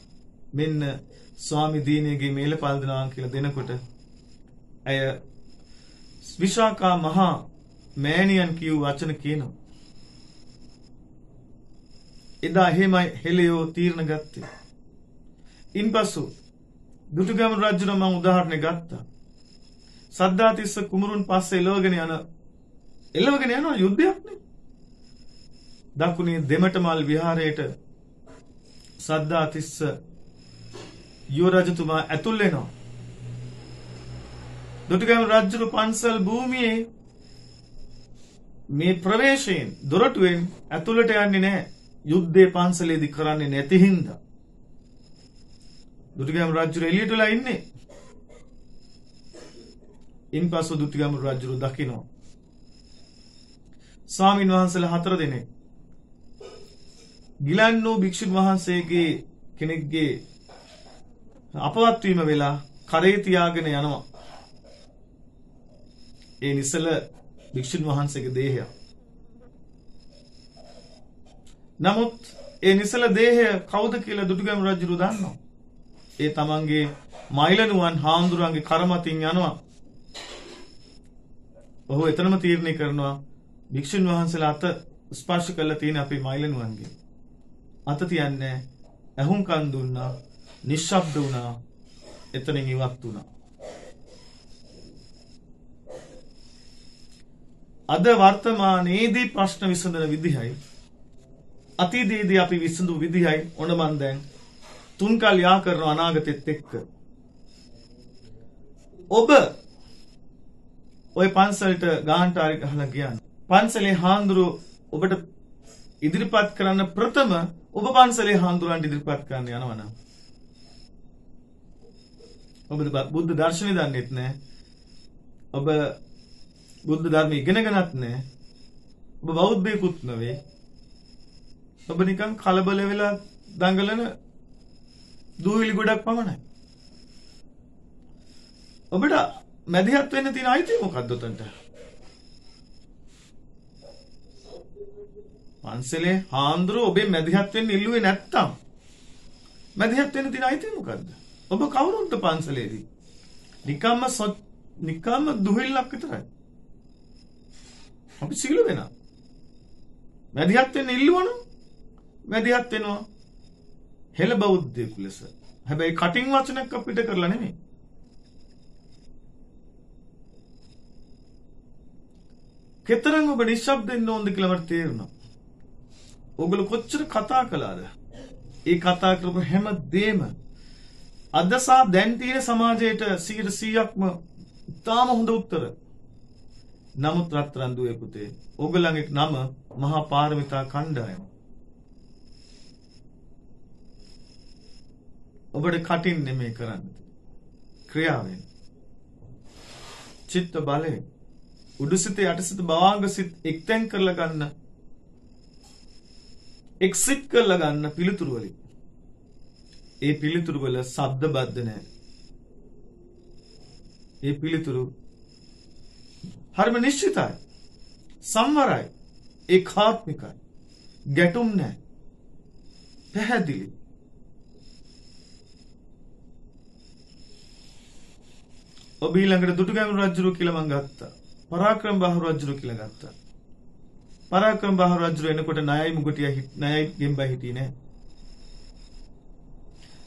මෙන්න ස්වාමි දීනේගේ මේල පළඳනවා කියලා දෙනකොට ඇය විශාකා මහා මෑණියන් කියු වචන කියනවා. එදා එහෙමයි හෙළියෝ තීරණ ගත්තේ. ඉන්පසු දුටුගැමුණු රජුන මම උදාහරණයක් ගත්තා. සද්ධාතිස්ස කුමරුන් පස්සේ එළවගෙන යනවා යුද්ධයක් නේ. දකුණේ දෙමටමල් විහාරයට සද්ධාතිස්ස යුව රජතුමා ඇතුල් වෙනවා. දුටුගැමුණු රජු පන්සල් භූමියේ මේ ප්‍රවේශයෙන් දොරටුවෙන් ඇතුළට යන්නේ නැහැ. යුද්ධේ පන්සලේදී කරන්නේ නැති හින්දා. දුටුගැමුණු රජු එළියට වෙලා ඉන්නේ. ඉන්පසු දුටුගැමුණු රජු දකිනවා ස්වාමීන් වහන්සේලා 4 දෙනෙක් ගිලන්නෝ භික්ෂුන් වහන්සේගේ කෙනෙක්ගේ අපවත් වීම වෙලා කරේ තියාගෙන යනවා. ඒ නිසල භික්ෂුන් වහන්සේගේ දේහය. නමුත් ඒ නිසල දේහය කවුද කියලා දුටුගැමුණු රජු දන්නවා. ඒ තමන්ගේ මයිලනුවන් හාමුදුරන්ගේ කරමතින් යනවා. ඔහු එතනම තීරණය කරනවා භික්ෂුන් වහන්සේලා අත ස්පර්ශ කරලා තියෙන අපේ මයිලනුවන්ගේ. අත තියන්නේ ඇහුම්කන් දුන්නා, නිශ්ශබ්ද වුණා, එතනින් ඉවත් වුණා. අද වර්තමානයේදී ප්‍රශ්න විසඳන විදිහයි අතීතයේදී අපි විසඳු විදිහයි ඔන්න මන් දැන් තුන් කල් යා කරන අනාගතෙත් එක්ක ඔබ ඔය පන්සලට ගාන්ටාරි ගහලා ගියාන පන්සලේ හාමුදුරුව ඔබට ඉදිරිපත් කරන්න ප්‍රථම ඔබ පන්සලේ හාමුදුරන්ට ඉදිරිපත් කරන්න යනවනම් ඔබ බුද්ධ දර්ශනය දන්නෙත් නැහැ. ඔබ බුද්ධ ධර්ම ඉගෙනගෙනත් නැහැ. ඔබ බෞද්ධයෙකුත් නෙවෙයි. ඔබ නිකන් කලබල වෙලා දඟලන දූවිලි ගොඩක් පමණයි. ඔබට මැදිහත් වෙන්න තියෙන අයිතිය මොකක්ද උතන්ට? පන්සලේ හාමුදුරුවෝ ඔබේ මැදිහත් වෙන්න ඉල්ලුවේ නැත්තම් මැදිහත් වෙන්න තියෙන අයිතිය මොකක්ද? ඔබ කවුරුන්ට පන්සලේදී? නිකම්ම දුහිල්ලක් විතරයි. අපි සිගිලු වෙනවා. මැදිහත් වෙන්න ඉල්ලුවනම් මැදිහත් වෙනවා. හෙළ බෞද්ධයෙකු ලෙස. හැබැයි කටින් වචනයක් අපිට කරලා නෙමෙයි. කෙතරම් ඔබ නිශ්ශබ්ද වෙන්න ඕනද කියලා මට තේරුණා. ඔයගොල්ලෝ කොච්චර කතා කළාද? ඒ කතා කරපු හැම දෙම අද සහ දැන් තියෙන සමාජයට 100%ක්ම තාම හොඳ උත්තර. නමුත් රත්තරන් දුවේ පුතේ ඔයගොල්ලන්ගේ නම මහා පාරමිතා කණ්ඩායම. ඔබට කටින් නෙමෙයි කරන්න. ක්‍රියාවෙන්. චිත්ත බලයෙන් උඩුසිත යටසිත භවාංග සිත් එක්තෙන් කරලා ගන්න. එක්සිට් කරලා ගන්න පිළිතුරු වලින්. ඒ පිළිතුරු වල ශබ්ද බද්ධ නැහැ. ඒ පිළිතුරු හරිම නිශ්චිතයි. සම්වරයි. ඒකාත්මිකයි. ගැටුම් නැහැ. පැහැදිලි. ඔබ ඊළඟට දුටුගැමුණු රජුරු කියලා මං ගත්තා. පරාක්‍රම බාහු රජුරු කියලා ගත්තා. පරාක්‍රම බාහු රජුරු එනකොට ණයයි මුගටිය ණයයි ගෙම්බයි හිටියේ නෑ.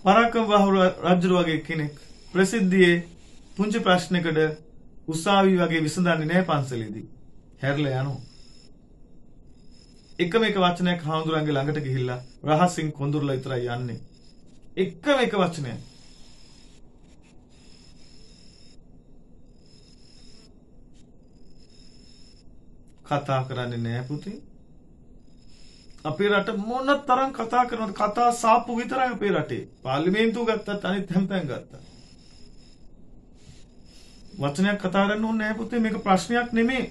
පරාක්‍රම බාහු රජුරු වගේ කෙනෙක් ප්‍රසිද්ධියේ පුංචි ප්‍රශ්නයකට උසාවි වගේ විසඳන්නේ නෑ පන්සලේදී. හැරලා යනවා. එකම එක වචනයක් හාමුදුරන්ගේ ළඟට ගිහිල්ලා රහසින් කොඳුරලා විතරයි යන්නේ. එකම එක වචනයක්. කතා කරන්නේ නෑ පුතේ. අපේ රට මොන තරම් කතා කරනවද? කතා සාප්පු විතරයි අපේ රටේ. පාර්ලිමේන්තුව ගත්තත් අනිත් හැම්පෙන් ගත්තා. වචනයක් කතා කරන්න ඕනේ නැහැ පුතේ. මේක ප්‍රශ්නයක් නෙමෙයි.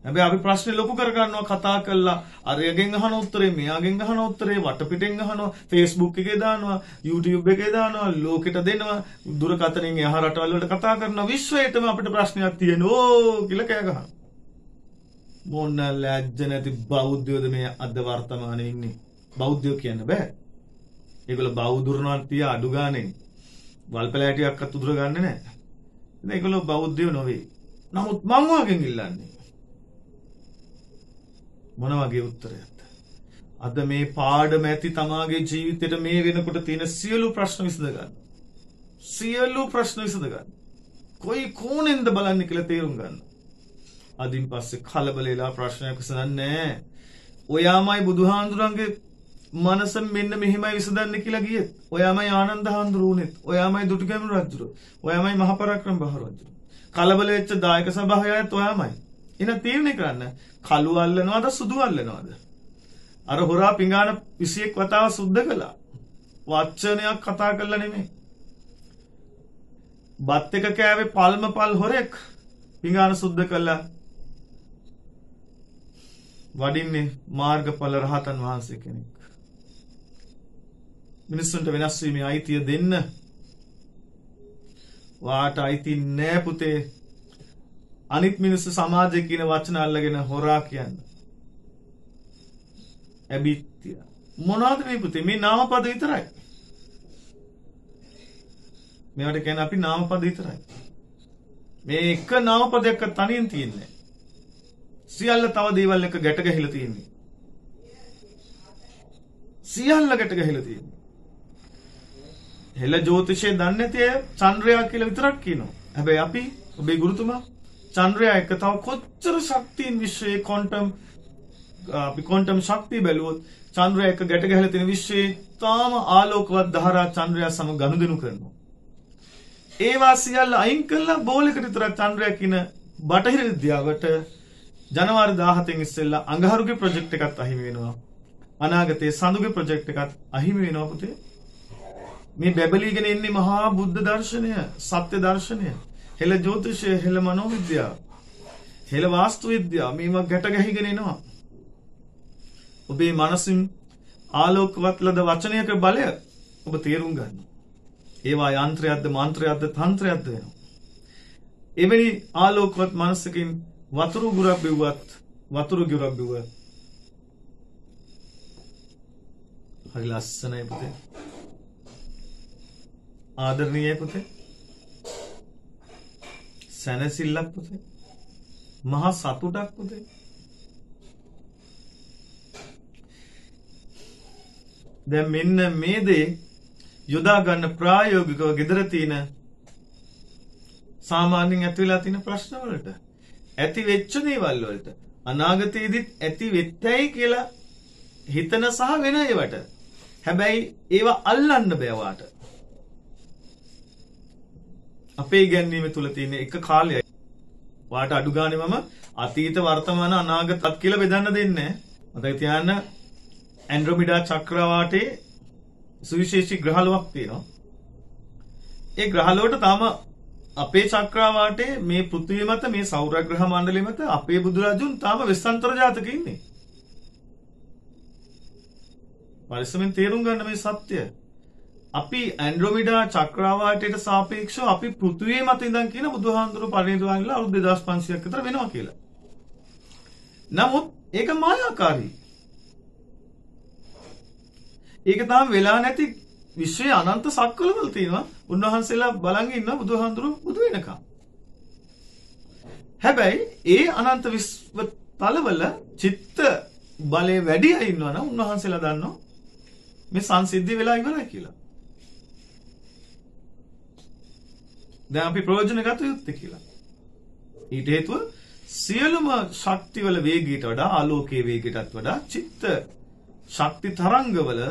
හැබැයි අපි ප්‍රශ්නේ ලොකු කර ගන්නවා කතා කරලා. අරයගෙන් අහන උත්තරේ, මෙයාගෙන් අහන උත්තරේ, වටපිටෙන් අහනවා, Facebook එකේ දානවා, YouTube එකේ දානවා, ලෝකෙට දෙනවා, දුරකථනයෙන් එහා රටවල් වලට කතා කරනවා. විශ්වයටම අපිට ප්‍රශ්නයක් තියෙනවා කියලා කෑ ගහනවා. මොන ලැජ්ජ නැති බෞද්ධයෝද මේ අද වර්තමානයේ ඉන්නේ. බෞද්ධයෝ කියන්න බෑ. ඒගොල්ලෝ බෞද්ධුරුණන් තිය අඩු ගානේ වල්පලෑටියක්වත් උදුර ගන්න නැහැ. ඉතින් ඒගොල්ලෝ බෞද්ධයෝ නොවේ. නමුත් මං වාගෙන් ඉල්ලන්නේ මොන වගේ උත්තරයක්ද? අද මේ පාඩම ඇති තමාගේ ජීවිතේට මේ වෙනකොට තියෙන සියලු ප්‍රශ්න විසඳ ගන්න. සියලු ප්‍රශ්න විසඳ ගන්න. කොයි කෝණෙන්ද බලන්නේ කියලා තේරුම් ගන්න. අදින් පස්සේ කලබල වෙලා ප්‍රශ්නයක් විසඳන්නේ. ඔයාමයි බුදුහාඳුරන්ගේ මනස මෙන්න මෙහෙමයි විසඳන්නේ කියලා ගියෙත්. ඔයාමයි ආනන්ද හාමුදුරුවෝනෙත්. ඔයාමයි දුටුගැමුණු රජුරෝ. ඔයාමයි මහපරාක්‍රම බහ රජුරෝ. කලබල වෙච්ච දායක සභාවයත් ඔයාමයි. එහෙනම් තීරණය කරන්න කළු අල්ලනවද සුදු අල්ලනවද? අර හොරා පිඟාන 21 වතාව සුද්ධ කළා. වචනයක් කතා කරලා නෙමෙයි. බත් එක කෑවේ පල්මපල් හොරෙක් පිඟාන සුද්ධ කළා. වඩින්නේ මාර්ගඵල රහතන් වහන්සේ කෙනෙක්. මිනිස්සුන්ට වෙනස් වීමේ අයිතිය දෙන්න. වාට අයිති නෑ පුතේ. අනිත් මිනිස්සු සමාජයේ කියන වචන අල්ලගෙන හොරා කියන්න. ඇබිත්‍ය. මොනවද මේ පුතේ? මේ නාමපද විතරයි. මේවට කියන්නේ අපි නාමපද විතරයි. මේ එක නාමපදයක් තනියෙන් තියෙන්නේ. සියල්ල තව දේවල් එක ගැට ගැහිලා තියෙන්නේ. සියල්ල ගැට ගැහිලා තියෙන්නේ. හෙළ ජ්‍යොතිෂය දන්නේ නැති අය චන්ද්‍රයා කියලා විතරක් කියනවා. හැබැයි අපි ඔබේ ගුරුතුමා චන්ද්‍රයා එක තව කොච්චර ශක්තියින් විශ්වයේ අපි ක්වොන්ටම් ශක්තිය බැලුවොත් චන්ද්‍රයා එක ගැට ගැහිලා තියෙන විශ්වයේ තාම ආලෝකවත් දහරා චන්ද්‍රයා සමග ගනුදෙනු කරනවා. ඒවා සියල්ල අයින් කළා බෝලයකට විතරක් චන්ද්‍රයා කියන බටහිර විද්‍යාවට ජනවාරි 17 ඉස්සෙල්ලා අඟහරුගේ ප්‍රොජෙක්ට් එකත් අහිමි වෙනවා. අනාගතයේ සඳුගේ ප්‍රොජෙක්ට් එකත් අහිමි වෙනවා පුතේ. මේ බැබලීගෙන ඉන්නේ මහා බුද්ධ දර්ශනය, සත්‍ය දර්ශනය, හෙළ ජ්‍යොතිෂය, හෙළ මනෝවිද්‍යාව, හෙළ වාස්තු විද්‍යාව මේවා ගැට ගැහිගෙන එනවා. ඔබේ මනසින් ආලෝකවත් ලද වචනයක බලය ඔබ තේරුම් ගන්න. ඒවා යන්ත්‍රයක්ද මන්ත්‍රයක්ද තන්ත්‍රයක්ද වෙනවා. එවැනි ආලෝකවත් මනසකින් වතුරු ගුරක් බිව්වත් හරි ලස්සනයි පුතේ. ආදරණීය පුතේ. සැනසෙල්ලක් පුතේ. මහා සතුටක් පුතේ. දැන් මෙන්න මේ දේ යොදා ගන්න ප්‍රායෝගිකව gedara තියෙන සාමාන්‍යයෙන් ඇති වෙලා තියෙන ප්‍රශ්න වලට, ඇති වෙච්ච දේවල් වලට, අනාගතයේදීත් ඇති වෙත්තයි කියලා හිතන සහ වෙන ඒවට. හැබැයි ඒවා අල්ලන්න බෑ වාට. අපේ ඉගැන්වීම තුල තියෙන එක කාලයයි. වාට අඩු ගානේ මම අතීත වර්තමාන අනාගතත් කියලා බෙදන්න දෙන්නේ. මතක තියාගන්න ඇන්ඩ්‍රොමිඩා චක්‍රවාටේ සුවිශේෂී ග්‍රහලුවක් තියෙනවා. ඒ ග්‍රහලුවට තාම අපේ චක්‍රවාටේ මේ පෘථිවිය මත මේ සෞර ග්‍රහ මණ්ඩලය මත අපේ බුදුරජුන් තාම වෙස්සන්තර ජාතකෙ ඉන්නේ. පරිස්සමෙන් තේරුම් ගන්න මේ සත්‍ය. අපි ඇන්ඩ්‍රොමිඩා චක්‍රවාටයට සාපේක්ෂව අපි පෘථිවිය මත ඉඳන් කියන බුදුහාඳුරු පරිනිර්වාණයලා අවුරුදු 2500ක් විතර වෙනවා කියලා. නමුත් ඒක මායාකාරී. ඒක තාම වෙලා නැති විශ්වයේ අනන්ත සක්වලවල තියෙනවා. උන්වහන්සේලා බලන් ඉන්නවා බුදුහාඳුරු බුදු වෙනකම්. හැබැයි ඒ අනන්ත විශ්ව තලවල චිත්ත බලය වැඩි අය ඉන්නවනම් උන්වහන්සේලා දන්නවා මේ සංසිද්ධිය වෙලා ඉවරයි කියලා. දැන් අපි ප්‍රයෝජන ගත යුත්තේ කියලා. ඊට හේතුව සියලුම ශක්තිවල වේගයට වඩා ආලෝකයේ වේගයටත් වඩා චිත්ත ශක්ති තරංගවල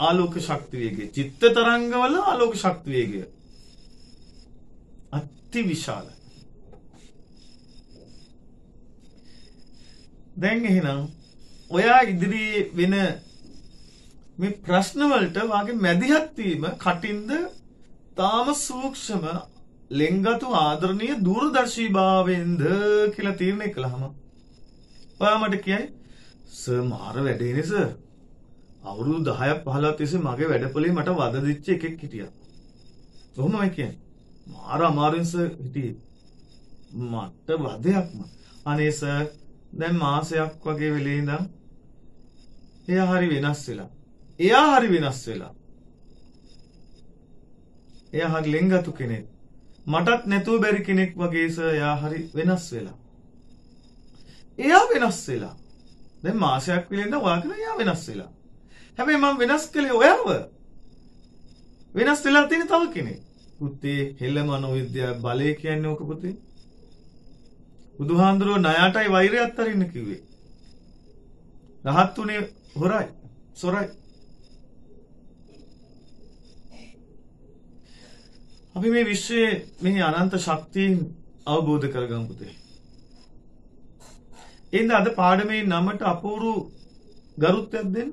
ආලෝක ශක්ති වේගය, චිත්ත තරංගවල ආලෝක ශක්ති වේගය අති විශාලයි. දැන් එහෙනම් ඔයා ඉදිරියේ වෙන මේ ප්‍රශ්න වලට වාගේ මැදිහත් වීම කටින්ද තාම සූක්ෂම ලෙන්ගතු ආදරණීය දූරදර්ශීභාවයෙන්ද කියලා තීරණය කළාම ඔයා මට කියයි සර් මාර වැඩේනේ සර් අවුරුදු 10ක් 15ක් තිස්සේ මගේ වැඩපොලේ මට වද දිච්ච එකෙක් හිටියා. කොහොමයි කියන්නේ? මාර අමාරුවෙන් සර් හිටියේ. මට වදයක්ම. අනේ සර් දැන් මාසයක් වගේ වෙලේ ඉඳන් එයා හරි වෙනස් වෙලා. එයා හරි ලෙන්ගතු කෙනෙක්. මටත් නැතුව බැරි කෙනෙක් වගේ සර් එයා හරි වෙනස් වෙලා. එයා වෙනස් වෙලා. දැන් මාසයක් වෙලේ ඉඳන් ඔයා කියන එයා වෙනස් වෙලා. හැබැයි මම වෙනස් කළේ ඔයාව. වෙනස් වෙලා තියෙන තව කෙනෙක්. පුතේ හෙළ මනෝවිද්‍යාව බලය කියන්නේ ඕක පුතේ. බුදුහාඳුරෝ ණයටයි වෛරයත් අතරින්න කිව්වේ. රහත් උනේ හොරයි, සොරයි. අපි මේ විශ්වයේ මේ අනන්ත ශක්තියින් අවබෝධ කරගමු පුතේ. එහෙනම් අද පාඩමේ නමට අපූර්ව ගරුත්වයක් දෙන්න.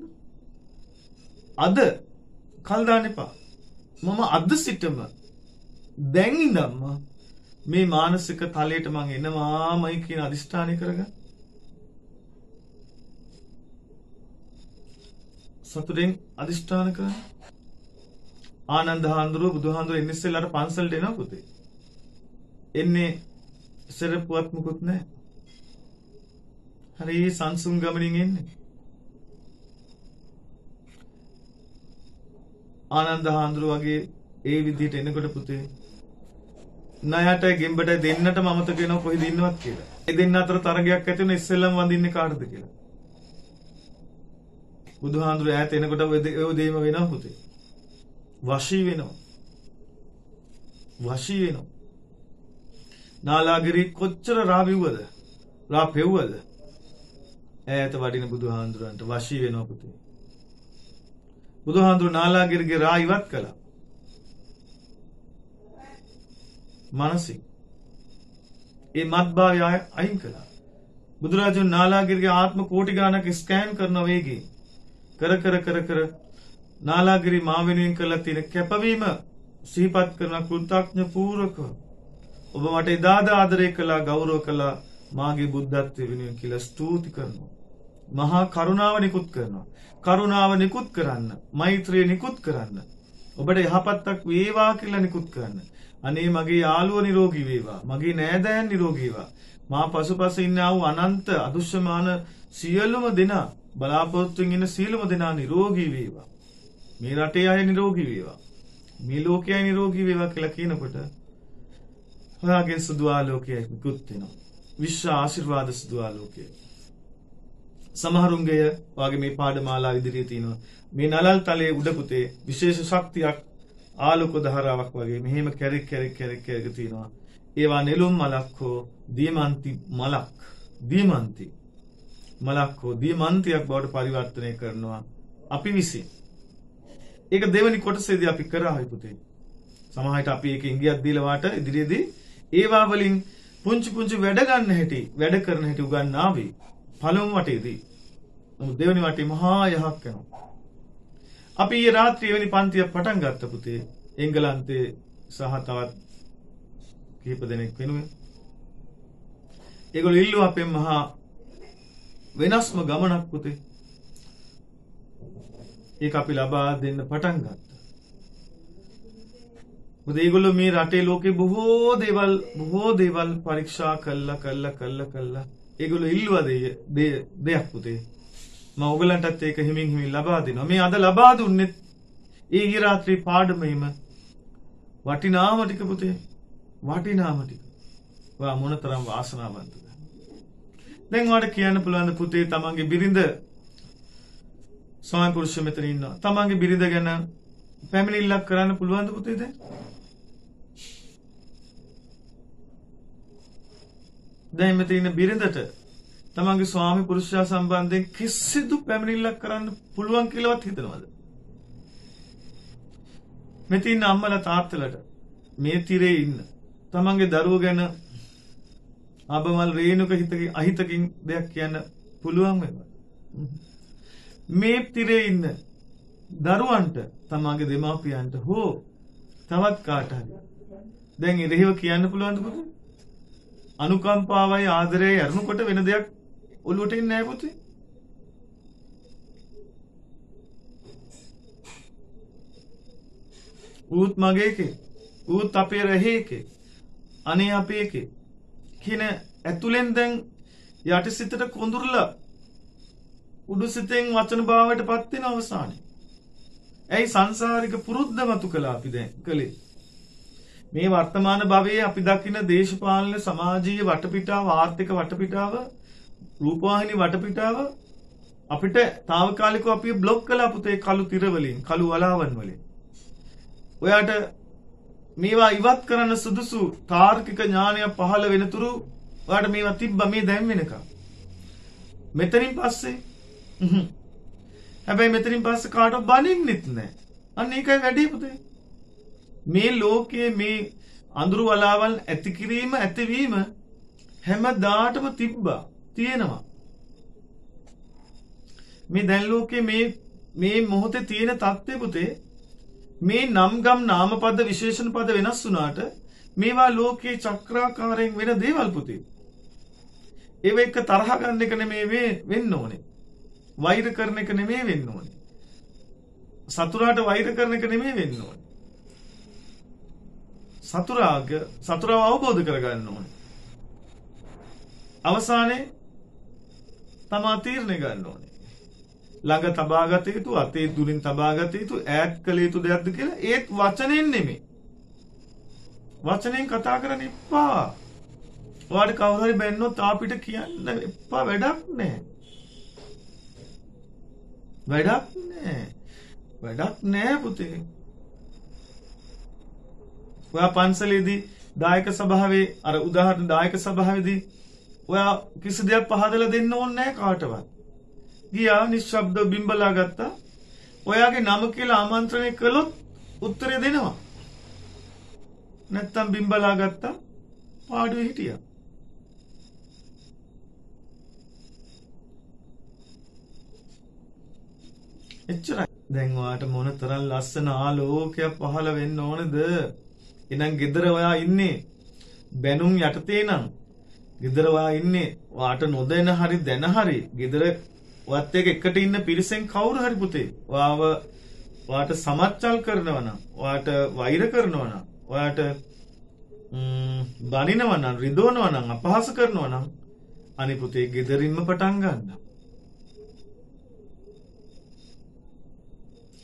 අද කල් දාන්න එපා. මම අද සිටම දැන් ඉඳන්ම මේ මානසික තලයට මං එනවාමයි කියන අදිෂ්ඨානය කරගන්න. සතුටෙන් අදිෂ්ඨාන කරන්න. ආනන්ද හාමුදුරුවෝ බුදුහාමුදුරුවෝ එන්නේ ඉස්සෙල්ලාට පන්සලට එනවා පුතේ. එන්නේ සරපුවත් මුකුත් නැහැ. හරි සංසුන් ගමනින් එන්නේ. ආනන්ද හාමුදුරුවෝ වගේ ඒ විදිහට එනකොට පුතේ ණයට ගෙම්බට දෙන්නට මමතක වෙනවා කොහෙද ඉන්නවත් කියලා. ඒ දෙන්න අතර තරගයක් ඇති වෙන ඉස්සෙල්ලම වඳින්නේ කාටද කියලා. බුදුහාඳුර ඈත එනකොට ඔය දෙයම වෙනවා පුතේ. වශී වෙනවා. නාලාගිරි කොච්චර රාවිව්වද? රා පෙව්වද? ඈත වඩින බුදුහාඳුරන්ට වශී වෙනවා පුතේ. බුදුහාඳුර නාලාගිරිගේ රා ඉවත් කළා. මානසික ඒ මත්භාවය අයින් කළා. බුදුරජාණන් නාලාගිරිගේ ආත්ම කෝටි ගානක් ස්කෑන් කරන වේගයෙන් කර නාලාගිරි මා වෙනුවෙන් කළා තියෙන කැපවීම සිහිපත් කරන කෘතඥ පූර්වකව ඔබ මට එදාද ආදරය කළා ගෞරව කළා මාගේ බුද්ධත්වයේ වෙනුවෙන් කියලා ස්තුති කරනවා. මහා කරුණාව නිකුත් කරනවා. කරුණාව නිකුත් කරන්න, මෛත්‍රිය නිකුත් කරන්න, ඔබට යහපතක් වේවා කියලා නිකුත් කරන්න. අනේ මගේ යාළුව නිරෝගී වේවා, මගේ නෑදෑයන් නිරෝගී වේවා, මා පසුපස ඉන්නා වූ අනන්ත අදුෂ්‍යමාන සියලුම දෙනා බලාපොරොත්තුෙන් ඉන්න සියලුම දෙනා නිරෝගී වේවා. මේ රටේ අය නිරෝගී වේවා. මේ ලෝකයයි නිරෝගී වේවා කියලා කියනකොට ඔයාගේ සුදු ආලෝකයක් නිකුත් වෙනවා. විශ්ව ආශිර්වාද සුදු ආලෝකය. සමහරුන්ගේ වාගේ මේ පාඩමාලා ඉදිරියේ තියෙනවා. මේ නලල් තලයේ උඩ පුතේ විශේෂ ශක්තියක් ආලෝක ධාරාවක් වගේ මෙහෙම කැරක් තියෙනවා. ඒවා නෙළුම් මලක් හෝ දියමන්ති මලක්. මලක් හෝ දියමන්තියක් බවට පරිවර්තනය කරනවා අපි විසින්. ඒක දෙවෙනි කොටසේදී අපි කරා පුතේ. සමහරවිට අපි ඒක ඉංගියක් දීලා වාට ඉදිරියේදී ඒවා වලින් පුංචි වැඩ ගන්න හැටි, වැඩ කරන හැටි උගන්නාවේ. පළමු වටේදී. නමුත් දෙවෙනි වටේ මහා යහක් වෙනවා. අපි ඊයේ රාත්‍රියේ වෙනි පන්තිය පටන් ගත්ත පුතේ. එංගලන්තේ සහ තවත් කීප දෙනෙක් වෙනුවෙන්. ඒගොල්ලෝ ඉල්ලුවා අපෙන් මහා වෙනස්ම ගමනක් පුතේ. ඒක අපි ලබා දෙන්න පටන් ගත්තා. මොකද ඒගොල්ලෝ මේ රටේ ලෝකේ බොහෝ දේවල් පරීක්ෂා කළා. ඒගොල්ලෝ ඉල්ලුවා දෙයක් පුතේ. මම ඔයගලන්ටත් ඒක හිමින් ලබා දෙනවා. මේ අද ලබා දුන්නේ ඒ ඊ රාත්‍රී පාඩමෙම වටිනාම ටික පුතේ. වටිනාම ටික. ඔයා මොනතරම් වාසනාවන්තද? දැන් ඔයාලට කියන්න පුළුවන් පුතේ තමන්ගේ බිරිඳ ස්වාමි පුරුෂ මෙතන ඉන්නවා. තමන්ගේ බිරිඳ ගැන පැමිණිල්ලක් කරන්න පුළුවන්ද පුතේ දැන්? දැන් මෙතන ඉන්න බිරිඳට තමන්ගේ ස්වාමි පුරුෂයා සම්බන්ධයෙන් කිසිදු පැමිණිල්ලක් කරන්න පුළුවන් කියලාවත් හිතනවද? මෙතන ඉන්න අම්මලා තාත්තලාට මේ තිරේ ඉන්න තමන්ගේ දරුවෝ ගැන අබමල් රේණුක අහිතකින් දෙයක් කියන්න පුළුවන් වෙනවා. මේ තිරේ ඉන්න දරුවන්ට තමාගේ දෙමාපියන්ට හෝ තවත් කාට හරි දැන් ඉරහිව කියන්න පුළුවන්ද පුතේ? අනුකම්පාවයි ආදරයයි අරුණකොට වෙන දෙයක් ඔළුවට එන්නේ නැහැ පුතේ. ඌත් මගේ එකේ, ඌත් අපේ රැහේ එකේ, අනේ අපේ එකේ කියන ඇතුලෙන් දැන් යටිසිතට කොඳුරලා උඩුසිතෙන් වචන භාවයට පත් වෙන අවසානයේ. ඇයි සංසාරික පුරුද්ද මතු කළා අපි දැන් කළේ. මේ වර්තමාන භවයේ අපි දකින දේශපාලන සමාජීය වටපිටාව ආර්ථික වටපිටාව රූපවාහිනී වටපිටාව අපිට తాවකාලිකව අපි બ્લોක් කළා පුතේ කළු තිර වලින් කළු වලාවන් වලින්. ඔයාට මේවා ඉවත් කරන්න සුදුසු තාර්කික ඥානය පහළ වෙනතුරු ඔයාට මේවා තිබ්බ මේ දැන් වෙනකම්. මෙතනින් පස්සේ හැබැයි මෙතනින් පස්සේ කාටවත් බනින්නෙත් නැහැ. අන්න ඒකයි වැඩේ පුතේ. මේ ලෝකයේ මේ අඳුරු වලාවල් ඇති කිරීම ඇතිවීම හැමදාටම තිබ්බා තියෙනවා. මේ දැන් ලෝකයේ මේ මොහොතේ තියෙන தත්ත්වය පුතේ මේ නම්ගම් නාමපද විශේෂණ පද වෙනස් වුණාට මේවා ලෝකේ චක්‍රාකාරයෙන් වෙන දේවල් පුතේ. ඒව එක්ක තරහ ගන්න එක නෙමෙයි වෙන්න ඕනේ. වෛර කරන එක නෙමෙයි වෙන්න ඕනේ. සතුරාට වෛර කරන එක නෙමෙයි වෙන්න ඕනේ. සතුරාව අවබෝධ කරගන්න ඕනේ. අවසානයේ තමා තීරණය ගන්න ඕනේ. ළඟ තබාගත යුතු අතේ දුරින් තබාගත යුතු ඈත් කළ යුතු දෙයක්ද කියලා ඒත් වචනෙන් නෙමෙයි. වචනෙන් කතා කරන්න එපා. ඔයාලට කවුරු හරි බැන්නොත් අපිට කියන්න එපා වැඩක් නැහැ. වැඩක් නෑ පුතේ. ඔයා පන්සලේදී දායක සභාවේ අර උදාහරණ දායක සභාවේදී ඔයා කිසි දෙයක් පහදලා දෙන්න ඕනේ නෑ කාටවත්. ගියා නිශ්ශබ්දව බිම්බලා ගත්තා. ඔයාගේ නම කියලා ආමන්ත්‍රණය කළොත් උත්තරේ දෙනවා. නැත්තම් බිම්බලා ගත්තා පාඩුවේ හිටියා. එච්චරයි. දැන් ඔයාට මොන තරම් ලස්සන ආලෝකයක් පහළ වෙන්න ඕනද? එහෙනම් ගෙදර ඔයා ඉන්නේ බැනුම් යටතේ නම් ගෙදර ඔයා ඉන්නේ ඔයාට නොදැන හරි දැන හරි ගෙදර ඔයත් එක්ක එකට ඉන්න පිරිසෙන් කවුරු හරි පුතේ ඔයාට සමච්චල් කරනවා නම් ඔයාට වෛර කරනවා නම් ඔයාට බනිනවා නම් රිදවනවා නම් අපහාස කරනවා නම් අනේ පුතේ ගෙදරින්ම පටන් ගන්න.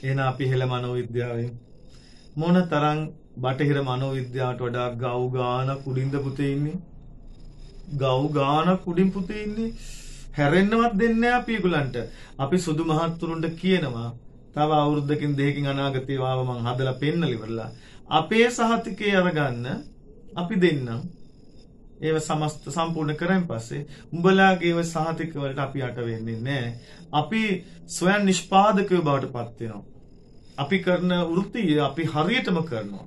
එහෙනම් අපි හෙළ මනෝවිද්‍යාවෙන් මොන තරම් බටහිර මනෝවිද්‍යාවට වඩා ගව් ගාන කුඩින්ද පුතේ ඉන්නේ. ගව් ගාන කුඩින් පුතේ ඉන්නේ. හැරෙන්නවත් දෙන්නේ නැහැ අපි ඒගොල්ලන්ට. අපි සුදු මහත්තුරුන්ට කියනවා තව අවුරුද්දකින් දෙකකින් අනාගතේ වාව මං හදලා පෙන්නලා ඉවරලා අපේ සහතිකේ අරගන්න අපි දෙන්නම්. ඒව සම්පූර්ණ කරන් පස්සේ උඹලාගේ ඒව සහතික වලට අපි යට වෙන්නේ නැහැ. අපි ස්වයං නිෂ්පාදකයෝ බවට පත් වෙනවා. අපි කරන වෘත්තිය අපි හරියටම කරනවා.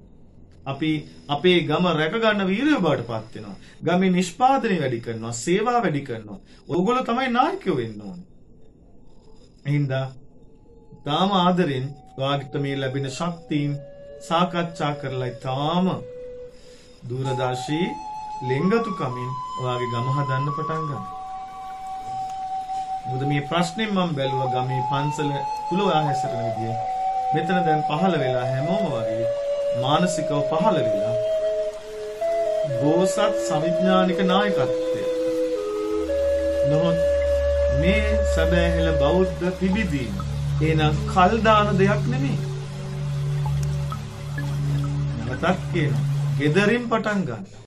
අපි අපේ ගම රැක ගන්න වීරයෝ බවට පත් වෙනවා. ගමේ නිෂ්පාදනය වැඩි කරනවා, සේවා වැඩි කරනවා. ඕගොල්ලෝ තමයි නායකයෝ වෙන්න ඕනේ. එහෙනම් තාම ආදරෙන් ඔයාට මේ ලැබෙන ශක්තියින් සාකච්ඡා කරලා තාම දූරදර්ශී ලෙන්ගතුකමින් ඔයාගේ ගම හදන්න පටන් ගන්න. මොකද මේ ප්‍රශ්නේ මම බැලුවා ගමේ පන්සල තුල ඔයා හැසිරෙන විදිය. මෙතන දැන් පහළ වෙලා හැමෝම වගේ මානසිකව පහළ වෙලා බෝසත් සවිඥානික නායකත්වය. නොහොත් මේ සැබෑ හෙළ බෞද්ධ පිබිදීම එන කල් දාන දෙයක් නෙමෙයි. නැවතත් කියනවා ගෙදරින් පටන් ගන්න.